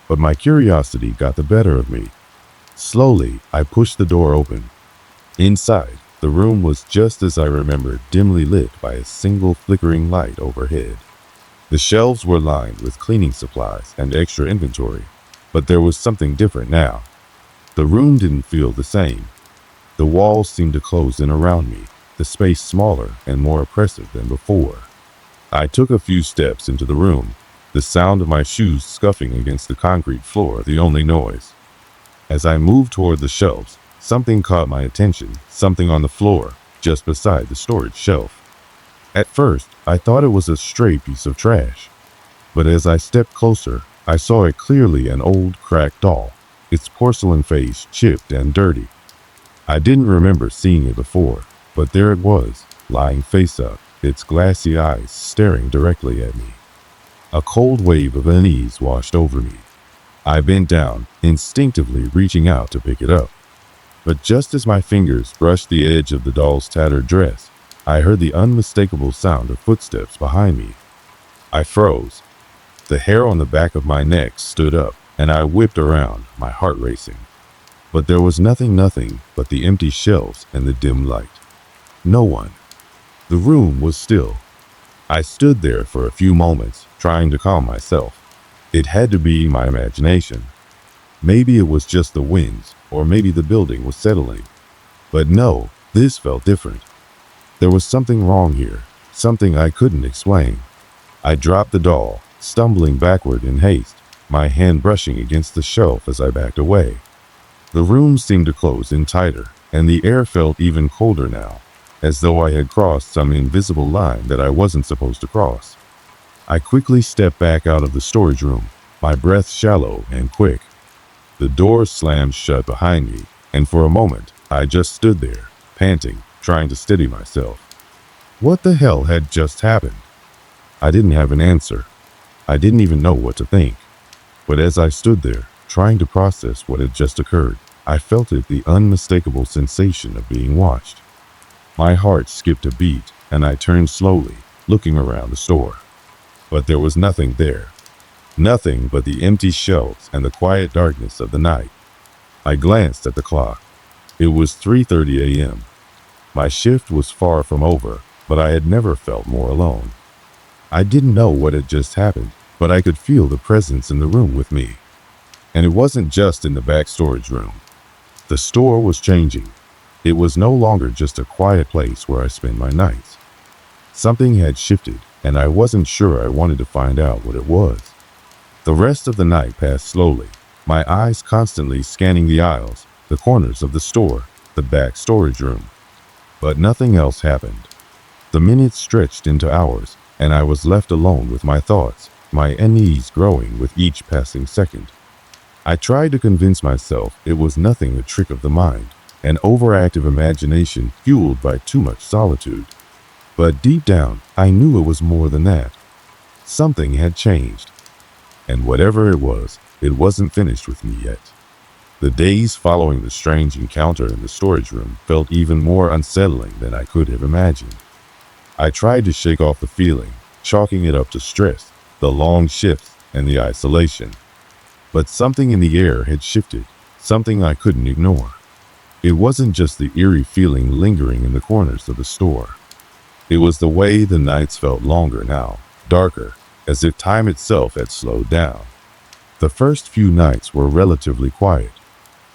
But my curiosity got the better of me. Slowly, I pushed the door open. Inside, the room was just as I remembered, dimly lit by a single flickering light overhead. The shelves were lined with cleaning supplies and extra inventory, but there was something different now. The room didn't feel the same. The walls seemed to close in around me, the space smaller and more oppressive than before. I took a few steps into the room, the sound of my shoes scuffing against the concrete floor the only noise. As I moved toward the shelves, something caught my attention, something on the floor, just beside the storage shelf. At first, I thought it was a stray piece of trash. But as I stepped closer, I saw it clearly: an old, cracked doll, its porcelain face chipped and dirty. I didn't remember seeing it before, but there it was, lying face up, its glassy eyes staring directly at me. A cold wave of unease washed over me. I bent down, instinctively reaching out to pick it up. But just as my fingers brushed the edge of the doll's tattered dress, I heard the unmistakable sound of footsteps behind me. I froze. The hair on the back of my neck stood up, and I whipped around, my heart racing. But there was nothing but the empty shelves and the dim light. No one. The room was still. I stood there for a few moments, trying to calm myself. It had to be my imagination. Maybe it was just the winds, or maybe the building was settling. But no, this felt different. There was something wrong here, something I couldn't explain. I dropped the doll, stumbling backward in haste, my hand brushing against the shelf as I backed away. The room seemed to close in tighter, and the air felt even colder now, as though I had crossed some invisible line that I wasn't supposed to cross. I quickly stepped back out of the storage room, my breath shallow and quick. The door slammed shut behind me, and for a moment, I just stood there, panting, trying to steady myself. What the hell had just happened? I didn't have an answer. I didn't even know what to think. But as I stood there, trying to process what had just occurred, I felt the unmistakable sensation of being watched. My heart skipped a beat, and I turned slowly, looking around the store. But there was nothing there. Nothing but the empty shelves and the quiet darkness of the night. I glanced at the clock. It was 3:30 a.m. My shift was far from over, but I had never felt more alone. I didn't know what had just happened, but I could feel the presence in the room with me. And it wasn't just in the back storage room. The store was changing. It was no longer just a quiet place where I spend my nights. Something had shifted, and I wasn't sure I wanted to find out what it was. The rest of the night passed slowly, my eyes constantly scanning the aisles, the corners of the store, the back storage room. But nothing else happened. The minutes stretched into hours, and I was left alone with my thoughts, my unease growing with each passing second. I tried to convince myself it was nothing a trick of the mind, an overactive imagination fueled by too much solitude. But deep down, I knew it was more than that. Something had changed. And whatever it wasn't finished with me yet. The days following the strange encounter in the storage room felt even more unsettling than I could have imagined. I tried to shake off the feeling, chalking it up to stress, the long shifts, and the isolation. But something in the air had shifted, something I couldn't ignore. It wasn't just the eerie feeling lingering in the corners of the store. It was the way the nights felt longer now, darker, as if time itself had slowed down. The first few nights were relatively quiet,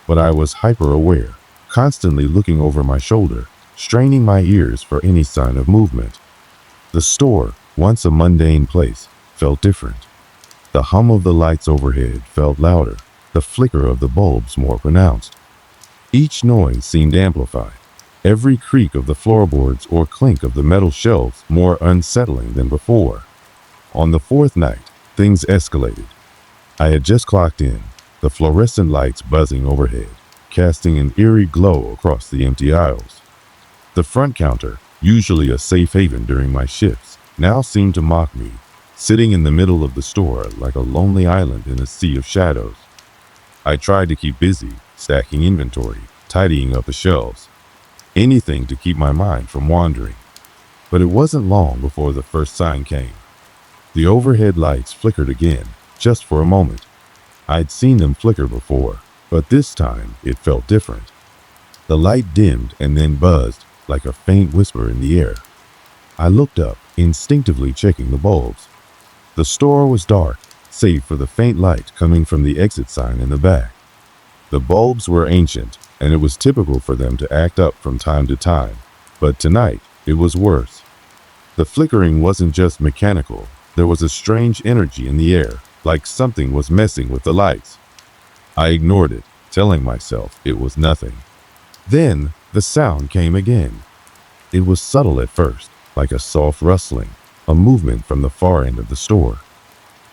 but I was hyper-aware, constantly looking over my shoulder, straining my ears for any sign of movement. The store, once a mundane place, felt different. The hum of the lights overhead felt louder, the flicker of the bulbs more pronounced. Each noise seemed amplified, every creak of the floorboards or clink of the metal shelves more unsettling than before. On the fourth night, things escalated. I had just clocked in, the fluorescent lights buzzing overhead, casting an eerie glow across the empty aisles. The front counter, usually a safe haven during my shifts, now seemed to mock me, sitting in the middle of the store like a lonely island in a sea of shadows. I tried to keep busy, stacking inventory, tidying up the shelves, anything to keep my mind from wandering. But it wasn't long before the first sign came. The overhead lights flickered again, just for a moment. I'd seen them flicker before, but this time it felt different. The light dimmed and then buzzed, like a faint whisper in the air. I looked up, instinctively checking the bulbs. The store was dark, save for the faint light coming from the exit sign in the back. The bulbs were ancient, and it was typical for them to act up from time to time, but tonight it was worse. The flickering wasn't just mechanical. There was a strange energy in the air, like something was messing with the lights. I ignored it, telling myself it was nothing. Then the sound came again. It was subtle at first, like a soft rustling, a movement from the far end of the store.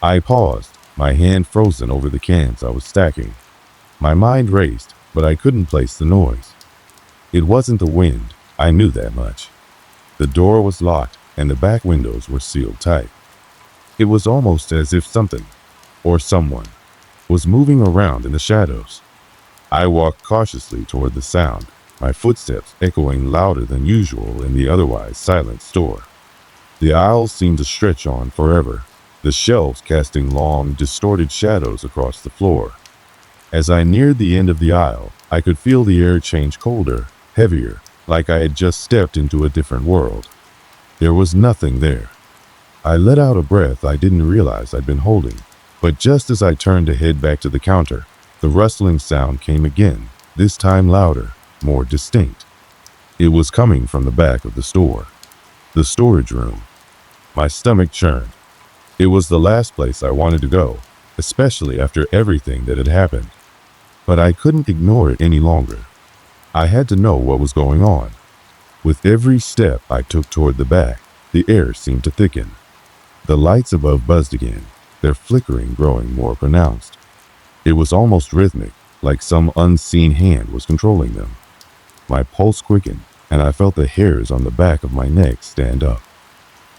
I paused, my hand frozen over the cans I was stacking. My mind raced, but I couldn't place the noise. It wasn't the wind, I knew that much. The door was locked, and the back windows were sealed tight. It was almost as if something, or someone, was moving around in the shadows. I walked cautiously toward the sound, my footsteps echoing louder than usual in the otherwise silent store. The aisles seemed to stretch on forever, the shelves casting long, distorted shadows across the floor. As I neared the end of the aisle, I could feel the air change colder, heavier, like I had just stepped into a different world. There was nothing there. I let out a breath I didn't realize I'd been holding, but just as I turned to head back to the counter, the rustling sound came again, this time louder, more distinct. It was coming from the back of the store, the storage room. My stomach churned. It was the last place I wanted to go, especially after everything that had happened. But I couldn't ignore it any longer. I had to know what was going on. With every step I took toward the back, the air seemed to thicken. The lights above buzzed again, their flickering growing more pronounced. It was almost rhythmic, like some unseen hand was controlling them. My pulse quickened, and I felt the hairs on the back of my neck stand up.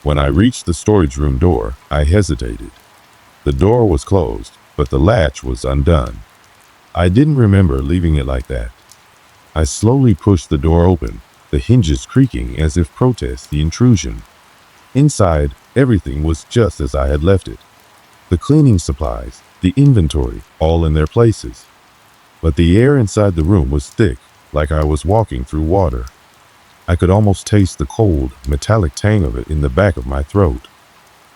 When I reached the storage room door, I hesitated. The door was closed, but the latch was undone. I didn't remember leaving it like that. I slowly pushed the door open, the hinges creaking as if protest the intrusion. Inside, everything was just as I had left it. The cleaning supplies, the inventory, all in their places. But the air inside the room was thick, like I was walking through water. I could almost taste the cold, metallic tang of it in the back of my throat.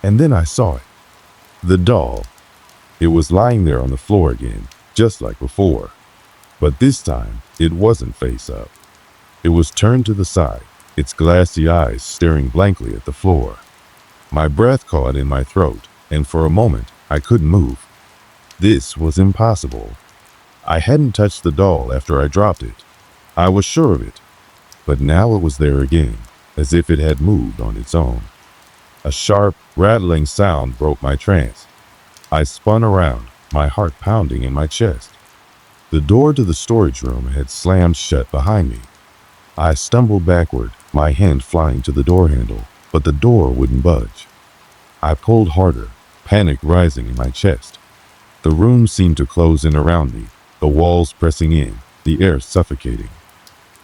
And then I saw it. The doll. It was lying there on the floor again, just like before. But this time, it wasn't face up. It was turned to the side, its glassy eyes staring blankly at the floor. My breath caught in my throat, and for a moment, I couldn't move. This was impossible. I hadn't touched the doll after I dropped it. I was sure of it. But now it was there again, as if it had moved on its own. A sharp, rattling sound broke my trance. I spun around, my heart pounding in my chest. The door to the storage room had slammed shut behind me. I stumbled backward, my hand flying to the door handle, but the door wouldn't budge. I pulled harder, panic rising in my chest. The room seemed to close in around me, the walls pressing in, the air suffocating.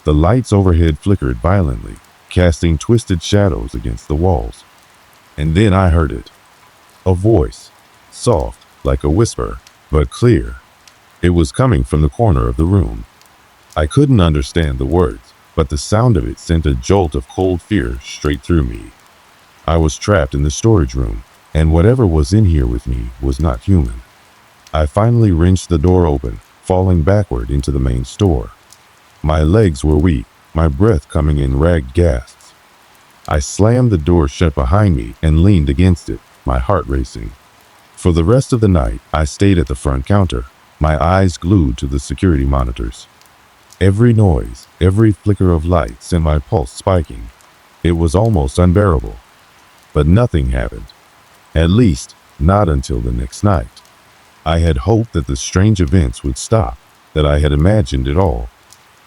The lights overhead flickered violently, casting twisted shadows against the walls. And then I heard it. A voice, soft, like a whisper, but clear. It was coming from the corner of the room. I couldn't understand the words, but the sound of it sent a jolt of cold fear straight through me. I was trapped in the storage room, and whatever was in here with me was not human. I finally wrenched the door open, falling backward into the main store. My legs were weak, my breath coming in ragged gasps. I slammed the door shut behind me and leaned against it, my heart racing. For the rest of the night, I stayed at the front counter, my eyes glued to the security monitors. Every noise, every flicker of light sent my pulse spiking. It was almost unbearable. But nothing happened. At least, not until the next night. I had hoped that the strange events would stop, that I had imagined it all.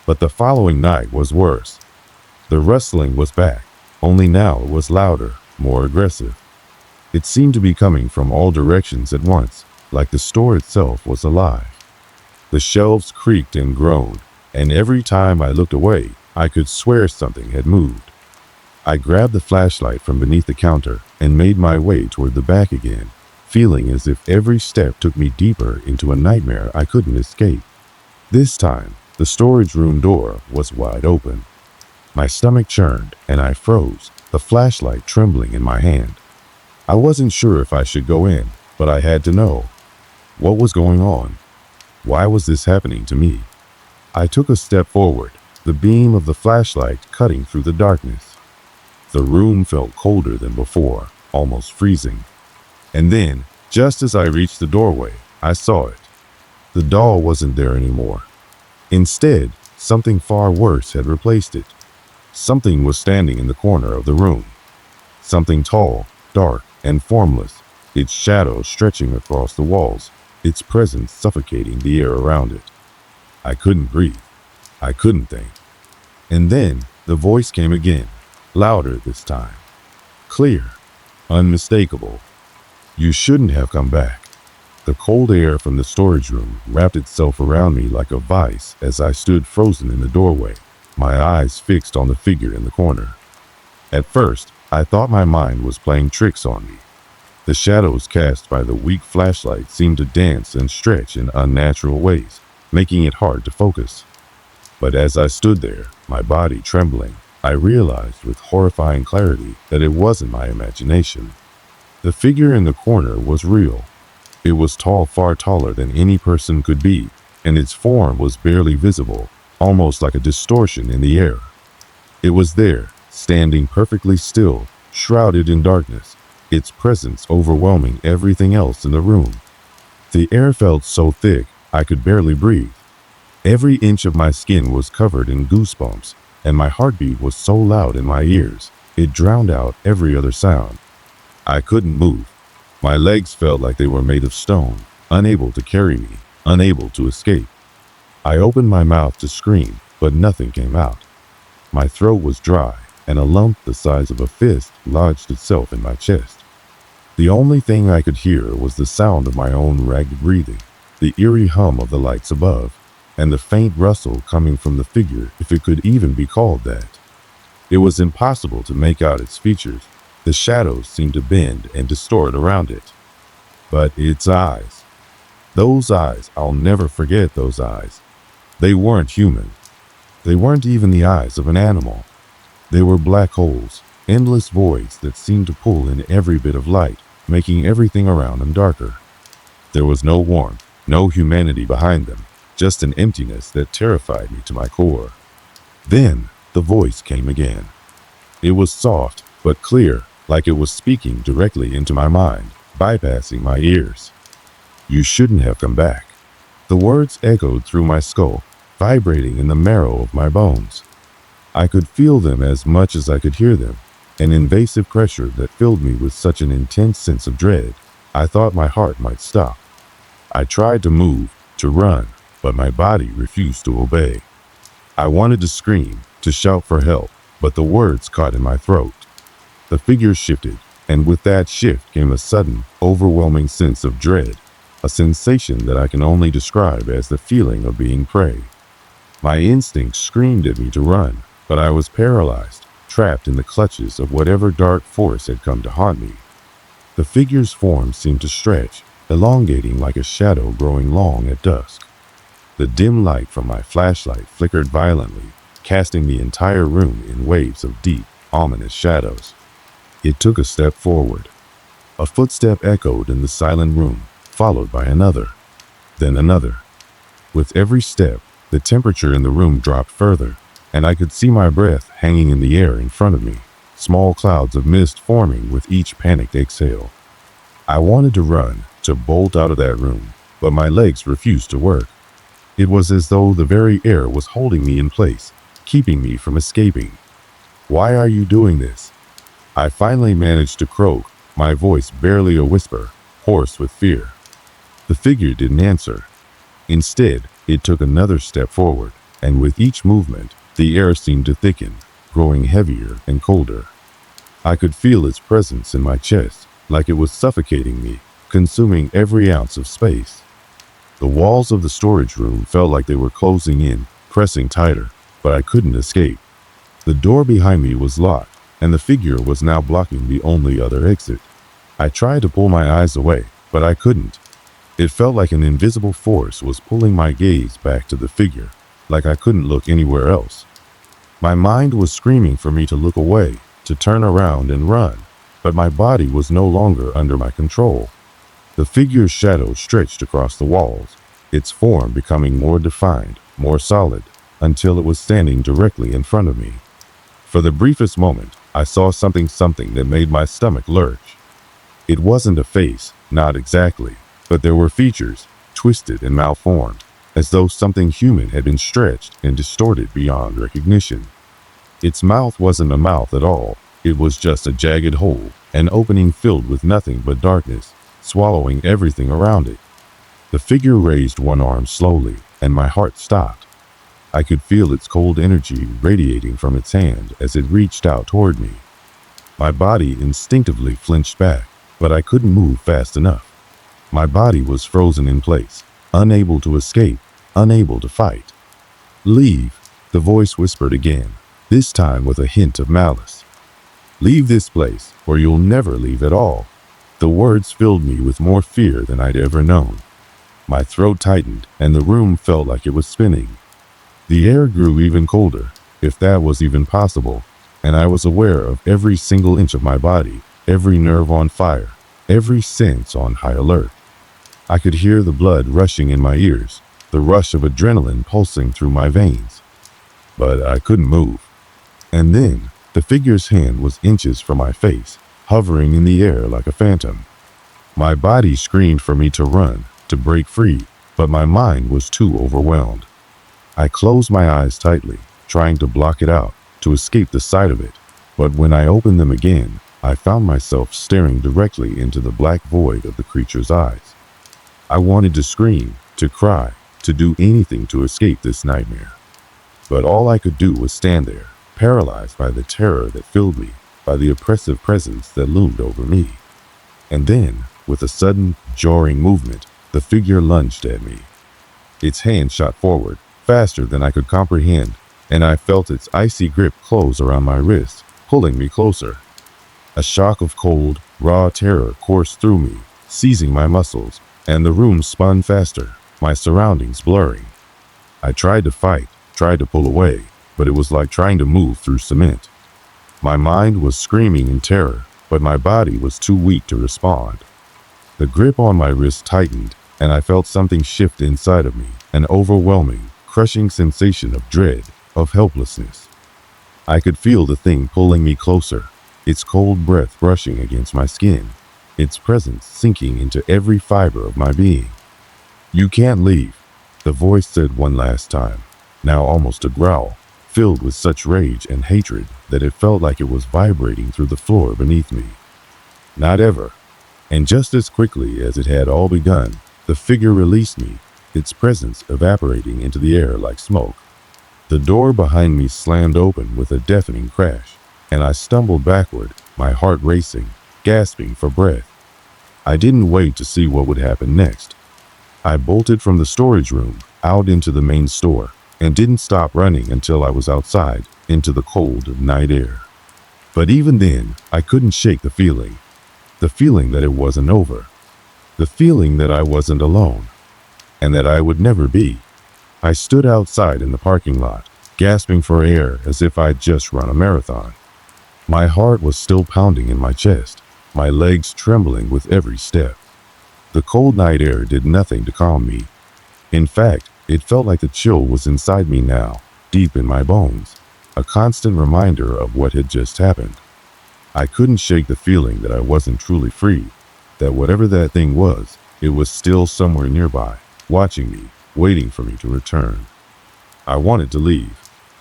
But the following night was worse. The rustling was back, only now it was louder, more aggressive. It seemed to be coming from all directions at once, like the store itself was alive. The shelves creaked and groaned, and every time I looked away, I could swear something had moved. I grabbed the flashlight from beneath the counter and made my way toward the back again, feeling as if every step took me deeper into a nightmare I couldn't escape. This time, the storage room door was wide open. My stomach churned and I froze, the flashlight trembling in my hand. I wasn't sure if I should go in, but I had to know. What was going on? Why was this happening to me? I took a step forward, the beam of the flashlight cutting through the darkness. The room felt colder than before, almost freezing. And then, just as I reached the doorway, I saw it. The doll wasn't there anymore. Instead, something far worse had replaced it. Something was standing in the corner of the room. Something tall, dark, and formless, its shadow stretching across the walls, its presence suffocating the air around it. I couldn't breathe. I couldn't think. And then the voice came again, louder this time. Clear, unmistakable. You shouldn't have come back. The cold air from the storage room wrapped itself around me like a vice as I stood frozen in the doorway, my eyes fixed on the figure in the corner. At first, I thought my mind was playing tricks on me. The shadows cast by the weak flashlight seemed to dance and stretch in unnatural ways, making it hard to focus. But as I stood there, my body trembling, I realized with horrifying clarity that it wasn't my imagination. The figure in the corner was real. It was tall, far taller than any person could be, and its form was barely visible, almost like a distortion in the air. It was there, standing perfectly still, shrouded in darkness, its presence overwhelming everything else in the room. The air felt so thick, I could barely breathe. Every inch of my skin was covered in goosebumps, and my heartbeat was so loud in my ears, it drowned out every other sound. I couldn't move. My legs felt like they were made of stone, unable to carry me, unable to escape. I opened my mouth to scream, but nothing came out. My throat was dry, and a lump the size of a fist lodged itself in my chest. The only thing I could hear was the sound of my own ragged breathing, the eerie hum of the lights above, and the faint rustle coming from the figure, if it could even be called that. It was impossible to make out its features. The shadows seemed to bend and distort around it. But its eyes. Those eyes, I'll never forget those eyes. They weren't human. They weren't even the eyes of an animal. They were black holes, endless voids that seemed to pull in every bit of light, making everything around them darker. There was no warmth, no humanity behind them, just an emptiness that terrified me to my core. Then the voice came again. It was soft, but clear, like it was speaking directly into my mind, bypassing my ears. "You shouldn't have come back." The words echoed through my skull, vibrating in the marrow of my bones. I could feel them as much as I could hear them, an invasive pressure that filled me with such an intense sense of dread, I thought my heart might stop. I tried to move, to run, but my body refused to obey. I wanted to scream, to shout for help, but the words caught in my throat. The figure shifted, and with that shift came a sudden, overwhelming sense of dread, a sensation that I can only describe as the feeling of being prey. My instincts screamed at me to run, but I was paralyzed, trapped in the clutches of whatever dark force had come to haunt me. The figure's form seemed to stretch, elongating like a shadow growing long at dusk. The dim light from my flashlight flickered violently, casting the entire room in waves of deep, ominous shadows. It took a step forward. A footstep echoed in the silent room, followed by another, then another. With every step, the temperature in the room dropped further, and I could see my breath hanging in the air in front of me, small clouds of mist forming with each panicked exhale. I wanted to run, to bolt out of that room, but my legs refused to work. It was as though the very air was holding me in place, keeping me from escaping. "Why are you doing this?" I finally managed to croak, my voice barely a whisper, hoarse with fear. The figure didn't answer. Instead, it took another step forward, and with each movement, the air seemed to thicken, growing heavier and colder. I could feel its presence in my chest, like it was suffocating me, consuming every ounce of space. The walls of the storage room felt like they were closing in, pressing tighter, but I couldn't escape. The door behind me was locked, and the figure was now blocking the only other exit. I tried to pull my eyes away, but I couldn't. It felt like an invisible force was pulling my gaze back to the figure, like I couldn't look anywhere else. My mind was screaming for me to look away, to turn around and run, but my body was no longer under my control. The figure's shadow stretched across the walls, its form becoming more defined, more solid, until it was standing directly in front of me. For the briefest moment, I saw something that made my stomach lurch. It wasn't a face, not exactly, but there were features, twisted and malformed, as though something human had been stretched and distorted beyond recognition. Its mouth wasn't a mouth at all, it was just a jagged hole, an opening filled with nothing but darkness, swallowing everything around it. The figure raised one arm slowly, and my heart stopped. I could feel its cold energy radiating from its hand as it reached out toward me. My body instinctively flinched back, but I couldn't move fast enough. My body was frozen in place, unable to escape, unable to fight. "Leave," the voice whispered again, this time with a hint of malice. "Leave this place, or you'll never leave at all." The words filled me with more fear than I'd ever known. My throat tightened, and the room felt like it was spinning. The air grew even colder, if that was even possible, and I was aware of every single inch of my body, every nerve on fire, every sense on high alert. I could hear the blood rushing in my ears, the rush of adrenaline pulsing through my veins. But I couldn't move. And then, the figure's hand was inches from my face, hovering in the air like a phantom. My body screamed for me to run, to break free, but my mind was too overwhelmed. I closed my eyes tightly, trying to block it out, to escape the sight of it. But when I opened them again, I found myself staring directly into the black void of the creature's eyes. I wanted to scream, to cry, to do anything to escape this nightmare. But all I could do was stand there, paralyzed by the terror that filled me, by the oppressive presence that loomed over me. And then, with a sudden, jarring movement, the figure lunged at me. Its hand shot forward, faster than I could comprehend, and I felt its icy grip close around my wrist, pulling me closer. A shock of cold, raw terror coursed through me, seizing my muscles, and the room spun faster, my surroundings blurring. I tried to fight, tried to pull away, but it was like trying to move through cement. My mind was screaming in terror, but my body was too weak to respond. The grip on my wrist tightened, and I felt something shift inside of me, an overwhelming, crushing sensation of dread, of helplessness. I could feel the thing pulling me closer, its cold breath brushing against my skin, its presence sinking into every fiber of my being. "You can't leave," the voice said one last time, now almost a growl, filled with such rage and hatred that it felt like it was vibrating through the floor beneath me. "Not ever." And just as quickly as it had all begun, the figure released me, its presence evaporating into the air like smoke. The door behind me slammed open with a deafening crash, and I stumbled backward, my heart racing, gasping for breath. I didn't wait to see what would happen next. I bolted from the storage room, out into the main store, and didn't stop running until I was outside, into the cold night air. But even then, I couldn't shake the feeling that it wasn't over, the feeling that I wasn't alone, and that I would never be. I stood outside in the parking lot, gasping for air as if I'd just run a marathon. My heart was still pounding in my chest, my legs trembling with every step. The cold night air did nothing to calm me. In fact, it felt like the chill was inside me now, deep in my bones, a constant reminder of what had just happened. I couldn't shake the feeling that I wasn't truly free, that whatever that thing was, it was still somewhere nearby, watching me, waiting for me to return. I wanted to leave.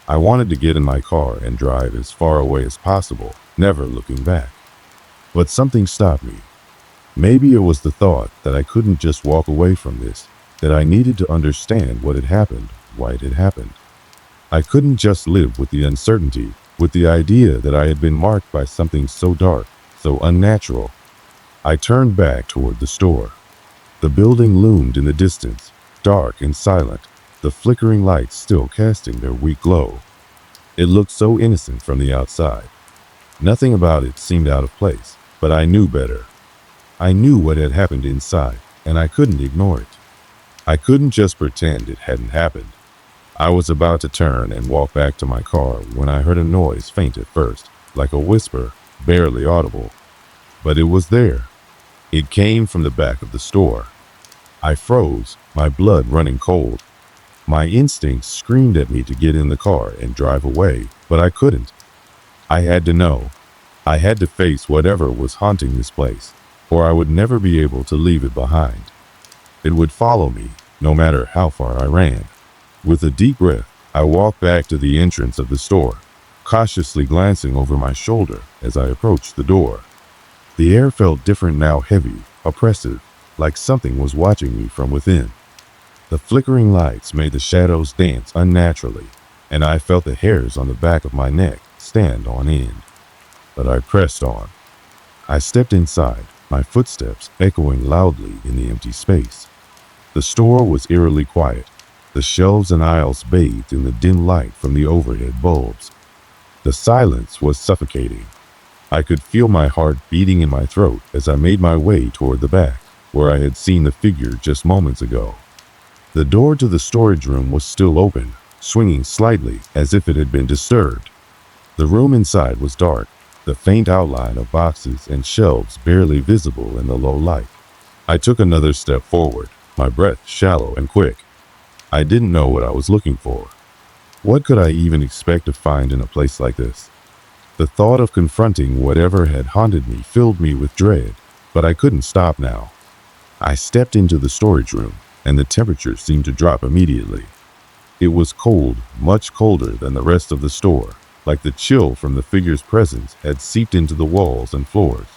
I wanted to get in my car and drive as far away as possible, never looking back. But something stopped me. Maybe it was the thought that I couldn't just walk away from this, that I needed to understand what had happened, why it had happened. I couldn't just live with the uncertainty, with the idea that I had been marked by something so dark, so unnatural. I turned back toward the store. The building loomed in the distance, dark and silent, the flickering lights still casting their weak glow. It looked so innocent from the outside. Nothing about it seemed out of place, but I knew better. I knew what had happened inside, and I couldn't ignore it. I couldn't just pretend it hadn't happened. I was about to turn and walk back to my car when I heard a noise, faint at first, like a whisper, barely audible. But it was there. It came from the back of the store. I froze, my blood running cold. My instincts screamed at me to get in the car and drive away, but I couldn't. I had to know. I had to face whatever was haunting this place, or I would never be able to leave it behind. It would follow me, no matter how far I ran. With a deep breath, I walked back to the entrance of the store, cautiously glancing over my shoulder as I approached the door. The air felt different now, heavy, oppressive, like something was watching me from within. The flickering lights made the shadows dance unnaturally, and I felt the hairs on the back of my neck stand on end. But I pressed on. I stepped inside, my footsteps echoing loudly in the empty space. The store was eerily quiet, the shelves and aisles bathed in the dim light from the overhead bulbs. The silence was suffocating. I could feel my heart beating in my throat as I made my way toward the back, where I had seen the figure just moments ago. The door to the storage room was still open, swinging slightly as if it had been disturbed. The room inside was dark, the faint outline of boxes and shelves barely visible in the low light. I took another step forward, my breath shallow and quick. I didn't know what I was looking for. What could I even expect to find in a place like this? The thought of confronting whatever had haunted me filled me with dread, but I couldn't stop now. I stepped into the storage room, and the temperature seemed to drop immediately. It was cold, much colder than the rest of the store, like the chill from the figure's presence had seeped into the walls and floors.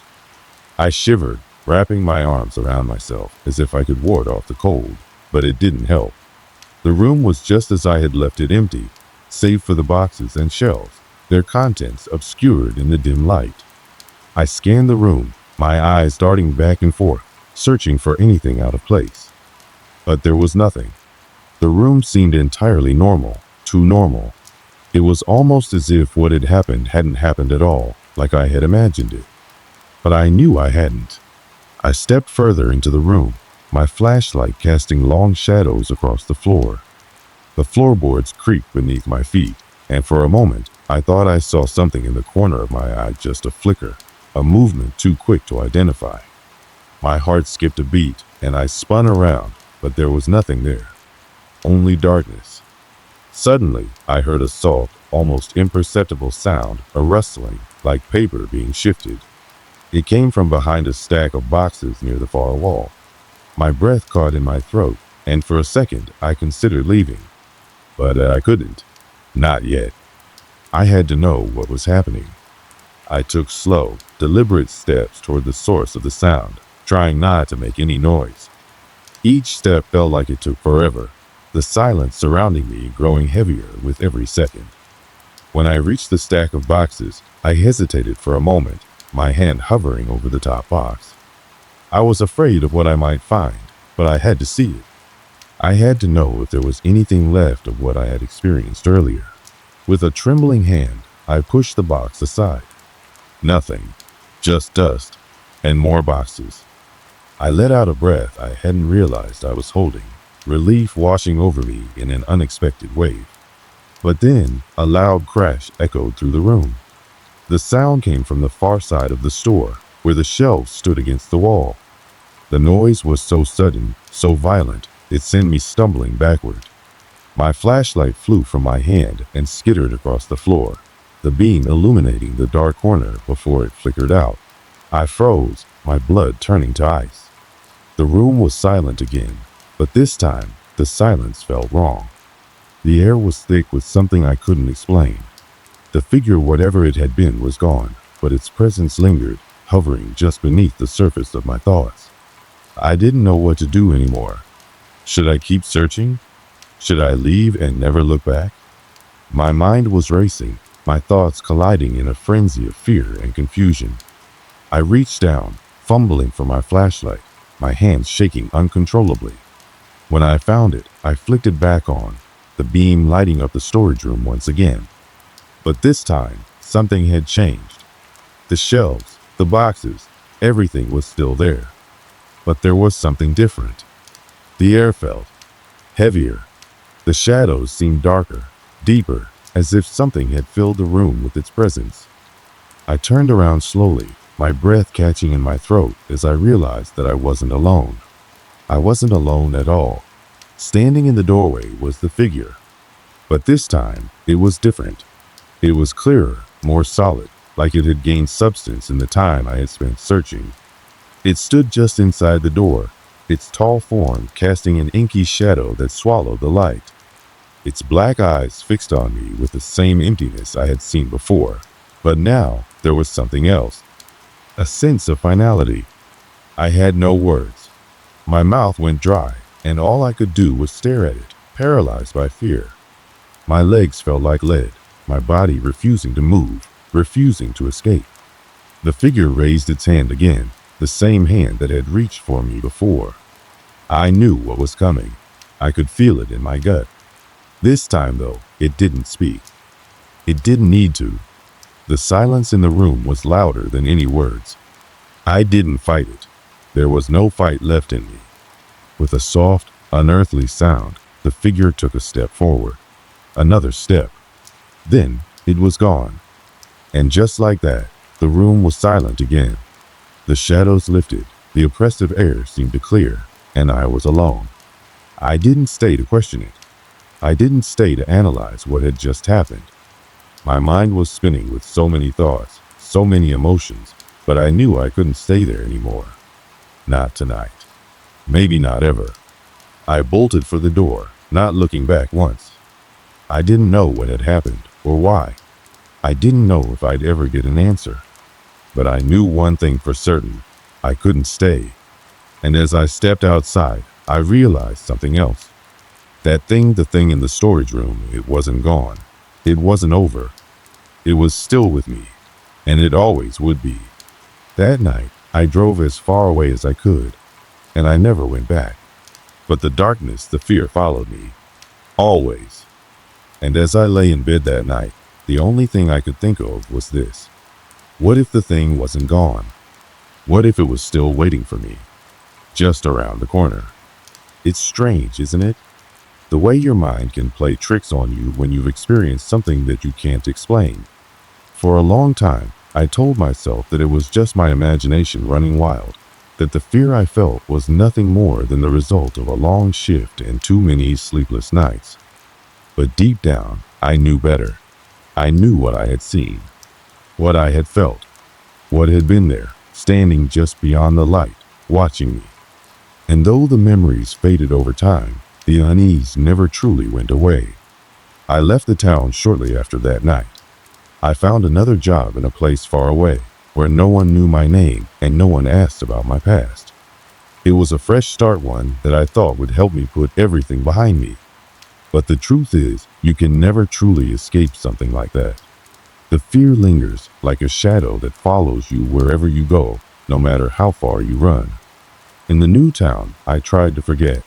I shivered, wrapping my arms around myself as if I could ward off the cold, but it didn't help. The room was just as I had left it, empty, save for the boxes and shelves, their contents obscured in the dim light. I scanned the room, my eyes darting back and forth, searching for anything out of place. But there was nothing. The room seemed entirely normal, too normal. It was almost as if what had happened hadn't happened at all, like I had imagined it. But I knew I hadn't. I stepped further into the room, my flashlight casting long shadows across the floor. The floorboards creaked beneath my feet, and for a moment, I thought I saw something in the corner of my eye, just a flicker, a movement too quick to identify. My heart skipped a beat, and I spun around, but there was nothing there. Only darkness. Suddenly, I heard a soft, almost imperceptible sound, a rustling, like paper being shifted. It came from behind a stack of boxes near the far wall. My breath caught in my throat, and for a second, I considered leaving. But I couldn't. Not yet. I had to know what was happening. I took slow, deliberate steps toward the source of the sound, trying not to make any noise. Each step felt like it took forever, the silence surrounding me growing heavier with every second. When I reached the stack of boxes, I hesitated for a moment, my hand hovering over the top box. I was afraid of what I might find, but I had to see it. I had to know if there was anything left of what I had experienced earlier. With a trembling hand, I pushed the box aside. Nothing, just dust, and more boxes. I let out a breath I hadn't realized I was holding, relief washing over me in an unexpected wave. But then, a loud crash echoed through the room. The sound came from the far side of the store, where the shelves stood against the wall. The noise was so sudden, so violent, it sent me stumbling backward. My flashlight flew from my hand and skittered across the floor, the beam illuminating the dark corner before it flickered out. I froze, my blood turning to ice. The room was silent again, but this time, the silence felt wrong. The air was thick with something I couldn't explain. The figure, whatever it had been, was gone, but its presence lingered, hovering just beneath the surface of my thoughts. I didn't know what to do anymore. Should I keep searching? Should I leave and never look back? My mind was racing, my thoughts colliding in a frenzy of fear and confusion. I reached down, fumbling for my flashlight, my hands shaking uncontrollably. When I found it, I flicked it back on, the beam lighting up the storage room once again. But this time, something had changed. The shelves, the boxes, everything was still there. But there was something different. The air felt heavier. The shadows seemed darker, deeper, as if something had filled the room with its presence. I turned around slowly, my breath catching in my throat as I realized that I wasn't alone. I wasn't alone at all. Standing in the doorway was the figure. But this time, it was different. It was clearer, more solid, like it had gained substance in the time I had spent searching. It stood just inside the door, its tall form casting an inky shadow that swallowed the light. Its black eyes fixed on me with the same emptiness I had seen before, but now there was something else. A sense of finality. I had no words. My mouth went dry, and all I could do was stare at it, paralyzed by fear. My legs felt like lead, my body refusing to move, refusing to escape. The figure raised its hand again, the same hand that had reached for me before. I knew what was coming. I could feel it in my gut. This time, though, it didn't speak. It didn't need to. The silence in the room was louder than any words. I didn't fight it. There was no fight left in me. With a soft, unearthly sound, the figure took a step forward. Another step. Then it was gone. And just like that, the room was silent again. The shadows lifted, the oppressive air seemed to clear, and I was alone. I didn't stay to question it. I didn't stay to analyze what had just happened. My mind was spinning with so many thoughts, so many emotions, but I knew I couldn't stay there anymore. Not tonight. Maybe not ever. I bolted for the door, not looking back once. I didn't know what had happened or why. I didn't know if I'd ever get an answer. But I knew one thing for certain. I couldn't stay. And as I stepped outside, I realized something else. The thing in the storage room, it wasn't gone. It wasn't over. It was still with me. And it always would be. That night, I drove as far away as I could. And I never went back. But the darkness, the fear followed me. Always. And as I lay in bed that night, the only thing I could think of was this. What if the thing wasn't gone? What if it was still waiting for me? Just around the corner. It's strange, isn't it? The way your mind can play tricks on you when you've experienced something that you can't explain. For a long time, I told myself that it was just my imagination running wild, that the fear I felt was nothing more than the result of a long shift and too many sleepless nights. But deep down, I knew better. I knew what I had seen, what I had felt, what had been there, standing just beyond the light, watching me. And though the memories faded over time, the unease never truly went away. I left the town shortly after that night. I found another job in a place far away, where no one knew my name and no one asked about my past. It was a fresh start, one that I thought would help me put everything behind me. But the truth is, you can never truly escape something like that. The fear lingers like a shadow that follows you wherever you go, no matter how far you run. In the new town, I tried to forget.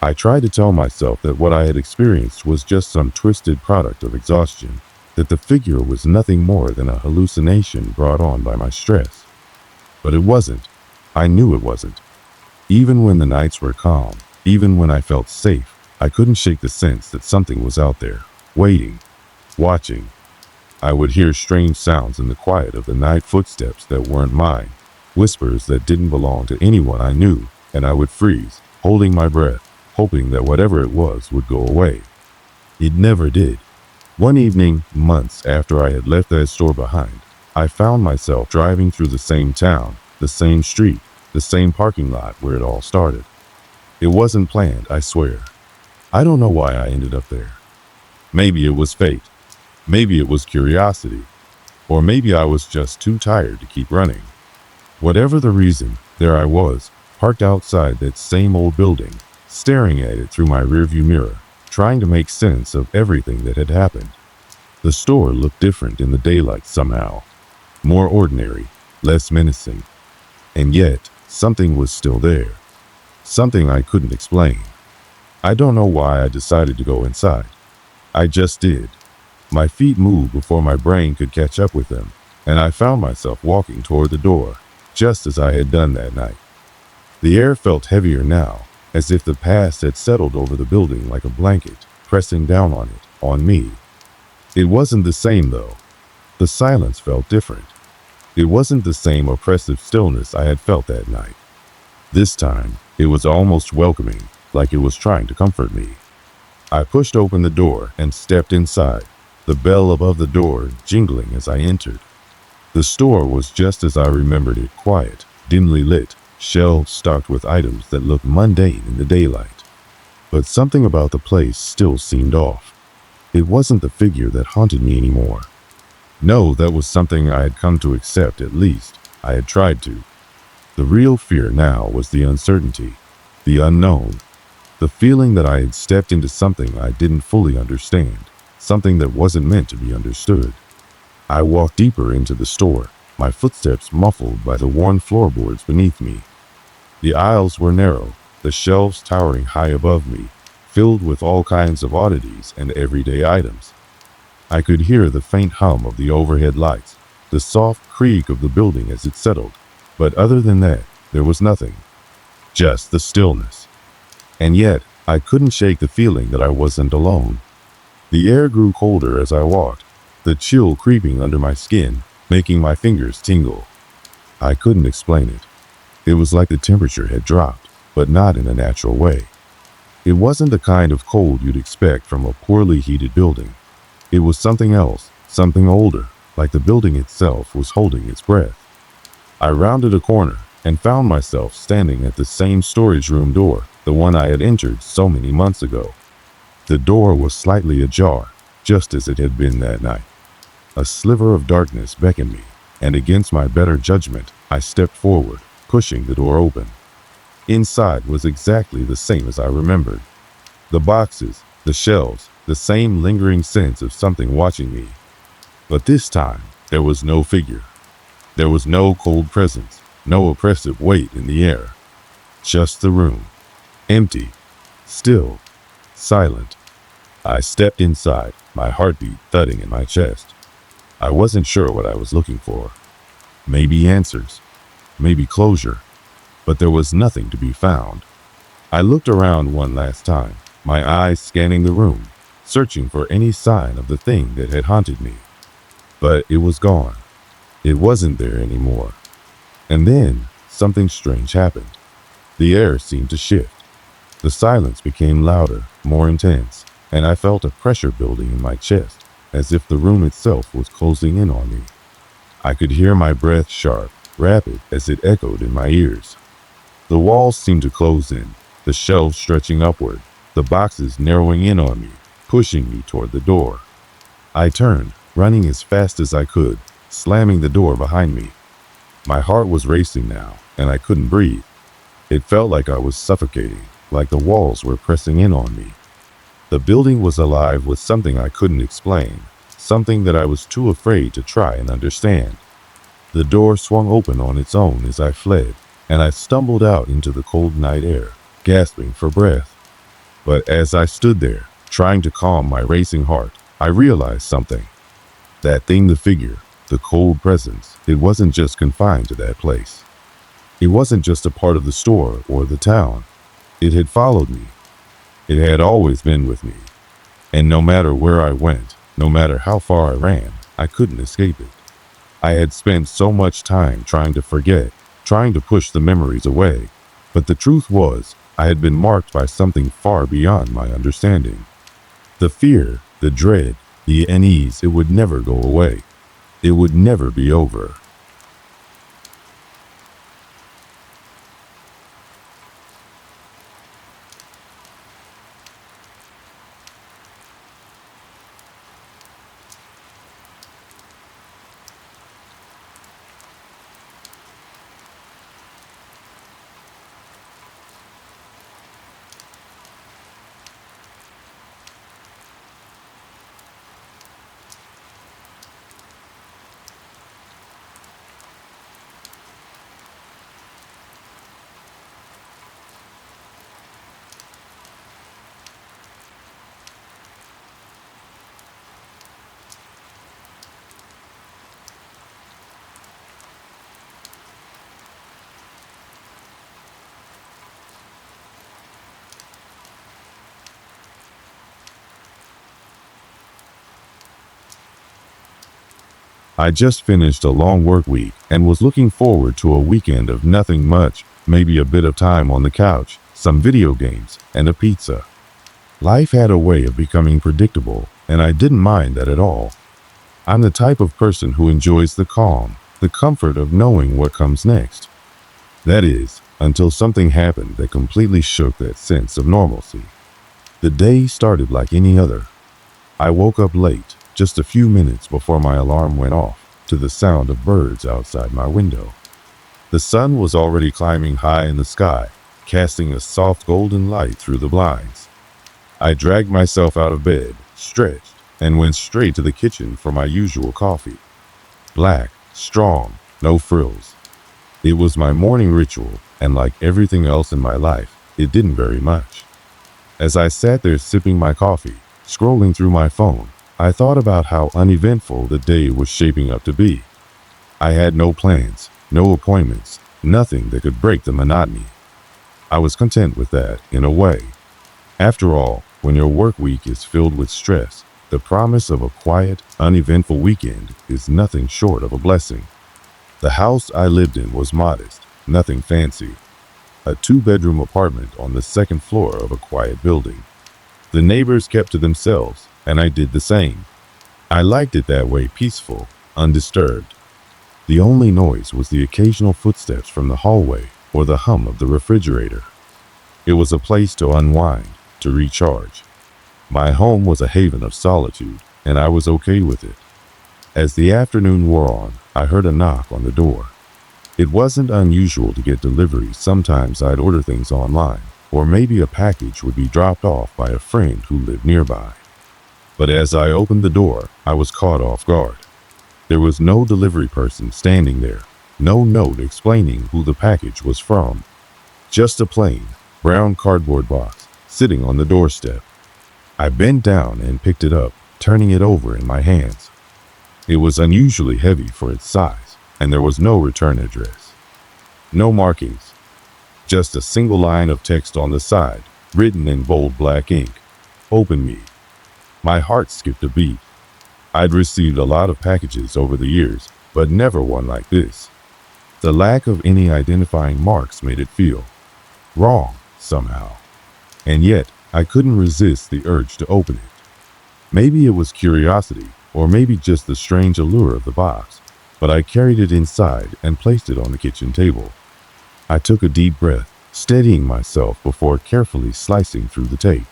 I tried to tell myself that what I had experienced was just some twisted product of exhaustion, that the figure was nothing more than a hallucination brought on by my stress. But it wasn't. I knew it wasn't. Even when the nights were calm, even when I felt safe, I couldn't shake the sense that something was out there, waiting, watching. I would hear strange sounds in the quiet of the night, footsteps that weren't mine, whispers that didn't belong to anyone I knew, and I would freeze, holding my breath, hoping that whatever it was would go away. It never did. One evening, months after I had left that store behind, I found myself driving through the same town, the same street, the same parking lot where it all started. It wasn't planned, I swear. I don't know why I ended up there. Maybe it was fate. Maybe it was curiosity. Or maybe I was just too tired to keep running. Whatever the reason, there I was, parked outside that same old building, staring at it through my rearview mirror, trying to make sense of everything that had happened. The store looked different in the daylight somehow. More ordinary, less menacing. And yet, something was still there. Something I couldn't explain. I don't know why I decided to go inside. I just did. My feet moved before my brain could catch up with them, and I found myself walking toward the door, just as I had done that night. The air felt heavier now, as if the past had settled over the building like a blanket, pressing down on it, on me. It wasn't the same, though. The silence felt different. It wasn't the same oppressive stillness I had felt that night. This time, it was almost welcoming, like it was trying to comfort me. I pushed open the door and stepped inside, the bell above the door jingling as I entered. The store was just as I remembered it, quiet, dimly lit, shelves stocked with items that looked mundane in the daylight. But something about the place still seemed off. It wasn't the figure that haunted me anymore. No, that was something I had come to accept, at least. I had tried to. The real fear now was the uncertainty, the unknown, the feeling that I had stepped into something I didn't fully understand, something that wasn't meant to be understood. I walked deeper into the store, my footsteps muffled by the worn floorboards beneath me. The aisles were narrow, the shelves towering high above me, filled with all kinds of oddities and everyday items. I could hear the faint hum of the overhead lights, the soft creak of the building as it settled, but other than that, there was nothing. Just the stillness. And yet, I couldn't shake the feeling that I wasn't alone. The air grew colder as I walked, the chill creeping under my skin, making my fingers tingle. I couldn't explain it. It was like the temperature had dropped, but not in a natural way. It wasn't the kind of cold you'd expect from a poorly heated building. It was something else, something older, like the building itself was holding its breath. I rounded a corner and found myself standing at the same storage room door, the one I had entered so many months ago. The door was slightly ajar, just as it had been that night. A sliver of darkness beckoned me, and against my better judgment, I stepped forward, pushing the door open. Inside was exactly the same as I remembered. The boxes, the shelves, the same lingering sense of something watching me. But this time, there was no figure. There was no cold presence, no oppressive weight in the air. Just the room. Empty. Still. Silent. I stepped inside, my heartbeat thudding in my chest. I wasn't sure what I was looking for. Maybe answers. Maybe closure. But there was nothing to be found. I looked around one last time, my eyes scanning the room, searching for any sign of the thing that had haunted me. But it was gone. It wasn't there anymore. And then, something strange happened. The air seemed to shift. The silence became louder, more intense, and I felt a pressure building in my chest, as if the room itself was closing in on me. I could hear my breath sharp, rapid, as it echoed in my ears. The walls seemed to close in, the shelves stretching upward, the boxes narrowing in on me, pushing me toward the door. I turned, running as fast as I could, slamming the door behind me. My heart was racing now, and I couldn't breathe. It felt like I was suffocating, like the walls were pressing in on me. The building was alive with something I couldn't explain, something that I was too afraid to try and understand. The door swung open on its own as I fled, and I stumbled out into the cold night air, gasping for breath. But as I stood there, trying to calm my racing heart, I realized something. That thing, the figure, the cold presence, it wasn't just confined to that place. It wasn't just a part of the store or the town. It had followed me. It had always been with me. And no matter where I went, no matter how far I ran, I couldn't escape it. I had spent so much time trying to forget, trying to push the memories away. But the truth was, I had been marked by something far beyond my understanding. The fear, the dread, the unease, it would never go away. It would never be over. I just finished a long work week and was looking forward to a weekend of nothing much, maybe a bit of time on the couch, some video games, and a pizza. Life had a way of becoming predictable, and I didn't mind that at all. I'm the type of person who enjoys the calm, the comfort of knowing what comes next. That is, until something happened that completely shook that sense of normalcy. The day started like any other. I woke up late, just a few minutes before my alarm went off, to the sound of birds outside my window. The sun was already climbing high in the sky, casting a soft golden light through the blinds. I dragged myself out of bed, stretched, and went straight to the kitchen for my usual coffee. Black, strong, no frills. It was my morning ritual, and like everything else in my life, it didn't vary much. As I sat there sipping my coffee, scrolling through my phone, I thought about how uneventful the day was shaping up to be. I had no plans, no appointments, nothing that could break the monotony. I was content with that, in a way. After all, when your work week is filled with stress, the promise of a quiet, uneventful weekend is nothing short of a blessing. The house I lived in was modest, nothing fancy. A two-bedroom apartment on the second floor of a quiet building. The neighbors kept to themselves, and I did the same. I liked it that way, peaceful, undisturbed. The only noise was the occasional footsteps from the hallway or the hum of the refrigerator. It was a place to unwind, to recharge. My home was a haven of solitude, and I was okay with it. As the afternoon wore on, I heard a knock on the door. It wasn't unusual to get deliveries. Sometimes I'd order things online, or maybe a package would be dropped off by a friend who lived nearby. But as I opened the door, I was caught off guard. There was no delivery person standing there, no note explaining who the package was from. Just a plain, brown cardboard box sitting on the doorstep. I bent down and picked it up, turning it over in my hands. It was unusually heavy for its size, and there was no return address. No markings. Just a single line of text on the side, written in bold black ink. Open me. My heart skipped a beat. I'd received a lot of packages over the years, but never one like this. The lack of any identifying marks made it feel wrong, somehow. And yet, I couldn't resist the urge to open it. Maybe it was curiosity, or maybe just the strange allure of the box, but I carried it inside and placed it on the kitchen table. I took a deep breath, steadying myself before carefully slicing through the tape.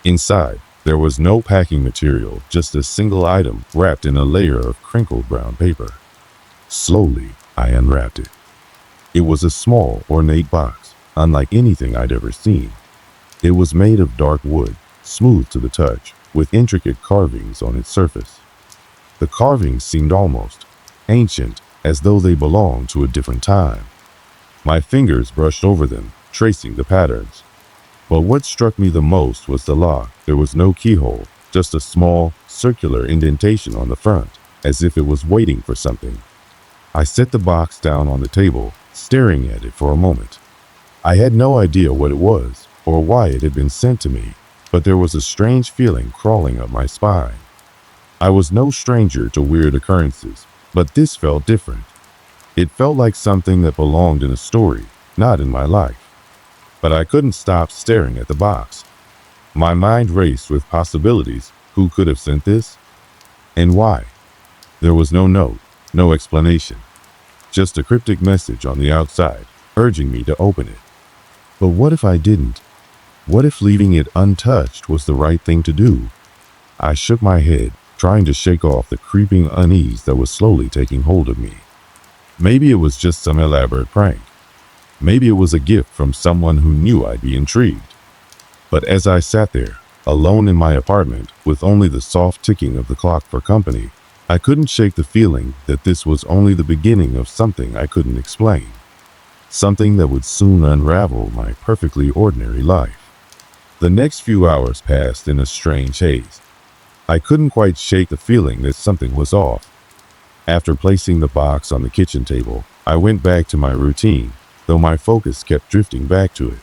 Inside, there was no packing material, just a single item wrapped in a layer of crinkled brown paper. Slowly, I unwrapped it. It was a small, ornate box, unlike anything I'd ever seen. It was made of dark wood, smooth to the touch, with intricate carvings on its surface. The carvings seemed almost ancient, as though they belonged to a different time. My fingers brushed over them, tracing the patterns. But what struck me the most was the lock. There was no keyhole, just a small, circular indentation on the front, as if it was waiting for something. I set the box down on the table, staring at it for a moment. I had no idea what it was, or why it had been sent to me, but there was a strange feeling crawling up my spine. I was no stranger to weird occurrences, but this felt different. It felt like something that belonged in a story, not in my life. But I couldn't stop staring at the box. My mind raced with possibilities. Who could have sent this? And why? There was no note, no explanation. Just a cryptic message on the outside, urging me to open it. But what if I didn't? What if leaving it untouched was the right thing to do? I shook my head, trying to shake off the creeping unease that was slowly taking hold of me. Maybe it was just some elaborate prank. Maybe it was a gift from someone who knew I'd be intrigued. But as I sat there, alone in my apartment, with only the soft ticking of the clock for company, I couldn't shake the feeling that this was only the beginning of something I couldn't explain. Something that would soon unravel my perfectly ordinary life. The next few hours passed in a strange haze. I couldn't quite shake the feeling that something was off. After placing the box on the kitchen table, I went back to my routine, though my focus kept drifting back to it.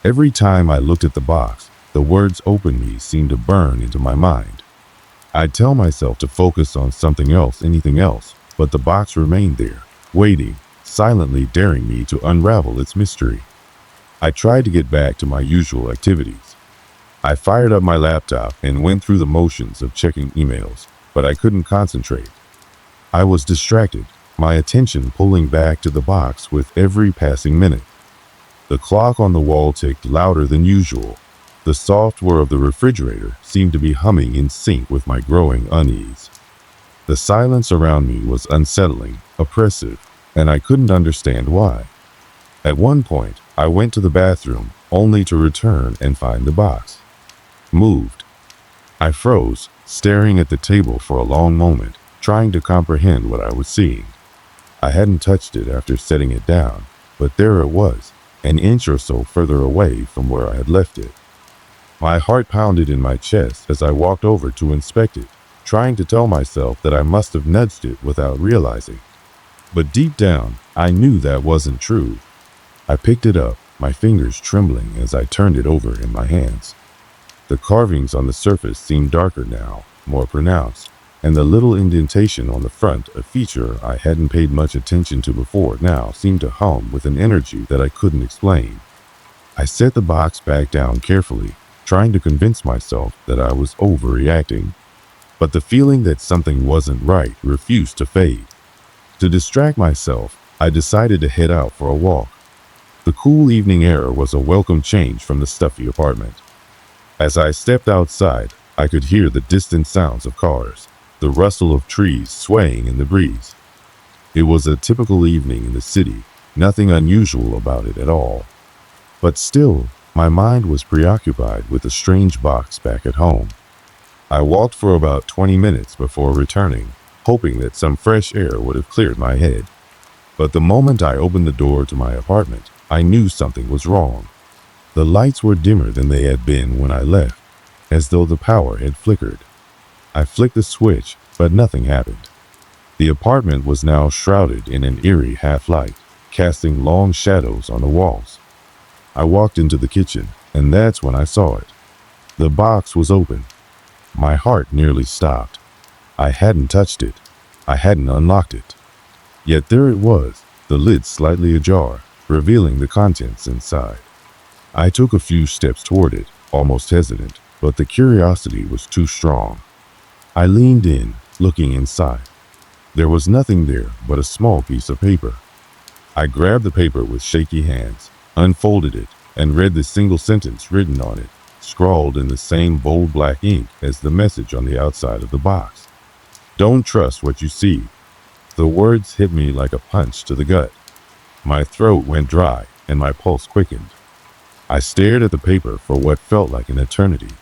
Every time I looked at the box, the words "open me" seemed to burn into my mind. I'd tell myself to focus on something else, anything else, but the box remained there, waiting, silently daring me to unravel its mystery. I tried to get back to my usual activities. I fired up my laptop and went through the motions of checking emails, but I couldn't concentrate. I was distracted, my attention pulling back to the box with every passing minute. The clock on the wall ticked louder than usual. The soft whir of the refrigerator seemed to be humming in sync with my growing unease. The silence around me was unsettling, oppressive, and I couldn't understand why. At one point, I went to the bathroom, only to return and find the box moved. I froze, staring at the table for a long moment, trying to comprehend what I was seeing. I hadn't touched it after setting it down, but there it was, an inch or so further away from where I had left it. My heart pounded in my chest as I walked over to inspect it, trying to tell myself that I must have nudged it without realizing. But deep down, I knew that wasn't true. I picked it up, my fingers trembling as I turned it over in my hands. The carvings on the surface seemed darker now, more pronounced, and the little indentation on the front, a feature I hadn't paid much attention to before, now seemed to hum with an energy that I couldn't explain. I set the box back down carefully, trying to convince myself that I was overreacting. But the feeling that something wasn't right refused to fade. To distract myself, I decided to head out for a walk. The cool evening air was a welcome change from the stuffy apartment. As I stepped outside, I could hear the distant sounds of cars, the rustle of trees swaying in the breeze. It was a typical evening in the city, nothing unusual about it at all. But still, my mind was preoccupied with the strange box back at home. I walked for about 20 minutes before returning, hoping that some fresh air would have cleared my head. But the moment I opened the door to my apartment, I knew something was wrong. The lights were dimmer than they had been when I left, as though the power had flickered. I flicked the switch, but nothing happened. The apartment was now shrouded in an eerie half-light, casting long shadows on the walls. I walked into the kitchen, and that's when I saw it. The box was open. My heart nearly stopped. I hadn't touched it. I hadn't unlocked it. Yet there it was, the lid slightly ajar, revealing the contents inside. I took a few steps toward it, almost hesitant, but the curiosity was too strong. I leaned in, looking inside. There was nothing there but a small piece of paper. I grabbed the paper with shaky hands, unfolded it, and read the single sentence written on it, scrawled in the same bold black ink as the message on the outside of the box. "Don't trust what you see." The words hit me like a punch to the gut. My throat went dry and my pulse quickened. I stared at the paper for what felt like an eternity,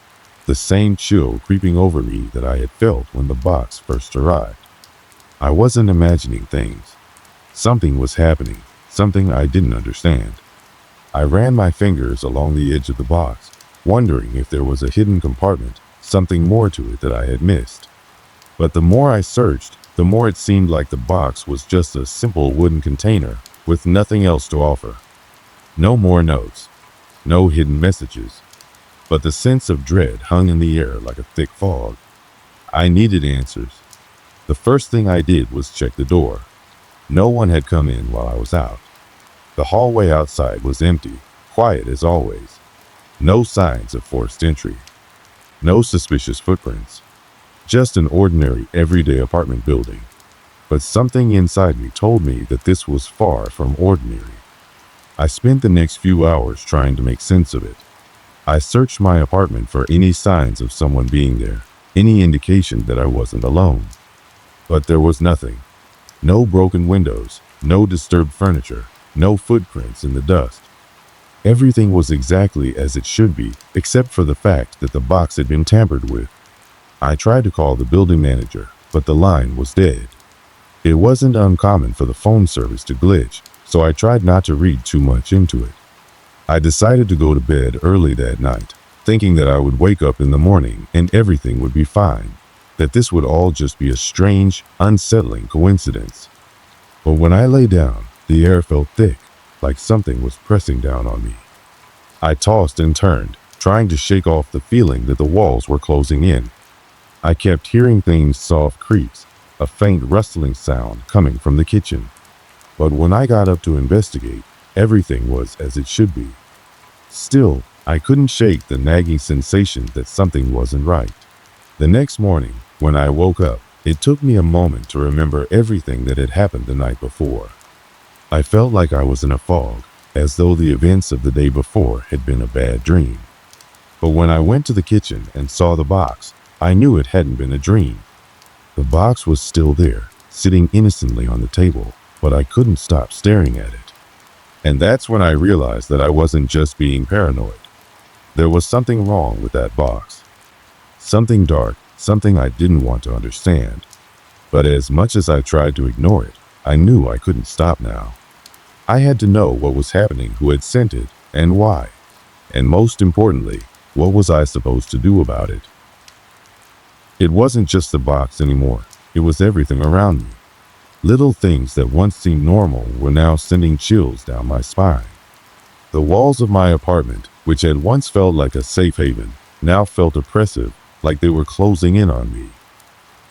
the same chill creeping over me that I had felt when the box first arrived. I wasn't imagining things. Something was happening, something I didn't understand. I ran my fingers along the edge of the box, wondering if there was a hidden compartment, something more to it that I had missed. But the more I searched, the more it seemed like the box was just a simple wooden container with nothing else to offer. No more notes, no hidden messages, but the sense of dread hung in the air like a thick fog. I needed answers. The first thing I did was check the door. No one had come in while I was out. The hallway outside was empty, quiet as always. No signs of forced entry. No suspicious footprints. Just an ordinary, everyday apartment building. But something inside me told me that this was far from ordinary. I spent the next few hours trying to make sense of it. I searched my apartment for any signs of someone being there, any indication that I wasn't alone. But there was nothing. No broken windows, no disturbed furniture, no footprints in the dust. Everything was exactly as it should be, except for the fact that the box had been tampered with. I tried to call the building manager, but the line was dead. It wasn't uncommon for the phone service to glitch, so I tried not to read too much into it. I decided to go to bed early that night, thinking that I would wake up in the morning and everything would be fine, that this would all just be a strange, unsettling coincidence. But when I lay down, the air felt thick, like something was pressing down on me. I tossed and turned, trying to shake off the feeling that the walls were closing in. I kept hearing things, soft creaks, a faint rustling sound coming from the kitchen. But when I got up to investigate, everything was as it should be. Still, I couldn't shake the nagging sensation that something wasn't right. The next morning, when I woke up, it took me a moment to remember everything that had happened the night before. I felt like I was in a fog, as though the events of the day before had been a bad dream. But when I went to the kitchen and saw the box, I knew it hadn't been a dream. The box was still there, sitting innocently on the table, but I couldn't stop staring at it. And that's when I realized that I wasn't just being paranoid. There was something wrong with that box. Something dark, something I didn't want to understand. But as much as I tried to ignore it, I knew I couldn't stop now. I had to know what was happening, who had sent it, and why. And most importantly, what was I supposed to do about it? It wasn't just the box anymore. It was everything around me. Little things that once seemed normal were now sending chills down my spine. The walls of my apartment, which had once felt like a safe haven, now felt oppressive, like they were closing in on me.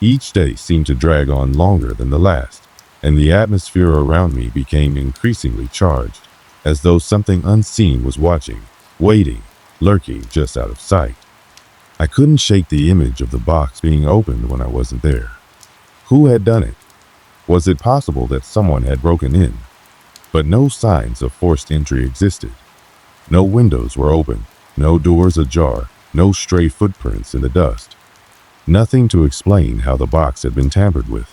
Each day seemed to drag on longer than the last, and the atmosphere around me became increasingly charged, as though something unseen was watching, waiting, lurking just out of sight. I couldn't shake the image of the box being opened when I wasn't there. Who had done it? Was it possible that someone had broken in? But no signs of forced entry existed. No windows were open, no doors ajar, no stray footprints in the dust. Nothing to explain how the box had been tampered with.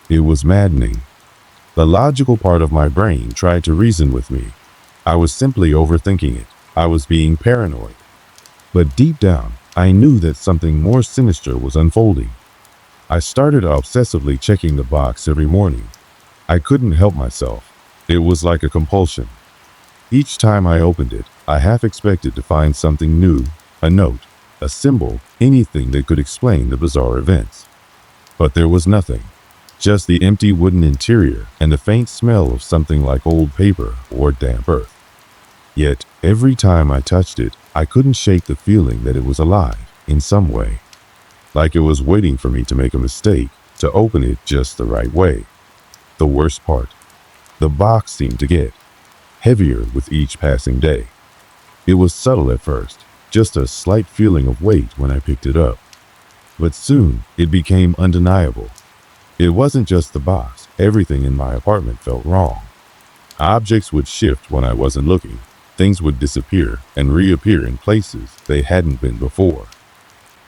It was maddening. The logical part of my brain tried to reason with me. I was simply overthinking it. I was being paranoid. But deep down, I knew that something more sinister was unfolding. I started obsessively checking the box every morning. I couldn't help myself. It was like a compulsion. Each time I opened it, I half expected to find something new, a note, a symbol, anything that could explain the bizarre events. But there was nothing. Just the empty wooden interior and the faint smell of something like old paper or damp earth. Yet, every time I touched it, I couldn't shake the feeling that it was alive in some way. Like it was waiting for me to make a mistake, to open it just the right way. The worst part, the box seemed to get heavier with each passing day. It was subtle at first, just a slight feeling of weight when I picked it up. But soon, it became undeniable. It wasn't just the box. Everything in my apartment felt wrong. Objects would shift when I wasn't looking. Things would disappear and reappear in places they hadn't been before.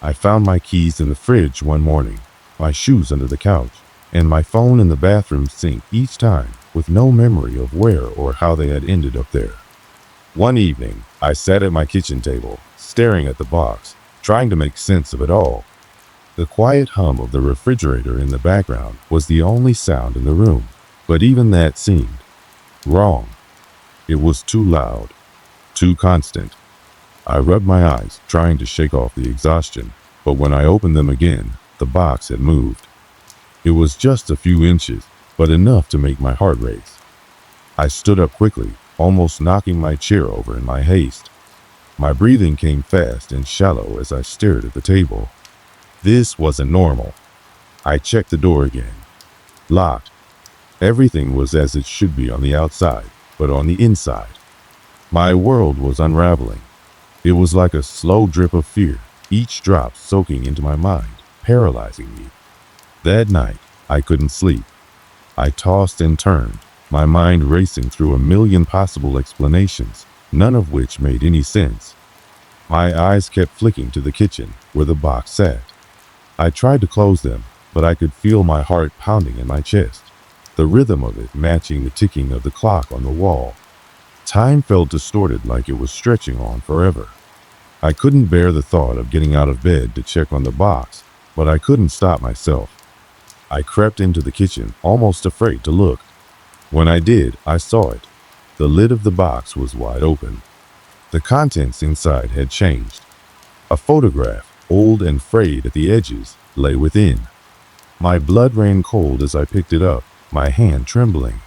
I found my keys in the fridge one morning, my shoes under the couch, and my phone in the bathroom sink each time, with no memory of where or how they had ended up there. One evening, I sat at my kitchen table, staring at the box, trying to make sense of it all. The quiet hum of the refrigerator in the background was the only sound in the room, but even that seemed wrong. It was too loud, too constant. I rubbed my eyes, trying to shake off the exhaustion, but when I opened them again, the box had moved. It was just a few inches, but enough to make my heart race. I stood up quickly, almost knocking my chair over in my haste. My breathing came fast and shallow as I stared at the table. This wasn't normal. I checked the door again. Locked. Everything was as it should be on the outside, but on the inside, my world was unraveling. It was like a slow drip of fear, each drop soaking into my mind, paralyzing me. That night, I couldn't sleep. I tossed and turned, my mind racing through a million possible explanations, none of which made any sense. My eyes kept flicking to the kitchen, where the box sat. I tried to close them, but I could feel my heart pounding in my chest, the rhythm of it matching the ticking of the clock on the wall. Time felt distorted, like it was stretching on forever. I couldn't bear the thought of getting out of bed to check on the box, but I couldn't stop myself. I crept into the kitchen, almost afraid to look. When I did, I saw it. The lid of the box was wide open. The contents inside had changed. A photograph, old and frayed at the edges, lay within. My blood ran cold as I picked it up, my hand trembling.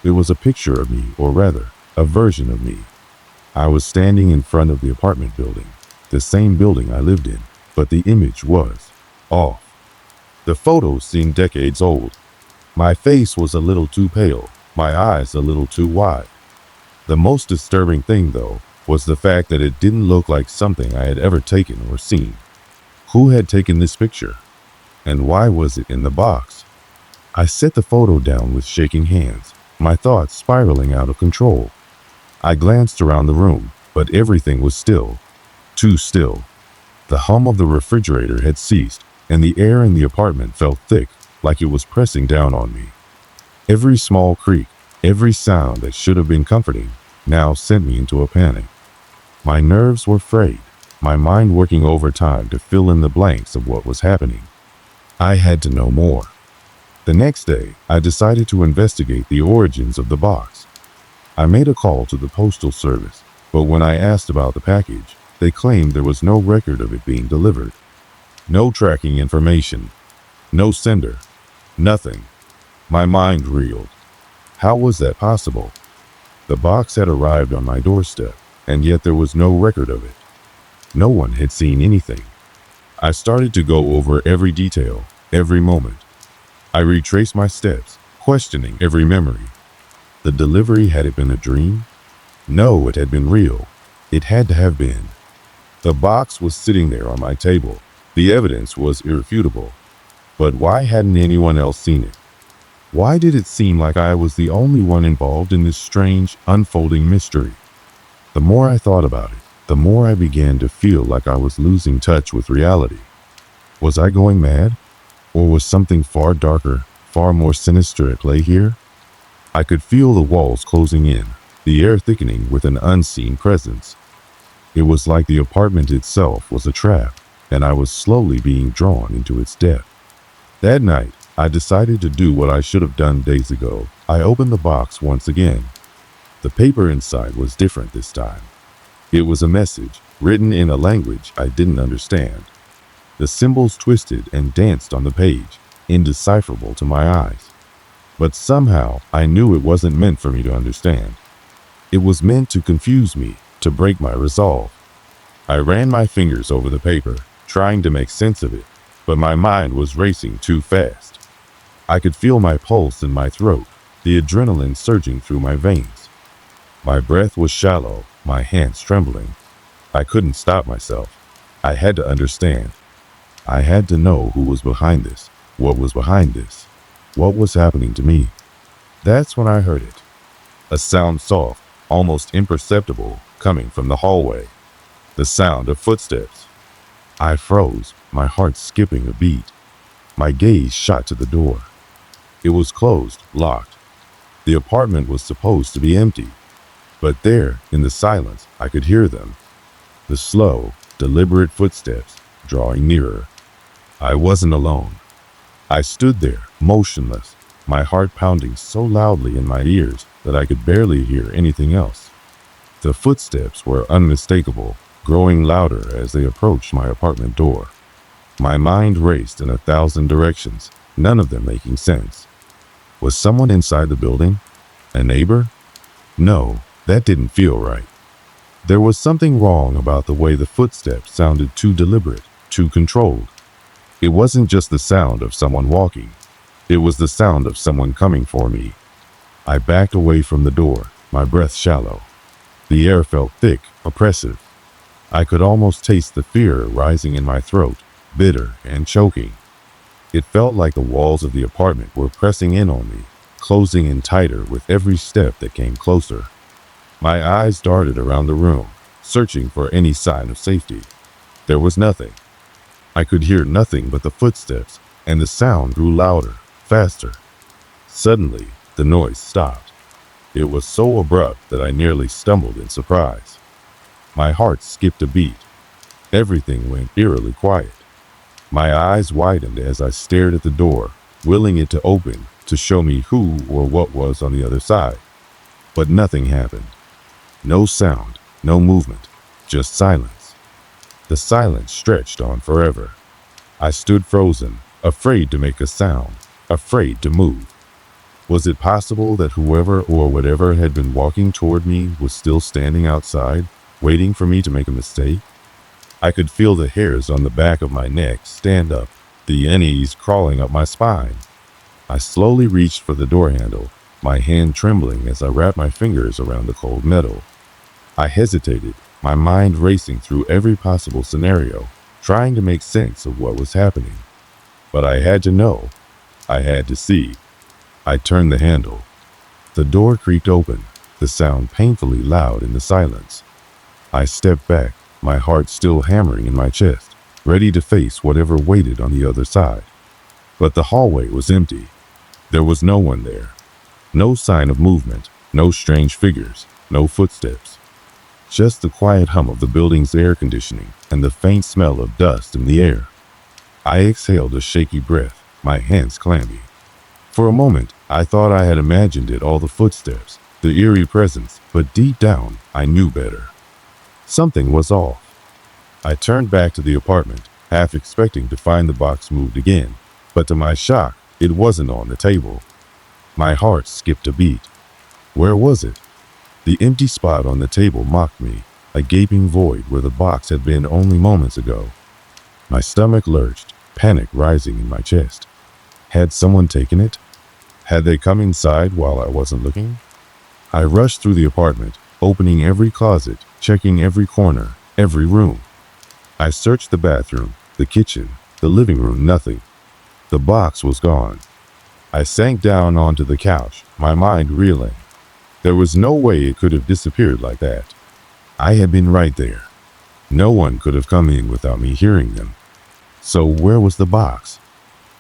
It was a picture of me, or rather, a version of me. I was standing in front of the apartment building, the same building I lived in, but the image was off. The photo seemed decades old. My face was a little too pale, my eyes a little too wide. The most disturbing thing, though, was the fact that it didn't look like something I had ever taken or seen. Who had taken this picture? And why was it in the box? I set the photo down with shaking hands, my thoughts spiraling out of control. I glanced around the room, but everything was still. Too still. The hum of the refrigerator had ceased, and the air in the apartment felt thick, like it was pressing down on me. Every small creak, every sound that should have been comforting, now sent me into a panic. My nerves were frayed, my mind working overtime to fill in the blanks of what was happening. I had to know more. The next day, I decided to investigate the origins of the box. I made a call to the postal service, but when I asked about the package, they claimed there was no record of it being delivered. No tracking information, no sender, nothing. My mind reeled. How was that possible? The box had arrived on my doorstep, and yet there was no record of it. No one had seen anything. I started to go over every detail, every moment. I retraced my steps, questioning every memory. The delivery, had it been a dream? No, it had been real. It had to have been. The box was sitting there on my table. The evidence was irrefutable. But why hadn't anyone else seen it? Why did it seem like I was the only one involved in this strange, unfolding mystery? The more I thought about it, the more I began to feel like I was losing touch with reality. Was I going mad? Or was something far darker, far more sinister at play here? I could feel the walls closing in, the air thickening with an unseen presence. It was like the apartment itself was a trap, and I was slowly being drawn into its depth. That night, I decided to do what I should have done days ago. I opened the box once again. The paper inside was different this time. It was a message, written in a language I didn't understand. The symbols twisted and danced on the page, indecipherable to my eyes. But somehow, I knew it wasn't meant for me to understand. It was meant to confuse me, to break my resolve. I ran my fingers over the paper, trying to make sense of it, but my mind was racing too fast. I could feel my pulse in my throat, the adrenaline surging through my veins. My breath was shallow, my hands trembling. I couldn't stop myself. I had to understand. I had to know who was behind this, what was behind this, what was happening to me. That's when I heard it. A sound soft, almost imperceptible, coming from the hallway. The sound of footsteps. I froze, my heart skipping a beat. My gaze shot to the door. It was closed, locked. The apartment was supposed to be empty. But there, in the silence, I could hear them. The slow, deliberate footsteps, drawing nearer. I wasn't alone. I stood there, motionless, my heart pounding so loudly in my ears that I could barely hear anything else. The footsteps were unmistakable, growing louder as they approached my apartment door. My mind raced in 1,000 directions, none of them making sense. Was someone inside the building? A neighbor? No, that didn't feel right. There was something wrong about the way the footsteps sounded, too deliberate, too controlled. It wasn't just the sound of someone walking. It was the sound of someone coming for me. I backed away from the door, my breath shallow. The air felt thick, oppressive. I could almost taste the fear rising in my throat, bitter and choking. It felt like the walls of the apartment were pressing in on me, closing in tighter with every step that came closer. My eyes darted around the room, searching for any sign of safety. There was nothing. I could hear nothing but the footsteps, and the sound grew louder, faster. Suddenly, the noise stopped. It was so abrupt that I nearly stumbled in surprise. My heart skipped a beat. Everything went eerily quiet. My eyes widened as I stared at the door, willing it to open to show me who or what was on the other side. But nothing happened. No sound, no movement, just silence. The silence stretched on forever. I stood frozen, afraid to make a sound, afraid to move. Was it possible that whoever or whatever had been walking toward me was still standing outside, waiting for me to make a mistake? I could feel the hairs on the back of my neck stand up, the unease crawling up my spine. I slowly reached for the door handle, my hand trembling as I wrapped my fingers around the cold metal. I hesitated, my mind racing through every possible scenario, trying to make sense of what was happening. But I had to know. I had to see. I turned the handle. The door creaked open, the sound painfully loud in the silence. I stepped back, my heart still hammering in my chest, ready to face whatever waited on the other side. But the hallway was empty. There was no one there. No sign of movement, no strange figures, no footsteps. Just the quiet hum of the building's air conditioning and the faint smell of dust in the air. I exhaled a shaky breath, my hands clammy. For a moment, I thought I had imagined it, all the footsteps, the eerie presence, but deep down, I knew better. Something was off. I turned back to the apartment, half expecting to find the box moved again, but to my shock, it wasn't on the table. My heart skipped a beat. Where was it? The empty spot on the table mocked me, a gaping void where the box had been only moments ago. My stomach lurched, panic rising in my chest. Had someone taken it? Had they come inside while I wasn't looking? I rushed through the apartment, opening every closet, checking every corner, every room. I searched the bathroom, the kitchen, the living room, nothing. The box was gone. I sank down onto the couch, my mind reeling. There was no way it could have disappeared like that. I had been right there. No one could have come in without me hearing them. So where was the box?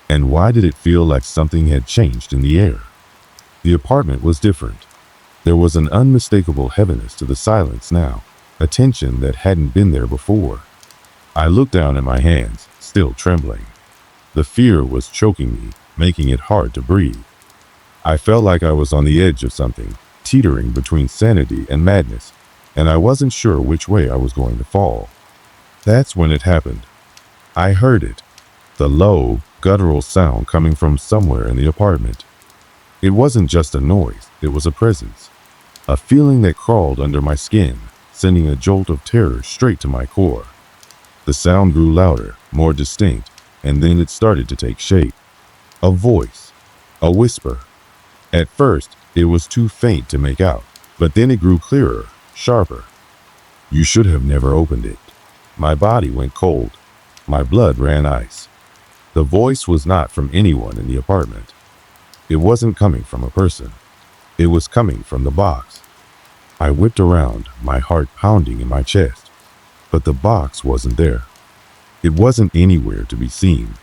And why did it feel like something had changed in the air? The apartment was different. There was an unmistakable heaviness to the silence now, a tension that hadn't been there before. I looked down at my hands, still trembling. The fear was choking me, making it hard to breathe. I felt like I was on the edge of something, teetering between sanity and madness, and I wasn't sure which way I was going to fall. That's when it happened. I heard it, the low, guttural sound coming from somewhere in the apartment. It wasn't just a noise, it was a presence, a feeling that crawled under my skin, sending a jolt of terror straight to my core. The sound grew louder, more distinct, and then it started to take shape. A voice, a whisper. At first, it was too faint to make out, but then it grew clearer, sharper. You should have never opened it. My body went cold. My blood ran ice. The voice was not from anyone in the apartment. It wasn't coming from a person. It was coming from the box. I whipped around, my heart pounding in my chest. But the box wasn't there. It wasn't anywhere to be seen.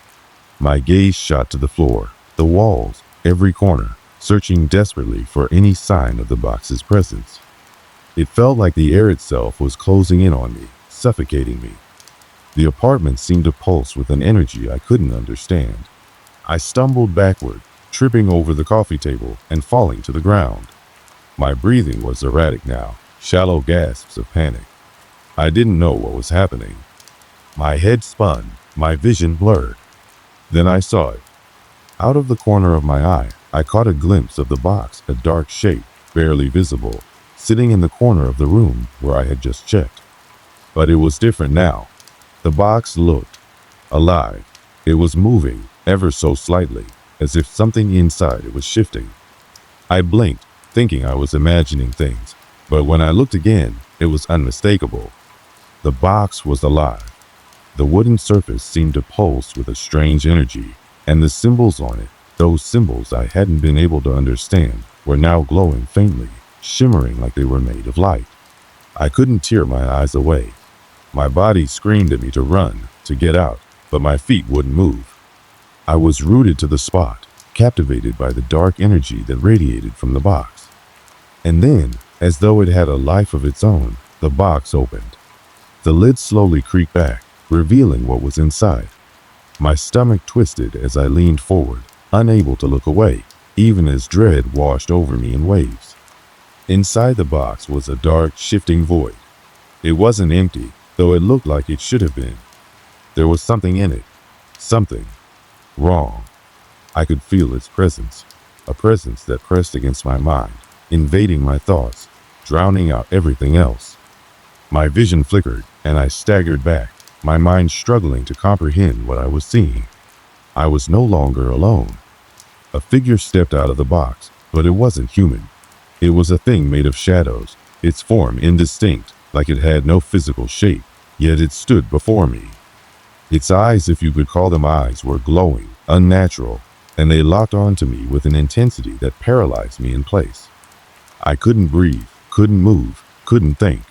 My gaze shot to the floor, the walls, every corner, searching desperately for any sign of the box's presence. It felt like the air itself was closing in on me, suffocating me. The apartment seemed to pulse with an energy I couldn't understand. I stumbled backward, tripping over the coffee table and falling to the ground. My breathing was erratic now, shallow gasps of panic. I didn't know what was happening. My head spun, my vision blurred. Then I saw it. Out of the corner of my eye, I caught a glimpse of the box, a dark shape, barely visible, sitting in the corner of the room where I had just checked. But it was different now. The box looked alive. It was moving, ever so slightly, as if something inside it was shifting. I blinked, thinking I was imagining things, but when I looked again, it was unmistakable. The box was alive. The wooden surface seemed to pulse with a strange energy, and the symbols on it, those symbols I hadn't been able to understand, were now glowing faintly, shimmering like they were made of light. I couldn't tear my eyes away. My body screamed at me to run, to get out, but my feet wouldn't move. I was rooted to the spot, captivated by the dark energy that radiated from the box. And then, as though it had a life of its own, the box opened. The lid slowly creaked back, revealing what was inside. My stomach twisted as I leaned forward, unable to look away, even as dread washed over me in waves. Inside the box was a dark, shifting void. It wasn't empty, though it looked like it should have been. There was something in it. Something wrong. I could feel its presence, a presence that pressed against my mind, invading my thoughts, drowning out everything else. My vision flickered, and I staggered back, my mind struggling to comprehend what I was seeing. I was no longer alone. A figure stepped out of the box, but it wasn't human. It was a thing made of shadows, its form indistinct, like it had no physical shape, yet it stood before me. Its eyes, if you could call them eyes, were glowing, unnatural, and they locked onto me with an intensity that paralyzed me in place. I couldn't breathe, couldn't move, couldn't think.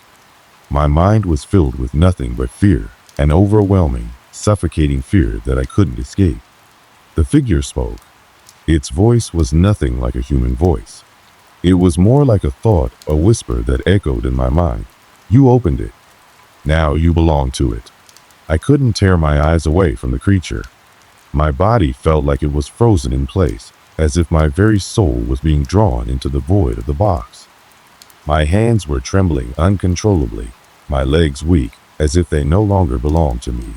My mind was filled with nothing but fear, an overwhelming, suffocating fear that I couldn't escape. The figure spoke. Its voice was nothing like a human voice. It was more like a thought, a whisper that echoed in my mind. You opened it. Now you belong to it. I couldn't tear my eyes away from the creature. My body felt like it was frozen in place, as if my very soul was being drawn into the void of the box. My hands were trembling uncontrollably, my legs weak, as if they no longer belonged to me.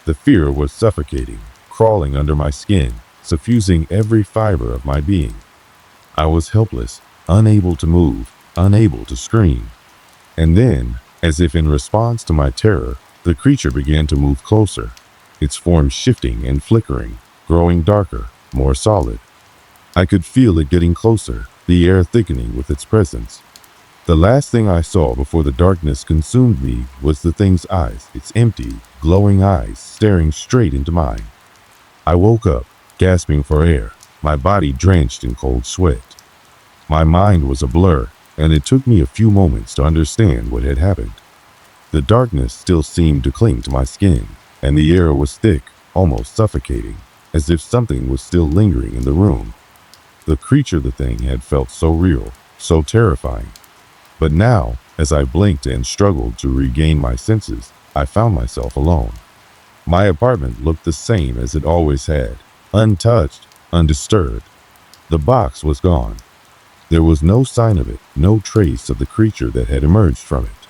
The fear was suffocating, crawling under my skin, suffusing every fiber of my being. I was helpless, unable to move, unable to scream. And then, as if in response to my terror, the creature began to move closer, its form shifting and flickering, growing darker, more solid. I could feel it getting closer, the air thickening with its presence. The last thing I saw before the darkness consumed me was the thing's eyes, its empty, glowing eyes staring straight into mine. I woke up, gasping for air, my body drenched in cold sweat. My mind was a blur, and it took me a few moments to understand what had happened. The darkness still seemed to cling to my skin, and the air was thick, almost suffocating, as if something was still lingering in the room. The creature the thing had felt so real, so terrifying. But now, as I blinked and struggled to regain my senses, I found myself alone. My apartment looked the same as it always had, untouched, undisturbed. The box was gone. There was no sign of it, no trace of the creature that had emerged from it.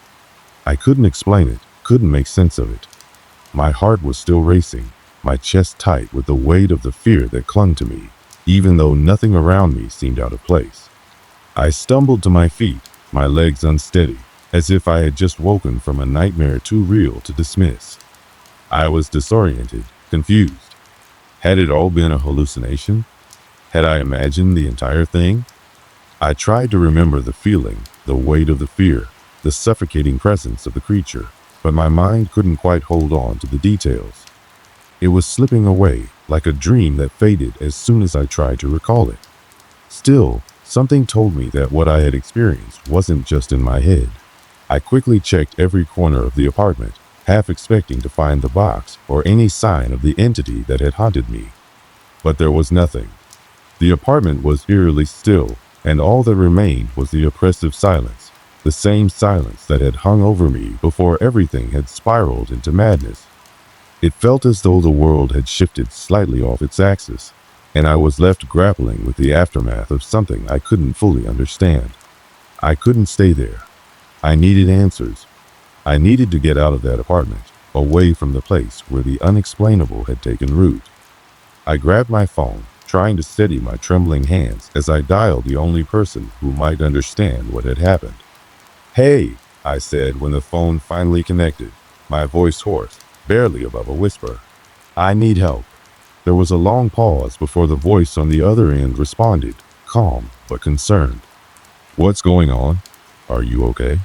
I couldn't explain it, couldn't make sense of it. My heart was still racing, my chest tight with the weight of the fear that clung to me, even though nothing around me seemed out of place. I stumbled to my feet, my legs unsteady, as if I had just woken from a nightmare too real to dismiss. I was disoriented, confused. Had it all been a hallucination? Had I imagined the entire thing? I tried to remember the feeling, the weight of the fear, the suffocating presence of the creature, but my mind couldn't quite hold on to the details. It was slipping away, like a dream that faded as soon as I tried to recall it. Still, something told me that what I had experienced wasn't just in my head. I quickly checked every corner of the apartment, half expecting to find the box or any sign of the entity that had haunted me. But there was nothing. The apartment was eerily still, and all that remained was the oppressive silence, the same silence that had hung over me before everything had spiraled into madness. It felt as though the world had shifted slightly off its axis, and I was left grappling with the aftermath of something I couldn't fully understand. I couldn't stay there. I needed answers. I needed to get out of that apartment, away from the place where the unexplainable had taken root. I grabbed my phone, trying to steady my trembling hands as I dialed the only person who might understand what had happened. "Hey," I said when the phone finally connected, my voice hoarse, barely above a whisper. "I need help." There was a long pause before the voice on the other end responded, calm but concerned. "What's going on? Are you okay?"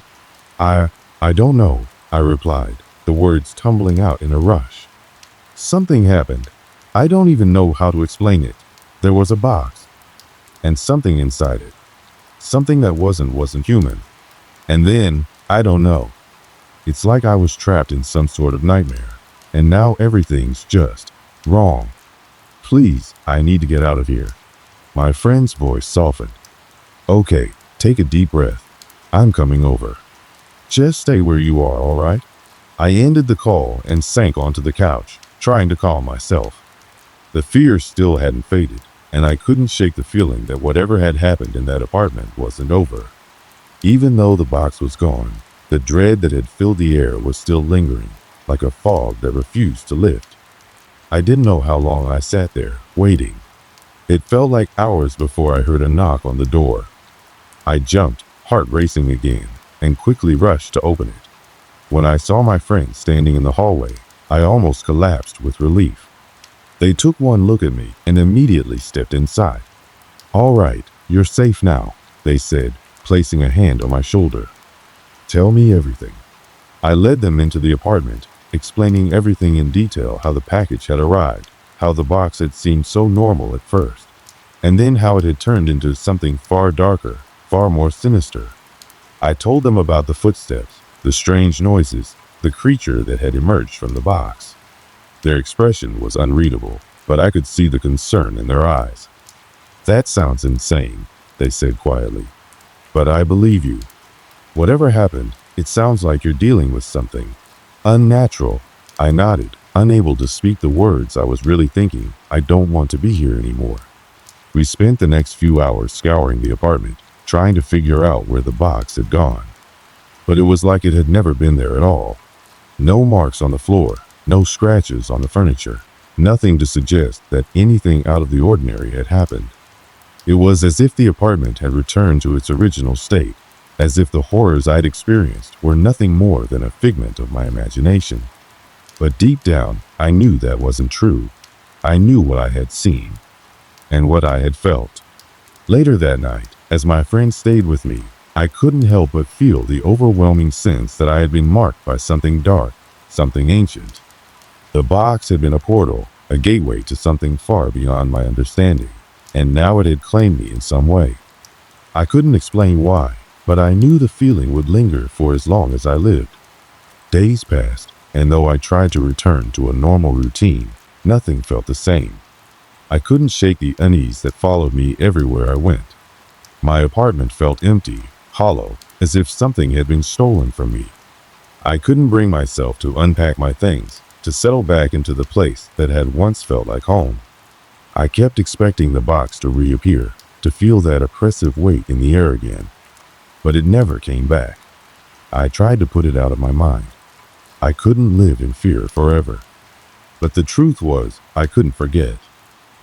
I don't know," I replied, the words tumbling out in a rush. "Something happened. I don't even know how to explain it. There was a box, and something inside it. Something that wasn't human. And then, I don't know. It's like I was trapped in some sort of nightmare, and now everything's just wrong. Please, I need to get out of here." My friend's voice softened. "Okay, take a deep breath. I'm coming over. Just stay where you are, all right?" I ended the call and sank onto the couch, trying to calm myself. The fear still hadn't faded, and I couldn't shake the feeling that whatever had happened in that apartment wasn't over. Even though the box was gone, the dread that had filled the air was still lingering, like a fog that refused to lift. I didn't know how long I sat there, waiting. It felt like hours before I heard a knock on the door. I jumped, heart racing again, and quickly rushed to open it. When I saw my friends standing in the hallway, I almost collapsed with relief. They took one look at me and immediately stepped inside. "All right, you're safe now," they said, placing a hand on my shoulder. "Tell me everything." I led them into the apartment, explaining everything in detail, how the package had arrived, how the box had seemed so normal at first, and then how it had turned into something far darker, far more sinister. I told them about the footsteps, the strange noises, the creature that had emerged from the box. Their expression was unreadable, but I could see the concern in their eyes. "That sounds insane," they said quietly. "But I believe you. Whatever happened, it sounds like you're dealing with something unnatural." I nodded, unable to speak the words I was really thinking. "I don't want to be here anymore." We spent the next few hours scouring the apartment, trying to figure out where the box had gone. But it was like it had never been there at all. No marks on the floor, no scratches on the furniture, nothing to suggest that anything out of the ordinary had happened. It was as if the apartment had returned to its original state, as if the horrors I'd experienced were nothing more than a figment of my imagination. But deep down, I knew that wasn't true. I knew what I had seen, and what I had felt. Later that night, as my friend stayed with me, I couldn't help but feel the overwhelming sense that I had been marked by something dark, something ancient. The box had been a portal, a gateway to something far beyond my understanding, and now it had claimed me in some way. I couldn't explain why, but I knew the feeling would linger for as long as I lived. Days passed, and though I tried to return to a normal routine, nothing felt the same. I couldn't shake the unease that followed me everywhere I went. My apartment felt empty, hollow, as if something had been stolen from me. I couldn't bring myself to unpack my things, to settle back into the place that had once felt like home. I kept expecting the box to reappear, to feel that oppressive weight in the air again. But it never came back. I tried to put it out of my mind. I couldn't live in fear forever. But the truth was, I couldn't forget.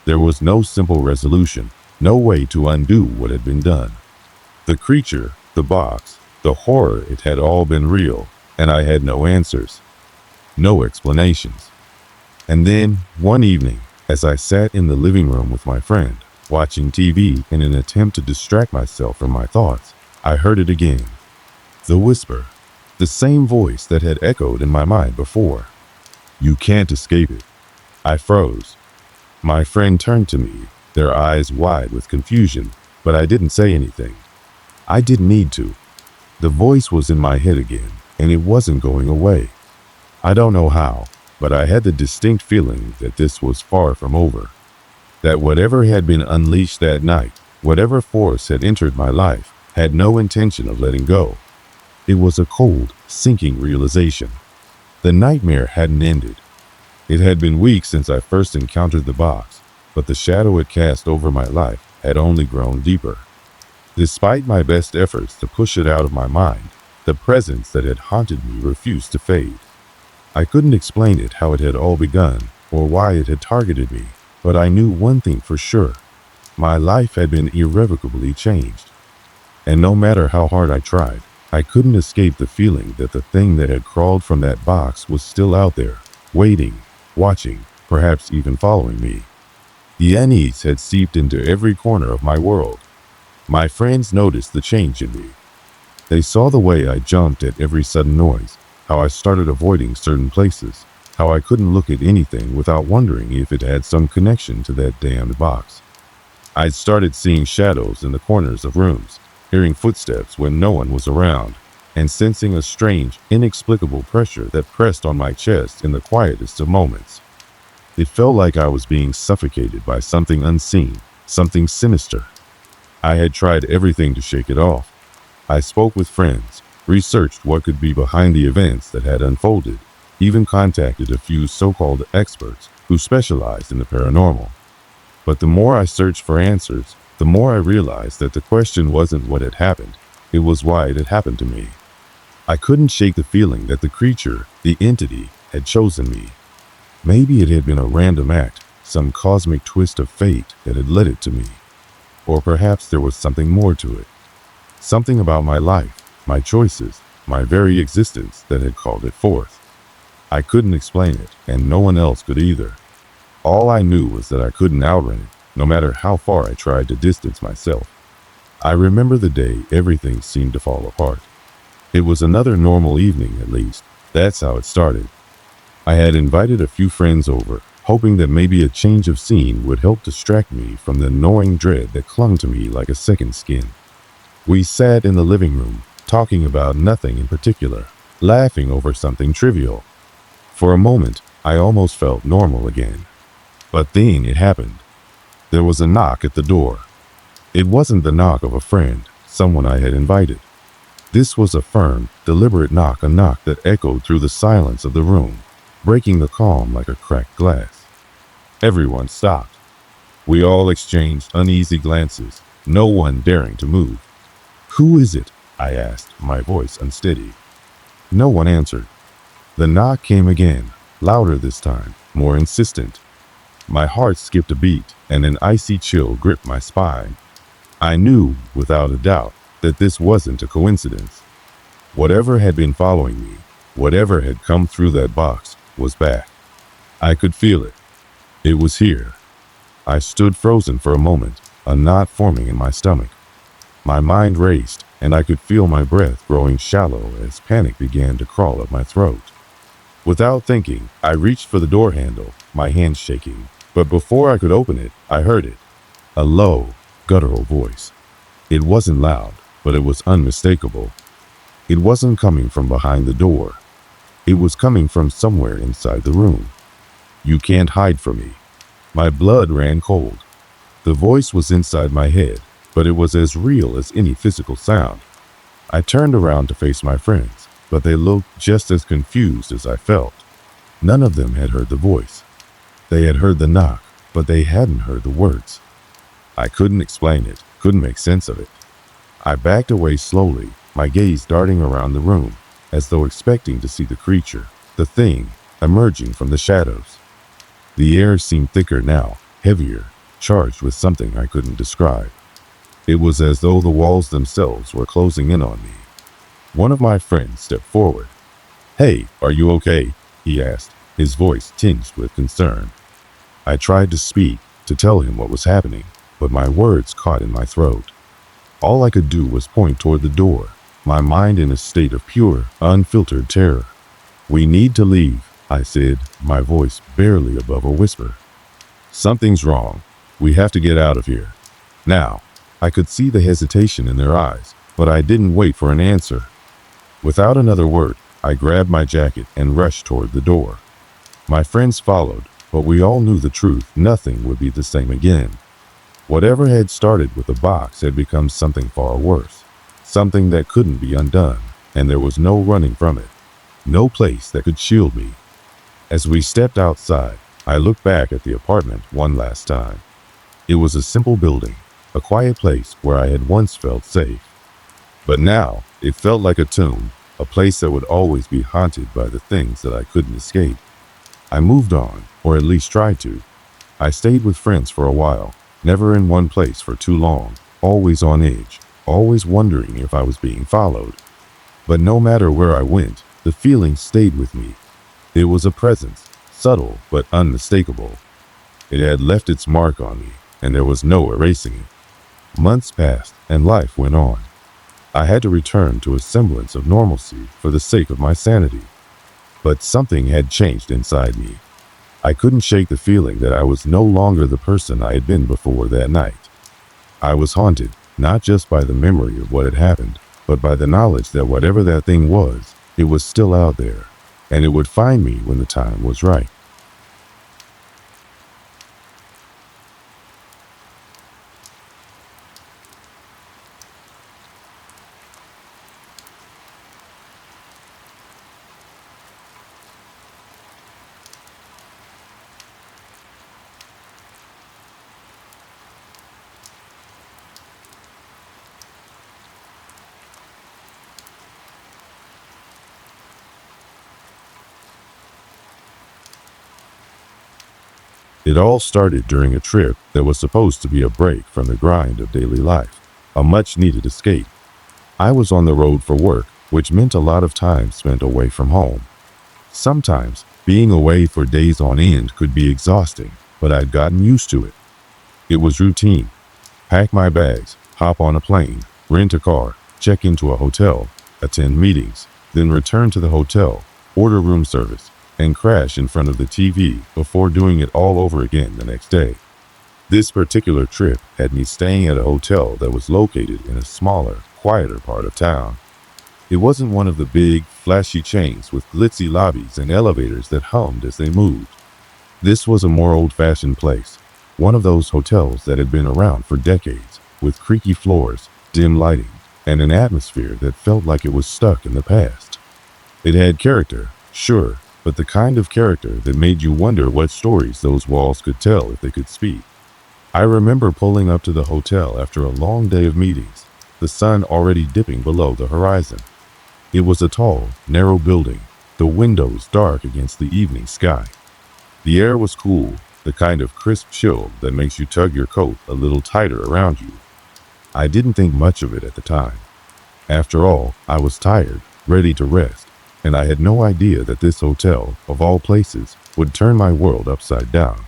There was no simple resolution, no way to undo what had been done. The creature, the box, the horror, it had all been real, and I had no answers, no explanations. And then, one evening, as I sat in the living room with my friend, watching TV in an attempt to distract myself from my thoughts, I heard it again. The whisper, the same voice that had echoed in my mind before. "You can't escape it." I froze. My friend turned to me, their eyes wide with confusion, but I didn't say anything. I didn't need to. The voice was in my head again, and it wasn't going away. I don't know how, but I had the distinct feeling that this was far from over. That whatever had been unleashed that night, whatever force had entered my life, had no intention of letting go. It was a cold, sinking realization. The nightmare hadn't ended. It had been weeks since I first encountered the box, but the shadow it cast over my life had only grown deeper. Despite my best efforts to push it out of my mind, the presence that had haunted me refused to fade. I couldn't explain it, how it had all begun, or why it had targeted me, but I knew one thing for sure. My life had been irrevocably changed. And no matter how hard I tried, I couldn't escape the feeling that the thing that had crawled from that box was still out there, waiting, watching, perhaps even following me. The unease had seeped into every corner of my world. My friends noticed the change in me. They saw the way I jumped at every sudden noise, how I started avoiding certain places, how I couldn't look at anything without wondering if it had some connection to that damned box. I'd started seeing shadows in the corners of rooms, hearing footsteps when no one was around, and sensing a strange, inexplicable pressure that pressed on my chest in the quietest of moments. It felt like I was being suffocated by something unseen, something sinister. I had tried everything to shake it off. I spoke with friends, researched what could be behind the events that had unfolded, even contacted a few so-called experts who specialized in the paranormal. But the more I searched for answers, the more I realized that the question wasn't what had happened, it was why it had happened to me. I couldn't shake the feeling that the creature, the entity, had chosen me. Maybe it had been a random act, some cosmic twist of fate that had led it to me. Or perhaps there was something more to it. Something about my life, my choices, my very existence that had called it forth. I couldn't explain it, and no one else could either. All I knew was that I couldn't outrun it, no matter how far I tried to distance myself. I remember the day everything seemed to fall apart. It was another normal evening, at least. That's how it started. I had invited a few friends over, hoping that maybe a change of scene would help distract me from the gnawing dread that clung to me like a second skin. We sat in the living room, talking about nothing in particular, laughing over something trivial. For a moment, I almost felt normal again. But then it happened. There was a knock at the door. It wasn't the knock of a friend, someone I had invited. This was a firm, deliberate knock, a knock that echoed through the silence of the room, breaking the calm like a cracked glass. Everyone stopped. We all exchanged uneasy glances, no one daring to move. "Who is it?" I asked, my voice unsteady. No one answered. The knock came again, louder this time, more insistent. My heart skipped a beat, and an icy chill gripped my spine. I knew, without a doubt, that this wasn't a coincidence. Whatever had been following me, whatever had come through that box, was back. I could feel it. It was here. I stood frozen for a moment, a knot forming in my stomach. My mind raced, and I could feel my breath growing shallow as panic began to crawl up my throat. Without thinking, I reached for the door handle, my hands shaking. But before I could open it, I heard it. A low, guttural voice. It wasn't loud, but it was unmistakable. It wasn't coming from behind the door. It was coming from somewhere inside the room. "You can't hide from me." My blood ran cold. The voice was inside my head, but it was as real as any physical sound. I turned around to face my friends, but they looked just as confused as I felt. None of them had heard the voice. They had heard the knock, but they hadn't heard the words. I couldn't explain it, couldn't make sense of it. I backed away slowly, my gaze darting around the room, as though expecting to see the creature, the thing, emerging from the shadows. The air seemed thicker now, heavier, charged with something I couldn't describe. It was as though the walls themselves were closing in on me. One of my friends stepped forward. "Hey, are you okay?" he asked, his voice tinged with concern. I tried to speak, to tell him what was happening, but my words caught in my throat. All I could do was point toward the door, my mind in a state of pure, unfiltered terror. "We need to leave," I said, my voice barely above a whisper. "Something's wrong. We have to get out of here. Now." I could see the hesitation in their eyes, but I didn't wait for an answer. Without another word, I grabbed my jacket and rushed toward the door. My friends followed, but we all knew the truth. Nothing would be the same again. Whatever had started with the box had become something far worse, something that couldn't be undone, and there was no running from it, no place that could shield me. As we stepped outside, I looked back at the apartment one last time. It was a simple building, a quiet place where I had once felt safe. But now, it felt like a tomb, a place that would always be haunted by the things that I couldn't escape. I moved on, or at least tried to. I stayed with friends for a while, never in one place for too long, always on edge, always wondering if I was being followed. But no matter where I went, the feeling stayed with me. It was a presence, subtle but unmistakable. It had left its mark on me, and there was no erasing it. Months passed, and life went on. I had to return to a semblance of normalcy for the sake of my sanity. But something had changed inside me. I couldn't shake the feeling that I was no longer the person I had been before that night. I was haunted, not just by the memory of what had happened, but by the knowledge that whatever that thing was, it was still out there, and it would find me when the time was right. It all started during a trip that was supposed to be a break from the grind of daily life, a much-needed escape. I was on the road for work, which meant a lot of time spent away from home. Sometimes, being away for days on end could be exhausting, but I'd gotten used to it. It was routine. Pack my bags, hop on a plane, rent a car, check into a hotel, attend meetings, then return to the hotel, order room service, and crash in front of the TV before doing it all over again the next day. This particular trip had me staying at a hotel that was located in a smaller, quieter part of town. It wasn't one of the big, flashy chains with glitzy lobbies and elevators that hummed as they moved. This was a more old-fashioned place, one of those hotels that had been around for decades, with creaky floors, dim lighting, and an atmosphere that felt like it was stuck in the past. It had character, sure, but the kind of character that made you wonder what stories those walls could tell if they could speak. I remember pulling up to the hotel after a long day of meetings, the sun already dipping below the horizon. It was a tall, narrow building, the windows dark against the evening sky. The air was cool, the kind of crisp chill that makes you tug your coat a little tighter around you. I didn't think much of it at the time. After all, I was tired, ready to rest, and I had no idea that this hotel, of all places, would turn my world upside down.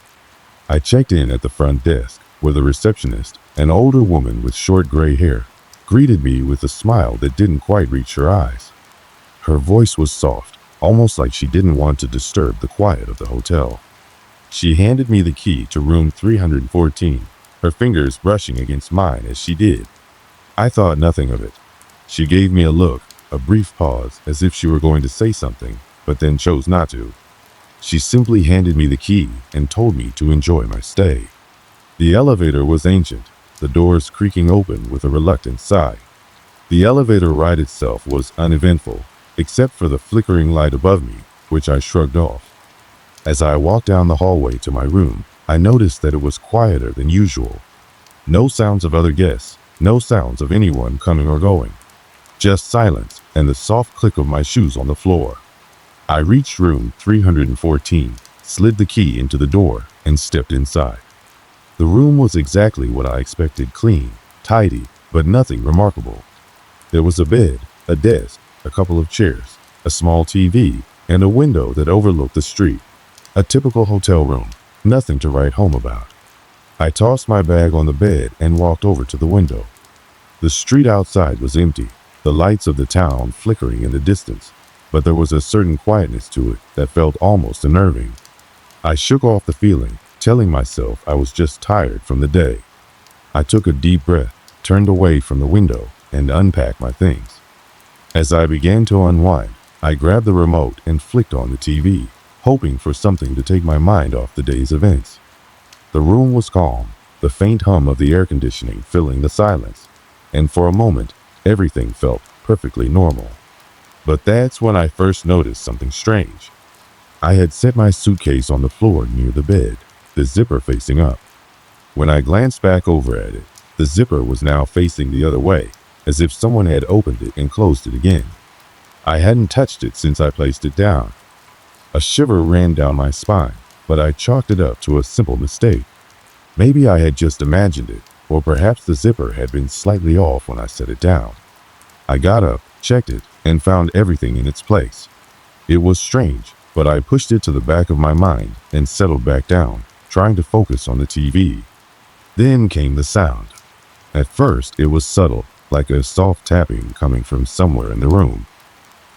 I checked in at the front desk, where the receptionist, an older woman with short gray hair, greeted me with a smile that didn't quite reach her eyes. Her voice was soft, almost like she didn't want to disturb the quiet of the hotel. She handed me the key to room 314, her fingers brushing against mine as she did. I thought nothing of it. She gave me a look, a brief pause, as if she were going to say something, but then chose not to. She simply handed me the key and told me to enjoy my stay. The elevator was ancient, the doors creaking open with a reluctant sigh. The elevator ride itself was uneventful, except for the flickering light above me, which I shrugged off. As I walked down the hallway to my room, I noticed that it was quieter than usual. No sounds of other guests, no sounds of anyone coming or going. Just silence and the soft click of my shoes on the floor. I reached room 314, slid the key into the door, and stepped inside. The room was exactly what I expected: clean, tidy, but nothing remarkable. There was a bed, a desk, a couple of chairs, a small TV, and a window that overlooked the street. A typical hotel room, nothing to write home about. I tossed my bag on the bed and walked over to the window. The street outside was empty, the lights of the town flickering in the distance, but there was a certain quietness to it that felt almost unnerving. I shook off the feeling, telling myself I was just tired from the day. I took a deep breath, turned away from the window, and unpacked my things. As I began to unwind, I grabbed the remote and flicked on the TV, hoping for something to take my mind off the day's events. The room was calm, the faint hum of the air conditioning filling the silence, and for a moment, everything felt perfectly normal. But that's when I first noticed something strange. I had set my suitcase on the floor near the bed, the zipper facing up. When I glanced back over at it, the zipper was now facing the other way, as if someone had opened it and closed it again. I hadn't touched it since I placed it down. A shiver ran down my spine, but I chalked it up to a simple mistake. Maybe I had just imagined it, or perhaps the zipper had been slightly off when I set it down. I got up, checked it, and found everything in its place. It was strange, but I pushed it to the back of my mind and settled back down, trying to focus on the TV. Then came the sound. At first, it was subtle, like a soft tapping coming from somewhere in the room.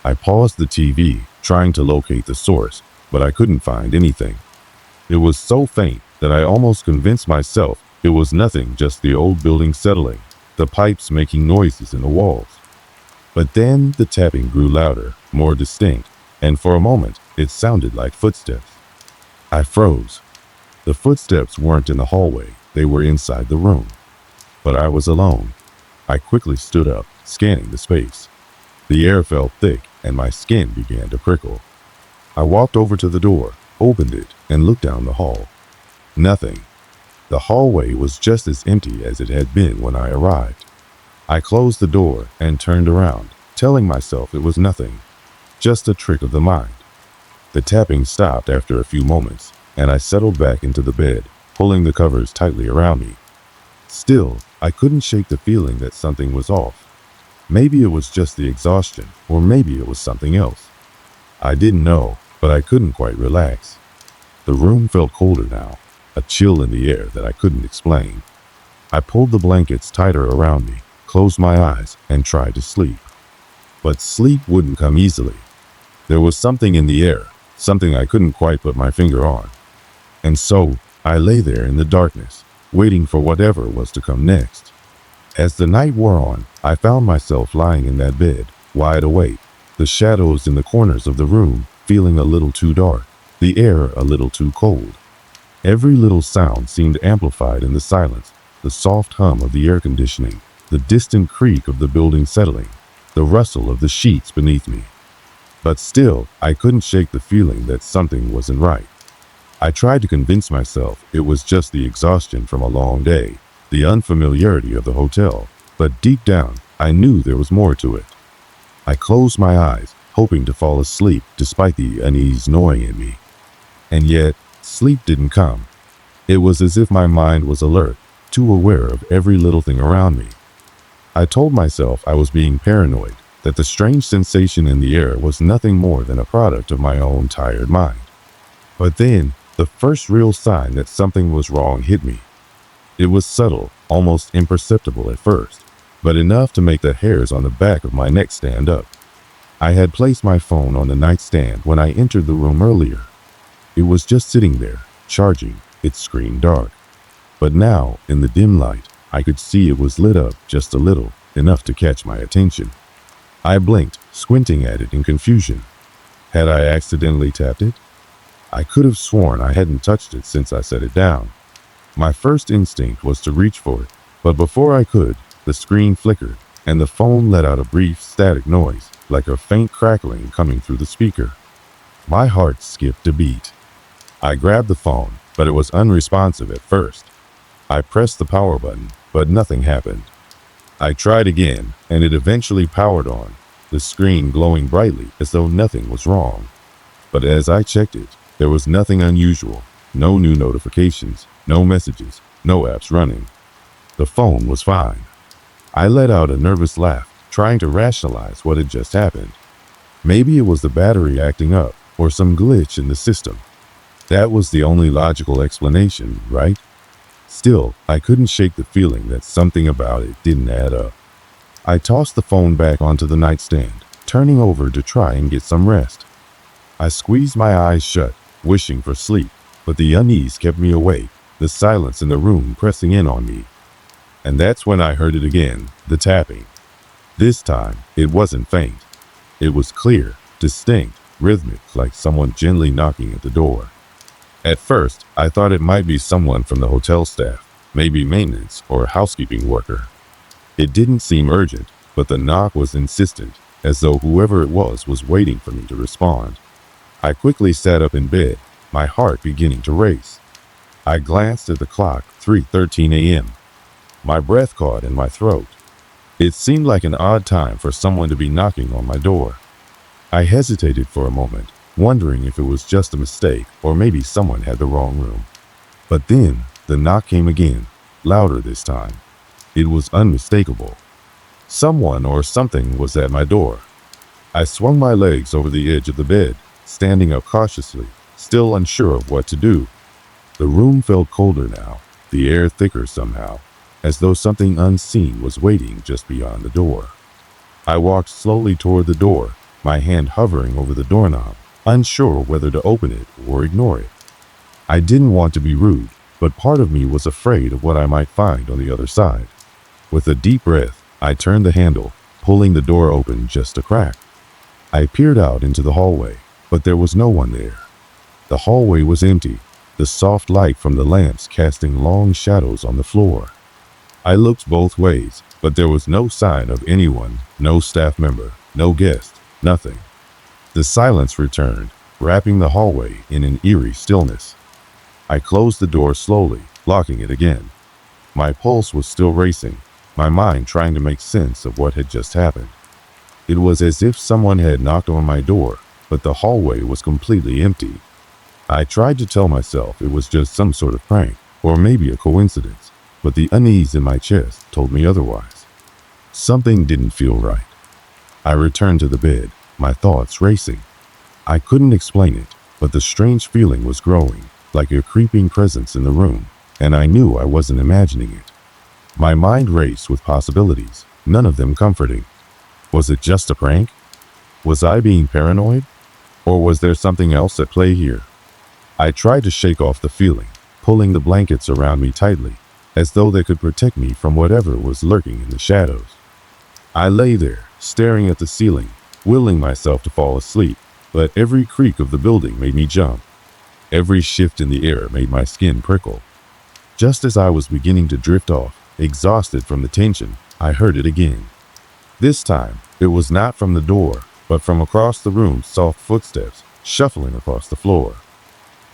I paused the TV, trying to locate the source, but I couldn't find anything. It was so faint that I almost convinced myself it was nothing, just the old building settling, the pipes making noises in the walls. But then the tapping grew louder, more distinct, and for a moment it sounded like footsteps. I froze. The footsteps weren't in the hallway, they were inside the room. But I was alone. I quickly stood up, scanning the space. The air felt thick, and my skin began to prickle. I walked over to the door, opened it, and looked down the hall. Nothing. The hallway was just as empty as it had been when I arrived. I closed the door and turned around, telling myself it was nothing, just a trick of the mind. The tapping stopped after a few moments, and I settled back into the bed, pulling the covers tightly around me. Still, I couldn't shake the feeling that something was off. Maybe it was just the exhaustion, or maybe it was something else. I didn't know, but I couldn't quite relax. The room felt colder now, a chill in the air that I couldn't explain. I pulled the blankets tighter around me, closed my eyes, and tried to sleep. But sleep wouldn't come easily. There was something in the air, something I couldn't quite put my finger on. And so, I lay there in the darkness, waiting for whatever was to come next. As the night wore on, I found myself lying in that bed, wide awake, the shadows in the corners of the room feeling a little too dark, the air a little too cold. Every little sound seemed amplified in the silence, the soft hum of the air conditioning, the distant creak of the building settling, the rustle of the sheets beneath me. But still, I couldn't shake the feeling that something wasn't right. I tried to convince myself it was just the exhaustion from a long day, the unfamiliarity of the hotel, but deep down, I knew there was more to it. I closed my eyes, hoping to fall asleep despite the unease gnawing at me. And yet, sleep didn't come. It was as if my mind was alert, too aware of every little thing around me. I told myself I was being paranoid, that the strange sensation in the air was nothing more than a product of my own tired mind. But then, the first real sign that something was wrong hit me. It was subtle, almost imperceptible at first, but enough to make the hairs on the back of my neck stand up. I had placed my phone on the nightstand when I entered the room earlier. It was just sitting there, charging, its screen dark. But now, in the dim light, I could see it was lit up just a little, enough to catch my attention. I blinked, squinting at it in confusion. Had I accidentally tapped it? I could have sworn I hadn't touched it since I set it down. My first instinct was to reach for it, but before I could, the screen flickered, and the phone let out a brief static noise, like a faint crackling coming through the speaker. My heart skipped a beat. I grabbed the phone, but it was unresponsive at first. I pressed the power button, but nothing happened. I tried again, and it eventually powered on, the screen glowing brightly as though nothing was wrong. But as I checked it, there was nothing unusual, no new notifications, no messages, no apps running. The phone was fine. I let out a nervous laugh, trying to rationalize what had just happened. Maybe it was the battery acting up, or some glitch in the system. That was the only logical explanation, right? Still, I couldn't shake the feeling that something about it didn't add up. I tossed the phone back onto the nightstand, turning over to try and get some rest. I squeezed my eyes shut, wishing for sleep, but the unease kept me awake, the silence in the room pressing in on me. And that's when I heard it again, the tapping. This time, it wasn't faint. It was clear, distinct, rhythmic, like someone gently knocking at the door. At first, I thought it might be someone from the hotel staff, maybe maintenance or a housekeeping worker. It didn't seem urgent, but the knock was insistent, as though whoever it was waiting for me to respond. I quickly sat up in bed, my heart beginning to race. I glanced at the clock, 3:13 a.m. My breath caught in my throat. It seemed like an odd time for someone to be knocking on my door. I hesitated for a moment, wondering if it was just a mistake or maybe someone had the wrong room. But then, the knock came again, louder this time. It was unmistakable. Someone or something was at my door. I swung my legs over the edge of the bed, standing up cautiously, still unsure of what to do. The room felt colder now, the air thicker somehow, as though something unseen was waiting just beyond the door. I walked slowly toward the door, my hand hovering over the doorknob, unsure whether to open it or ignore it. I didn't want to be rude, but part of me was afraid of what I might find on the other side. With a deep breath, I turned the handle, pulling the door open just a crack. I peered out into the hallway, but there was no one there. The hallway was empty, the soft light from the lamps casting long shadows on the floor. I looked both ways, but there was no sign of anyone, no staff member, no guest, nothing. The silence returned, wrapping the hallway in an eerie stillness. I closed the door slowly, locking it again. My pulse was still racing, my mind trying to make sense of what had just happened. It was as if someone had knocked on my door, but the hallway was completely empty. I tried to tell myself it was just some sort of prank, or maybe a coincidence, but the unease in my chest told me otherwise. Something didn't feel right. I returned to the bed, my thoughts racing. I couldn't explain it, but the strange feeling was growing, like a creeping presence in the room, and I knew I wasn't imagining it. My mind raced with possibilities, none of them comforting. Was it just a prank? Was I being paranoid? Or was there something else at play here? I tried to shake off the feeling, pulling the blankets around me tightly, as though they could protect me from whatever was lurking in the shadows. I lay there, staring at the ceiling, willing myself to fall asleep, but every creak of the building made me jump. Every shift in the air made my skin prickle. Just as I was beginning to drift off, exhausted from the tension, I heard it again. This time, it was not from the door, but from across the room, soft footsteps, shuffling across the floor.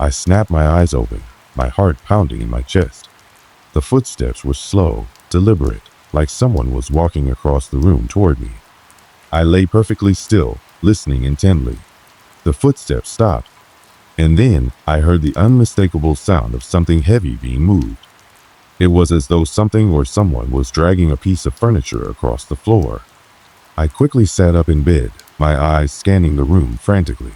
I snapped my eyes open, my heart pounding in my chest. The footsteps were slow, deliberate, like someone was walking across the room toward me. I lay perfectly still, listening intently. The footsteps stopped, and then I heard the unmistakable sound of something heavy being moved. It was as though something or someone was dragging a piece of furniture across the floor. I quickly sat up in bed, my eyes scanning the room frantically.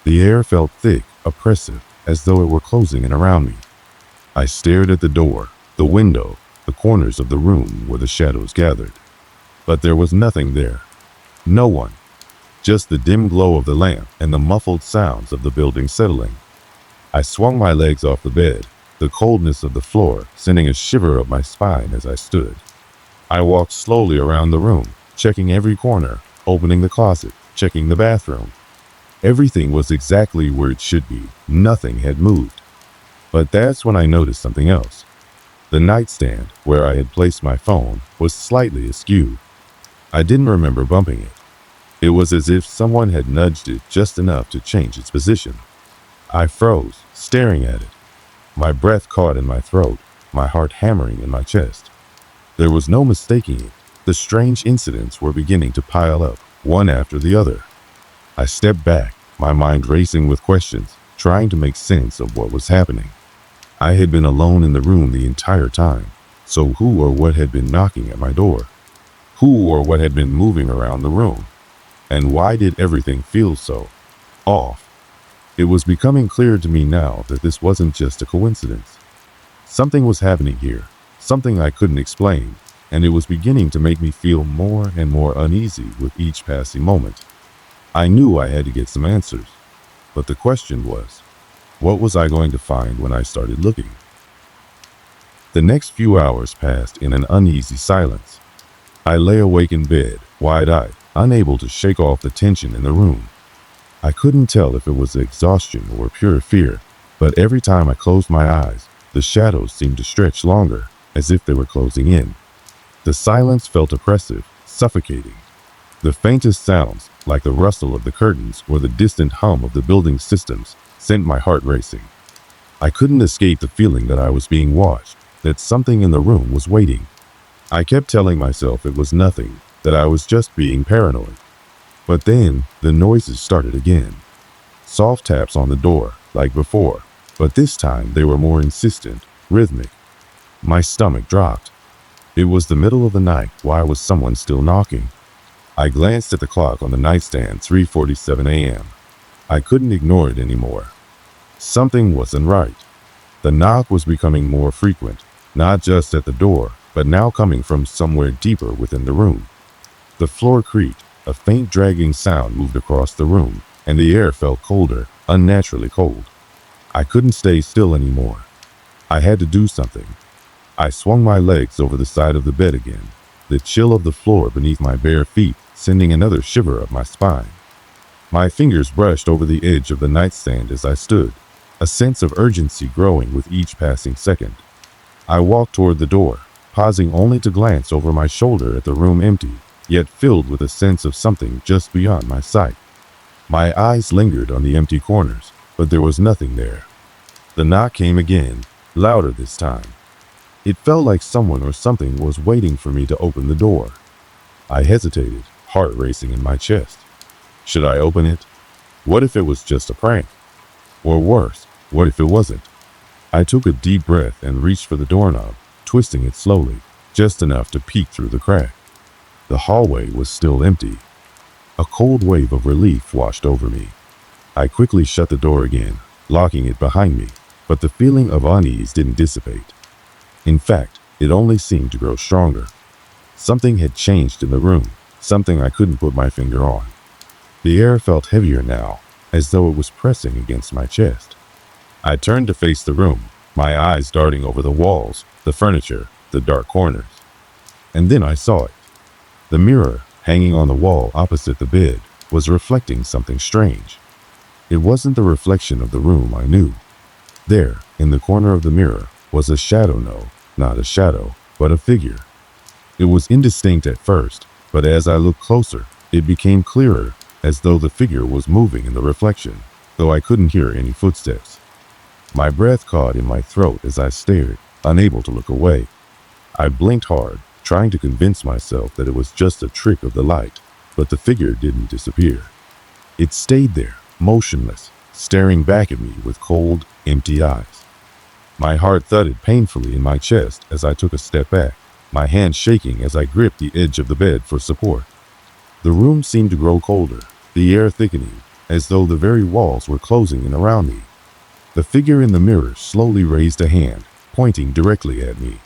The air felt thick, oppressive, as though it were closing in around me. I stared at the door, the window, the corners of the room where the shadows gathered. But there was nothing there. No one. Just the dim glow of the lamp and the muffled sounds of the building settling. I swung my legs off the bed, the coldness of the floor sending a shiver up my spine as I stood. I walked slowly around the room, checking every corner, opening the closet, checking the bathroom. Everything was exactly where it should be. Nothing had moved. But that's when I noticed something else. The nightstand, where I had placed my phone, was slightly askew. I didn't remember bumping it. It was as if someone had nudged it just enough to change its position. I froze, staring at it. My breath caught in my throat, my heart hammering in my chest. There was no mistaking it. The strange incidents were beginning to pile up, one after the other. I stepped back, my mind racing with questions, trying to make sense of what was happening. I had been alone in the room the entire time, so who or what had been knocking at my door? Who or what had been moving around the room? And why did everything feel so off? It was becoming clear to me now that this wasn't just a coincidence. Something was happening here, something I couldn't explain, and it was beginning to make me feel more and more uneasy with each passing moment. I knew I had to get some answers, but the question was, what was I going to find when I started looking? The next few hours passed in an uneasy silence. I lay awake in bed, wide-eyed, unable to shake off the tension in the room. I couldn't tell if it was exhaustion or pure fear, but every time I closed my eyes, the shadows seemed to stretch longer, as if they were closing in. The silence felt oppressive, suffocating. The faintest sounds, like the rustle of the curtains or the distant hum of the building's systems, sent my heart racing. I couldn't escape the feeling that I was being watched, that something in the room was waiting. I kept telling myself it was nothing, that I was just being paranoid. But then, the noises started again. Soft taps on the door, like before, but this time they were more insistent, rhythmic. My stomach dropped. It was the middle of the night. Why was someone still knocking? I glanced at the clock on the nightstand, 3:47 a.m. I couldn't ignore it anymore. Something wasn't right. The knock was becoming more frequent, not just at the door, but now coming from somewhere deeper within the room. The floor creaked, a faint dragging sound moved across the room, and the air felt colder, unnaturally cold. I couldn't stay still anymore. I had to do something. I swung my legs over the side of the bed again, the chill of the floor beneath my bare feet sending another shiver up my spine. My fingers brushed over the edge of the nightstand as I stood, a sense of urgency growing with each passing second. I walked toward the door, pausing only to glance over my shoulder at the room empty, yet filled with a sense of something just beyond my sight. My eyes lingered on the empty corners, but there was nothing there. The knock came again, louder this time. It felt like someone or something was waiting for me to open the door. I hesitated, heart racing in my chest. Should I open it? What if it was just a prank? Or worse, what if it wasn't? I took a deep breath and reached for the doorknob, twisting it slowly, just enough to peek through the crack. The hallway was still empty. A cold wave of relief washed over me. I quickly shut the door again, locking it behind me, but the feeling of unease didn't dissipate. In fact, it only seemed to grow stronger. Something had changed in the room, something I couldn't put my finger on. The air felt heavier now, as though it was pressing against my chest. I turned to face the room, my eyes darting over the walls, the furniture, the dark corners. And then I saw it. The mirror, hanging on the wall opposite the bed, was reflecting something strange. It wasn't the reflection of the room I knew. There, in the corner of the mirror, was a shadow. No, not a shadow, but a figure. It was indistinct at first, but as I looked closer, it became clearer, as though the figure was moving in the reflection, though I couldn't hear any footsteps. My breath caught in my throat as I stared, unable to look away. I blinked hard, trying to convince myself that it was just a trick of the light, but the figure didn't disappear. It stayed there, motionless, staring back at me with cold, empty eyes. My heart thudded painfully in my chest as I took a step back, my hand shaking as I gripped the edge of the bed for support. The room seemed to grow colder, the air thickening, as though the very walls were closing in around me. The figure in the mirror slowly raised a hand, pointing directly at me.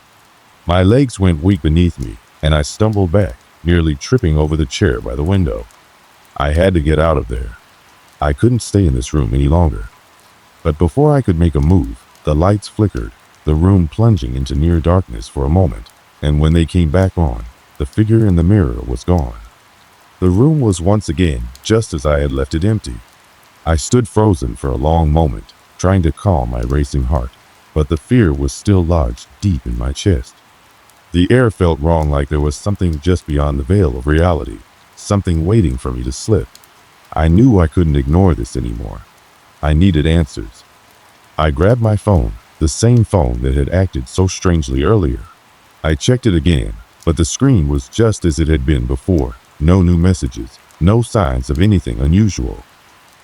My legs went weak beneath me, and I stumbled back, nearly tripping over the chair by the window. I had to get out of there. I couldn't stay in this room any longer. But before I could make a move, the lights flickered, the room plunging into near darkness for a moment, and when they came back on, the figure in the mirror was gone. The room was once again just as I had left it, empty. I stood frozen for a long moment, trying to calm my racing heart, but the fear was still lodged deep in my chest. The air felt wrong, like there was something just beyond the veil of reality, something waiting for me to slip. I knew I couldn't ignore this anymore. I needed answers. I grabbed my phone, the same phone that had acted so strangely earlier. I checked it again, but the screen was just as it had been before. No new messages, no signs of anything unusual.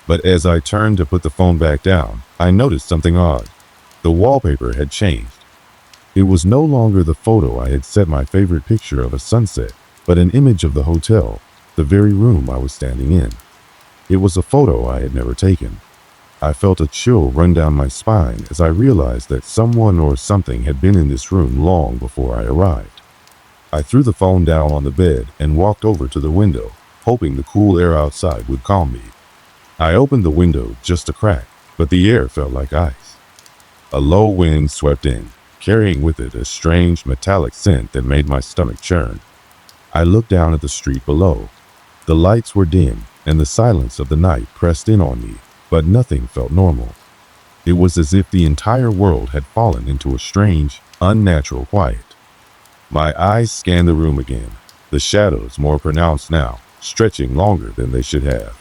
But as I turned to put the phone back down, I noticed something odd. The wallpaper had changed. It was no longer the photo I had set my favorite picture of a sunset, but an image of the hotel, the very room I was standing in. It was a photo I had never taken. I felt a chill run down my spine as I realized that someone or something had been in this room long before I arrived. I threw the phone down on the bed and walked over to the window, hoping the cool air outside would calm me. I opened the window just a crack, but the air felt like ice. A low wind swept in, carrying with it a strange metallic scent that made my stomach churn. I looked down at the street below. The lights were dim, and the silence of the night pressed in on me, but nothing felt normal. It was as if the entire world had fallen into a strange, unnatural quiet. My eyes scanned the room again, the shadows more pronounced now, stretching longer than they should have.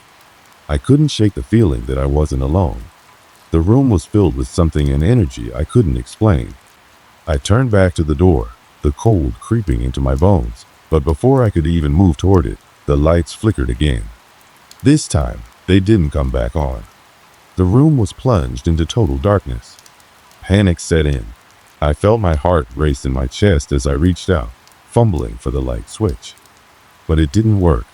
I couldn't shake the feeling that I wasn't alone. The room was filled with something, an energy I couldn't explain. I turned back to the door, the cold creeping into my bones, but before I could even move toward it, the lights flickered again. This time, they didn't come back on. The room was plunged into total darkness. Panic set in. I felt my heart race in my chest as I reached out, fumbling for the light switch. But it didn't work.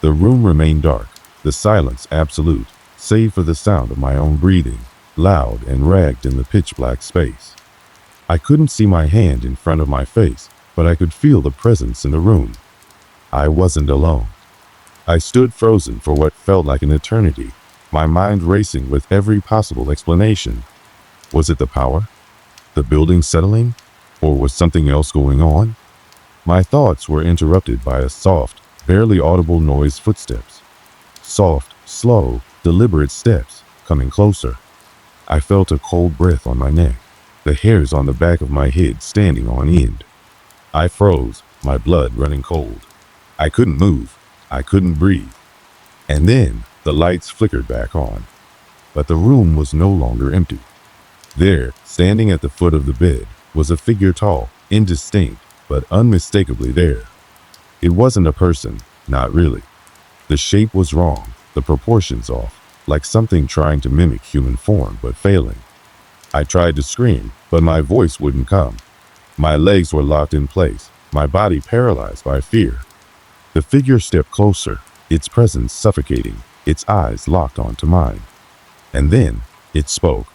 The room remained dark, the silence absolute, save for the sound of my own breathing, loud and ragged in the pitch-black space. I couldn't see my hand in front of my face, but I could feel the presence in the room. I wasn't alone. I stood frozen for what felt like an eternity, my mind racing with every possible explanation. Was it the power? The building settling? Or was something else going on? My thoughts were interrupted by a soft, barely audible noise, footsteps. Soft, slow, deliberate steps, coming closer. I felt a cold breath on my neck, the hairs on the back of my head standing on end. I froze, my blood running cold. I couldn't move. I couldn't breathe. And then the lights flickered back on. But the room was no longer empty. There, standing at the foot of the bed, was a figure, tall, indistinct, but unmistakably there. It wasn't a person, not really. The shape was wrong, the proportions off, like something trying to mimic human form but failing. I tried to scream, but my voice wouldn't come. My legs were locked in place, my body paralyzed by fear. The figure stepped closer, its presence suffocating, its eyes locked onto mine. And then it spoke.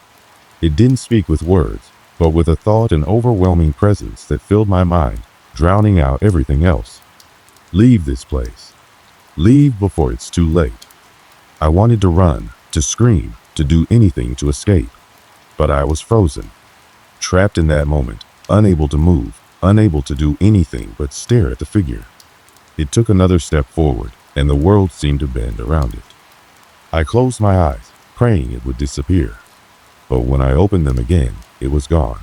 It didn't speak with words, but with a thought and overwhelming presence that filled my mind, drowning out everything else. Leave this place. Leave before it's too late. I wanted to run, to scream, to do anything to escape. But I was frozen, trapped in that moment, unable to move, unable to do anything but stare at the figure. It took another step forward, and the world seemed to bend around it. I closed my eyes, praying it would disappear. But when I opened them again, it was gone.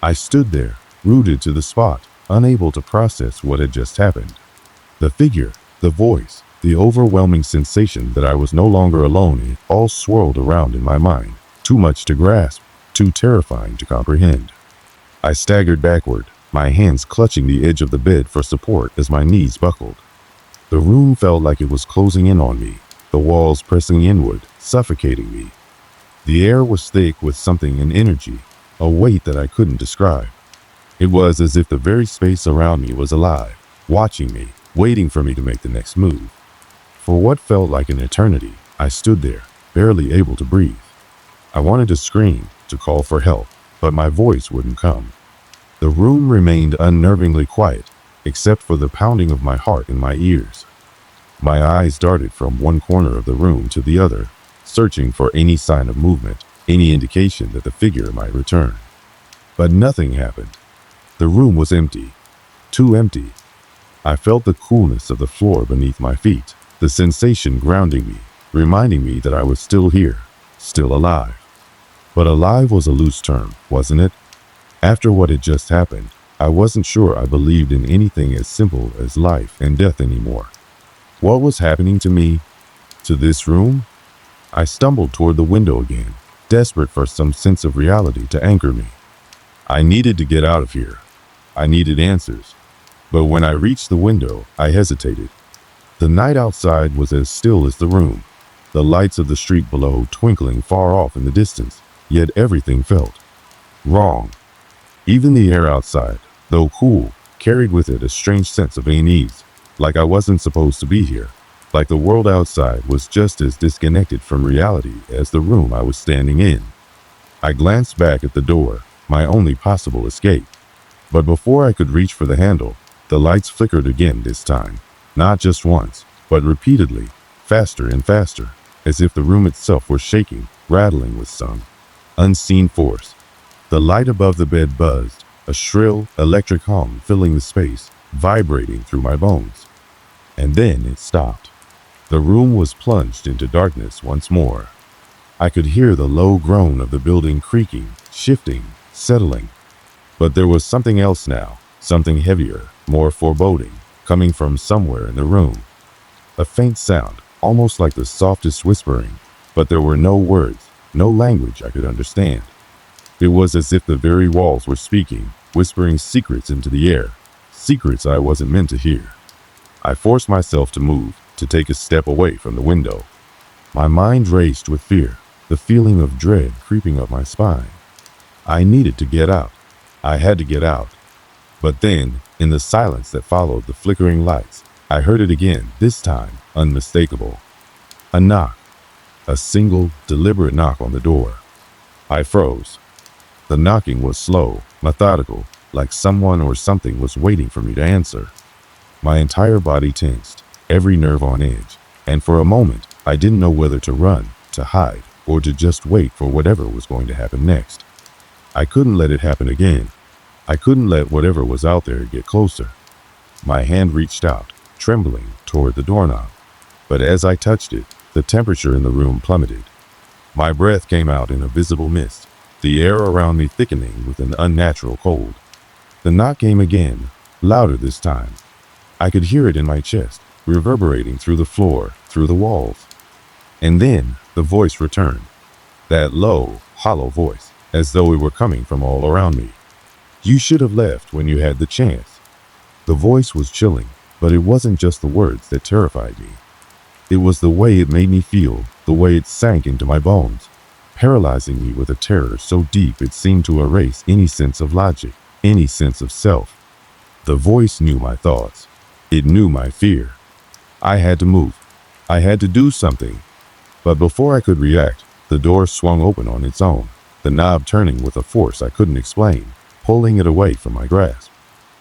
I stood there, rooted to the spot, unable to process what had just happened. The figure, the voice, the overwhelming sensation that I was no longer alone in, all swirled around in my mind, too much to grasp, too terrifying to comprehend. I staggered backward, my hands clutching the edge of the bed for support as my knees buckled. The room felt like it was closing in on me, the walls pressing inward, suffocating me. The air was thick with something, an energy, a weight that I couldn't describe. It was as if the very space around me was alive, watching me, waiting for me to make the next move. For what felt like an eternity, I stood there, barely able to breathe. I wanted to scream, to call for help, but my voice wouldn't come. The room remained unnervingly quiet, except for the pounding of my heart in my ears. My eyes darted from one corner of the room to the other, searching for any sign of movement, any indication that the figure might return. But nothing happened. The room was empty, too empty. I felt the coolness of the floor beneath my feet, the sensation grounding me, reminding me that I was still here, still alive. But alive was a loose term, wasn't it? After what had just happened, I wasn't sure I believed in anything as simple as life and death anymore. What was happening to me? To this room? I stumbled toward the window again, desperate for some sense of reality to anchor me. I needed to get out of here. I needed answers. But when I reached the window, I hesitated. The night outside was as still as the room, the lights of the street below twinkling far off in the distance, yet everything felt wrong. Even the air outside, though cool, carried with it a strange sense of unease, like I wasn't supposed to be here, like the world outside was just as disconnected from reality as the room I was standing in. I glanced back at the door, my only possible escape. But before I could reach for the handle, the lights flickered again this time, not just once, but repeatedly, faster and faster, as if the room itself were shaking, rattling with some unseen force. The light above the bed buzzed, a shrill, electric hum filling the space, vibrating through my bones. And then it stopped. The room was plunged into darkness once more. I could hear the low groan of the building creaking, shifting, settling. But there was something else now, something heavier, more foreboding, coming from somewhere in the room. A faint sound, almost like the softest whispering, but there were no words, no language I could understand. It was as if the very walls were speaking, whispering secrets into the air, secrets I wasn't meant to hear. I forced myself to move, to take a step away from the window. My mind raced with fear, the feeling of dread creeping up my spine. I needed to get out. I had to get out. But then, in the silence that followed the flickering lights, I heard it again, this time unmistakable. A knock. A single, deliberate knock on the door. I froze. The knocking was slow, methodical, like someone or something was waiting for me to answer. My entire body tensed, every nerve on edge, and for a moment, I didn't know whether to run, to hide, or to just wait for whatever was going to happen next. I couldn't let it happen again. I couldn't let whatever was out there get closer. My hand reached out, trembling, toward the doorknob. But as I touched it, the temperature in the room plummeted. My breath came out in a visible mist, the air around me thickening with an unnatural cold. The knock came again, louder this time. I could hear it in my chest, reverberating through the floor, through the walls. And then the voice returned. That low, hollow voice, as though it were coming from all around me. You should have left when you had the chance. The voice was chilling, but it wasn't just the words that terrified me. It was the way it made me feel, the way it sank into my bones, paralyzing me with a terror so deep it seemed to erase any sense of logic, any sense of self. The voice knew my thoughts. It knew my fear. I had to move. I had to do something. But before I could react, the door swung open on its own, the knob turning with a force I couldn't explain, pulling it away from my grasp.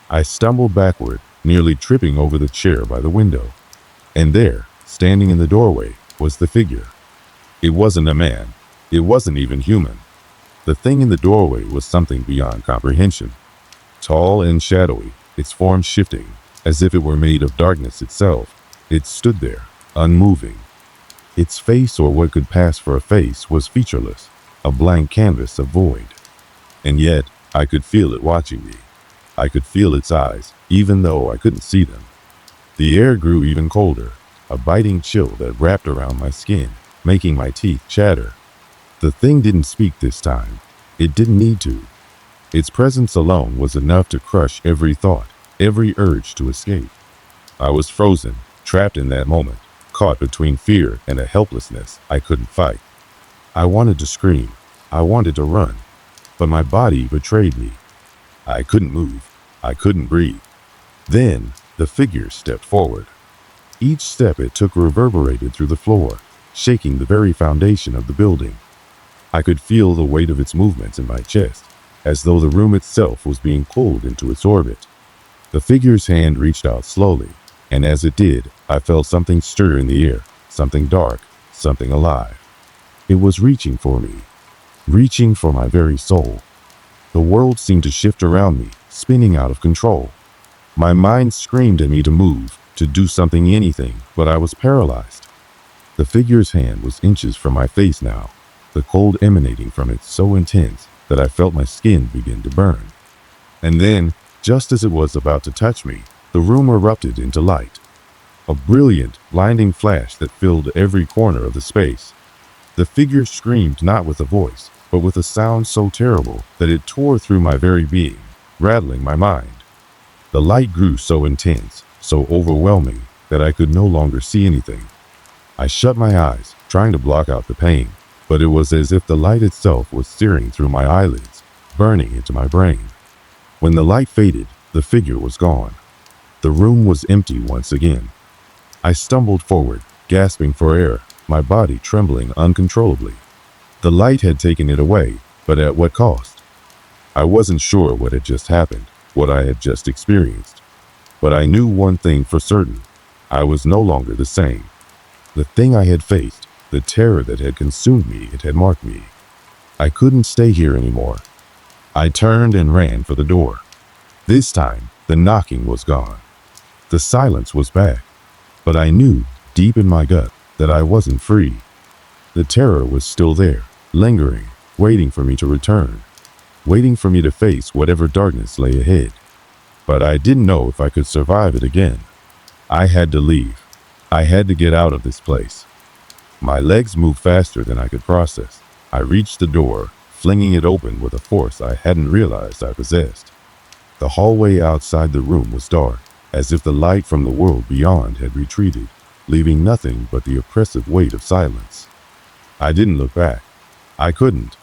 I stumbled backward, nearly tripping over the chair by the window. And there, standing in the doorway, was the figure. It wasn't a man. It wasn't even human. The thing in the doorway was something beyond comprehension. Tall and shadowy, its form shifting, as if it were made of darkness itself, it stood there, unmoving. Its face, or what could pass for a face, was featureless, a blank canvas of void. And yet, I could feel it watching me. I could feel its eyes, even though I couldn't see them. The air grew even colder, a biting chill that wrapped around my skin, making my teeth chatter. The thing didn't speak this time. It didn't need to. Its presence alone was enough to crush every thought, every urge to escape. I was frozen, trapped in that moment, caught between fear and a helplessness I couldn't fight. I wanted to scream. I wanted to run. But my body betrayed me. I couldn't move. I couldn't breathe. Then, the figure stepped forward. Each step it took reverberated through the floor, shaking the very foundation of the building. I could feel the weight of its movements in my chest, as though the room itself was being pulled into its orbit. The figure's hand reached out slowly, and as it did, I felt something stir in the air, something dark, something alive. It was reaching for me, reaching for my very soul. The world seemed to shift around me, spinning out of control. My mind screamed at me to move, to do something, anything, but I was paralyzed. The figure's hand was inches from my face now, the cold emanating from it so intense that I felt my skin begin to burn. And then, just as it was about to touch me, the room erupted into light. A brilliant, blinding flash that filled every corner of the space. The figure screamed not with a voice, but with a sound so terrible that it tore through my very being, rattling my mind. The light grew so intense, so overwhelming, that I could no longer see anything. I shut my eyes, trying to block out the pain, but it was as if the light itself was searing through my eyelids, burning into my brain. When the light faded, the figure was gone. The room was empty once again. I stumbled forward, gasping for air, my body trembling uncontrollably. The light had taken it away, but at what cost? I wasn't sure what had just happened, what I had just experienced. But I knew one thing for certain. I was no longer the same. The thing I had faced, the terror that had consumed me, it had marked me. I couldn't stay here anymore. I turned and ran for the door. This time, the knocking was gone. The silence was back. But I knew, deep in my gut, that I wasn't free. The terror was still there, lingering, waiting for me to return, waiting for me to face whatever darkness lay ahead. But I didn't know if I could survive it again. I had to leave. I had to get out of this place. My legs moved faster than I could process. I reached the door, flinging it open with a force I hadn't realized I possessed. The hallway outside the room was dark, as if the light from the world beyond had retreated, leaving nothing but the oppressive weight of silence. I didn't look back. I couldn't.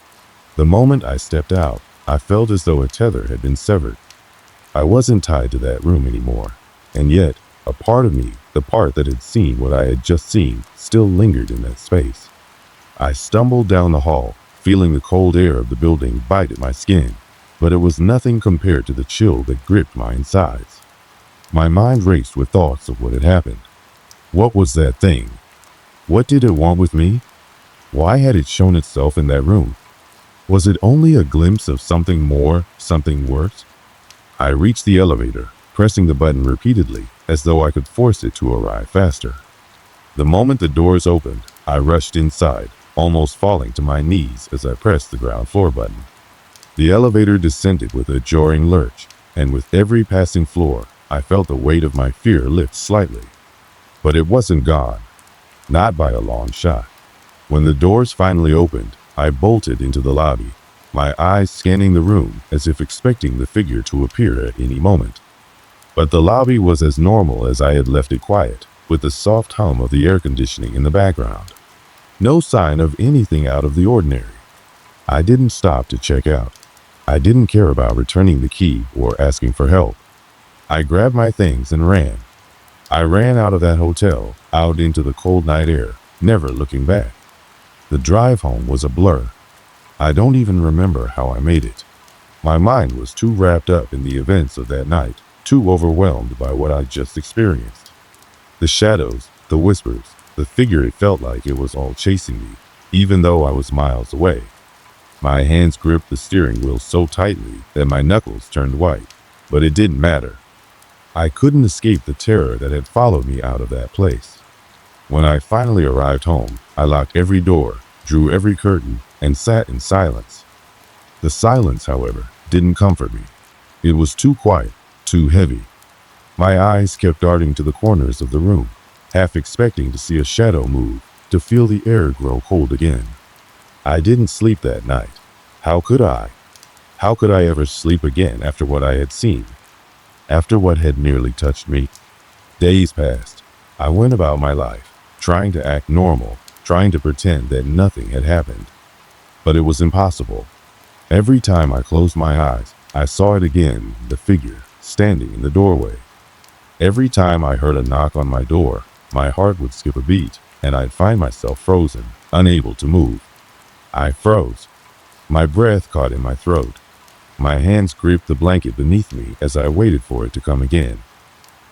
The moment I stepped out, I felt as though a tether had been severed. I wasn't tied to that room anymore, and yet, a part of me, the part that had seen what I had just seen, still lingered in that space. I stumbled down the hall, feeling the cold air of the building bite at my skin, but it was nothing compared to the chill that gripped my insides. My mind raced with thoughts of what had happened. What was that thing? What did it want with me? Why had it shown itself in that room? Was it only a glimpse of something more, something worse? I reached the elevator, pressing the button repeatedly, as though I could force it to arrive faster. The moment the doors opened, I rushed inside, almost falling to my knees as I pressed the ground floor button. The elevator descended with a jarring lurch, and with every passing floor, I felt the weight of my fear lift slightly. But it wasn't gone. Not by a long shot. When the doors finally opened, I bolted into the lobby, my eyes scanning the room as if expecting the figure to appear at any moment. But the lobby was as normal as I had left it, quiet, with the soft hum of the air conditioning in the background. No sign of anything out of the ordinary. I didn't stop to check out. I didn't care about returning the key or asking for help. I grabbed my things and ran. I ran out of that hotel, out into the cold night air, never looking back. The drive home was a blur. I don't even remember how I made it. My mind was too wrapped up in the events of that night, too overwhelmed by what I just experienced. The shadows, the whispers, the figure, it felt like it was all chasing me, even though I was miles away. My hands gripped the steering wheel so tightly that my knuckles turned white, but it didn't matter. I couldn't escape the terror that had followed me out of that place. When I finally arrived home, I locked every door, drew every curtain, and sat in silence. The silence, however, didn't comfort me. It was too quiet, too heavy. My eyes kept darting to the corners of the room, half expecting to see a shadow move, to feel the air grow cold again. I didn't sleep that night. How could I? How could I ever sleep again after what I had seen? After what had nearly touched me? Days passed. I went about my life, trying to act normal, trying to pretend that nothing had happened. But it was impossible. Every time I closed my eyes, I saw it again, the figure, standing in the doorway. Every time I heard a knock on my door, my heart would skip a beat, and I'd find myself frozen, unable to move. I froze. My breath caught in my throat. My hands gripped the blanket beneath me as I waited for it to come again.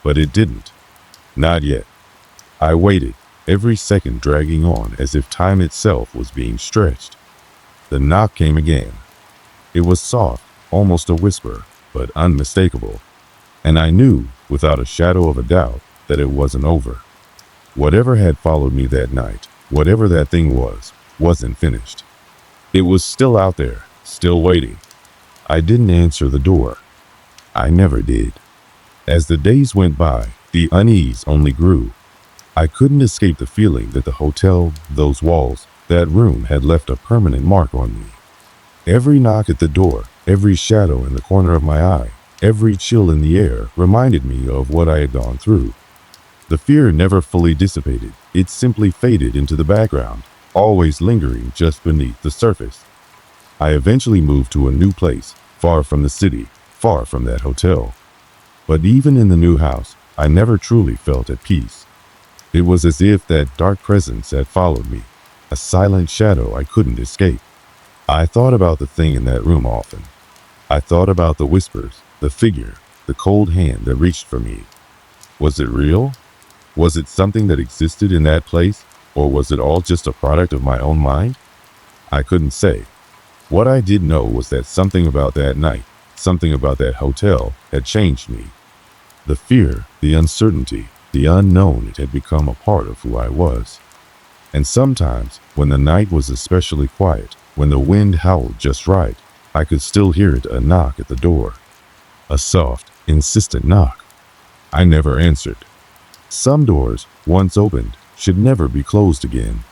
But it didn't. Not yet. I waited, every second dragging on as if time itself was being stretched. The knock came again. It was soft, almost a whisper, but unmistakable. And I knew, without a shadow of a doubt, that it wasn't over. Whatever had followed me that night, whatever that thing was, wasn't finished. It was still out there, still waiting. I didn't answer the door. I never did. As the days went by, the unease only grew. I couldn't escape the feeling that the hotel, those walls, that room had left a permanent mark on me. Every knock at the door, every shadow in the corner of my eye, every chill in the air reminded me of what I had gone through. The fear never fully dissipated. It simply faded into the background, always lingering just beneath the surface. I eventually moved to a new place, far from the city, far from that hotel. But even in the new house, I never truly felt at peace. It was as if that dark presence had followed me, a silent shadow I couldn't escape. I thought about the thing in that room often. I thought about the whispers, the figure, the cold hand that reached for me. Was it real? Was it something that existed in that place, or was it all just a product of my own mind? I couldn't say. What I did know was that something about that night, something about that hotel, had changed me. The fear, the uncertainty, the unknown, it had become a part of who I was. And sometimes, when the night was especially quiet, when the wind howled just right, I could still hear it, a knock at the door. A soft, insistent knock. I never answered. Some doors, once opened, should never be closed again.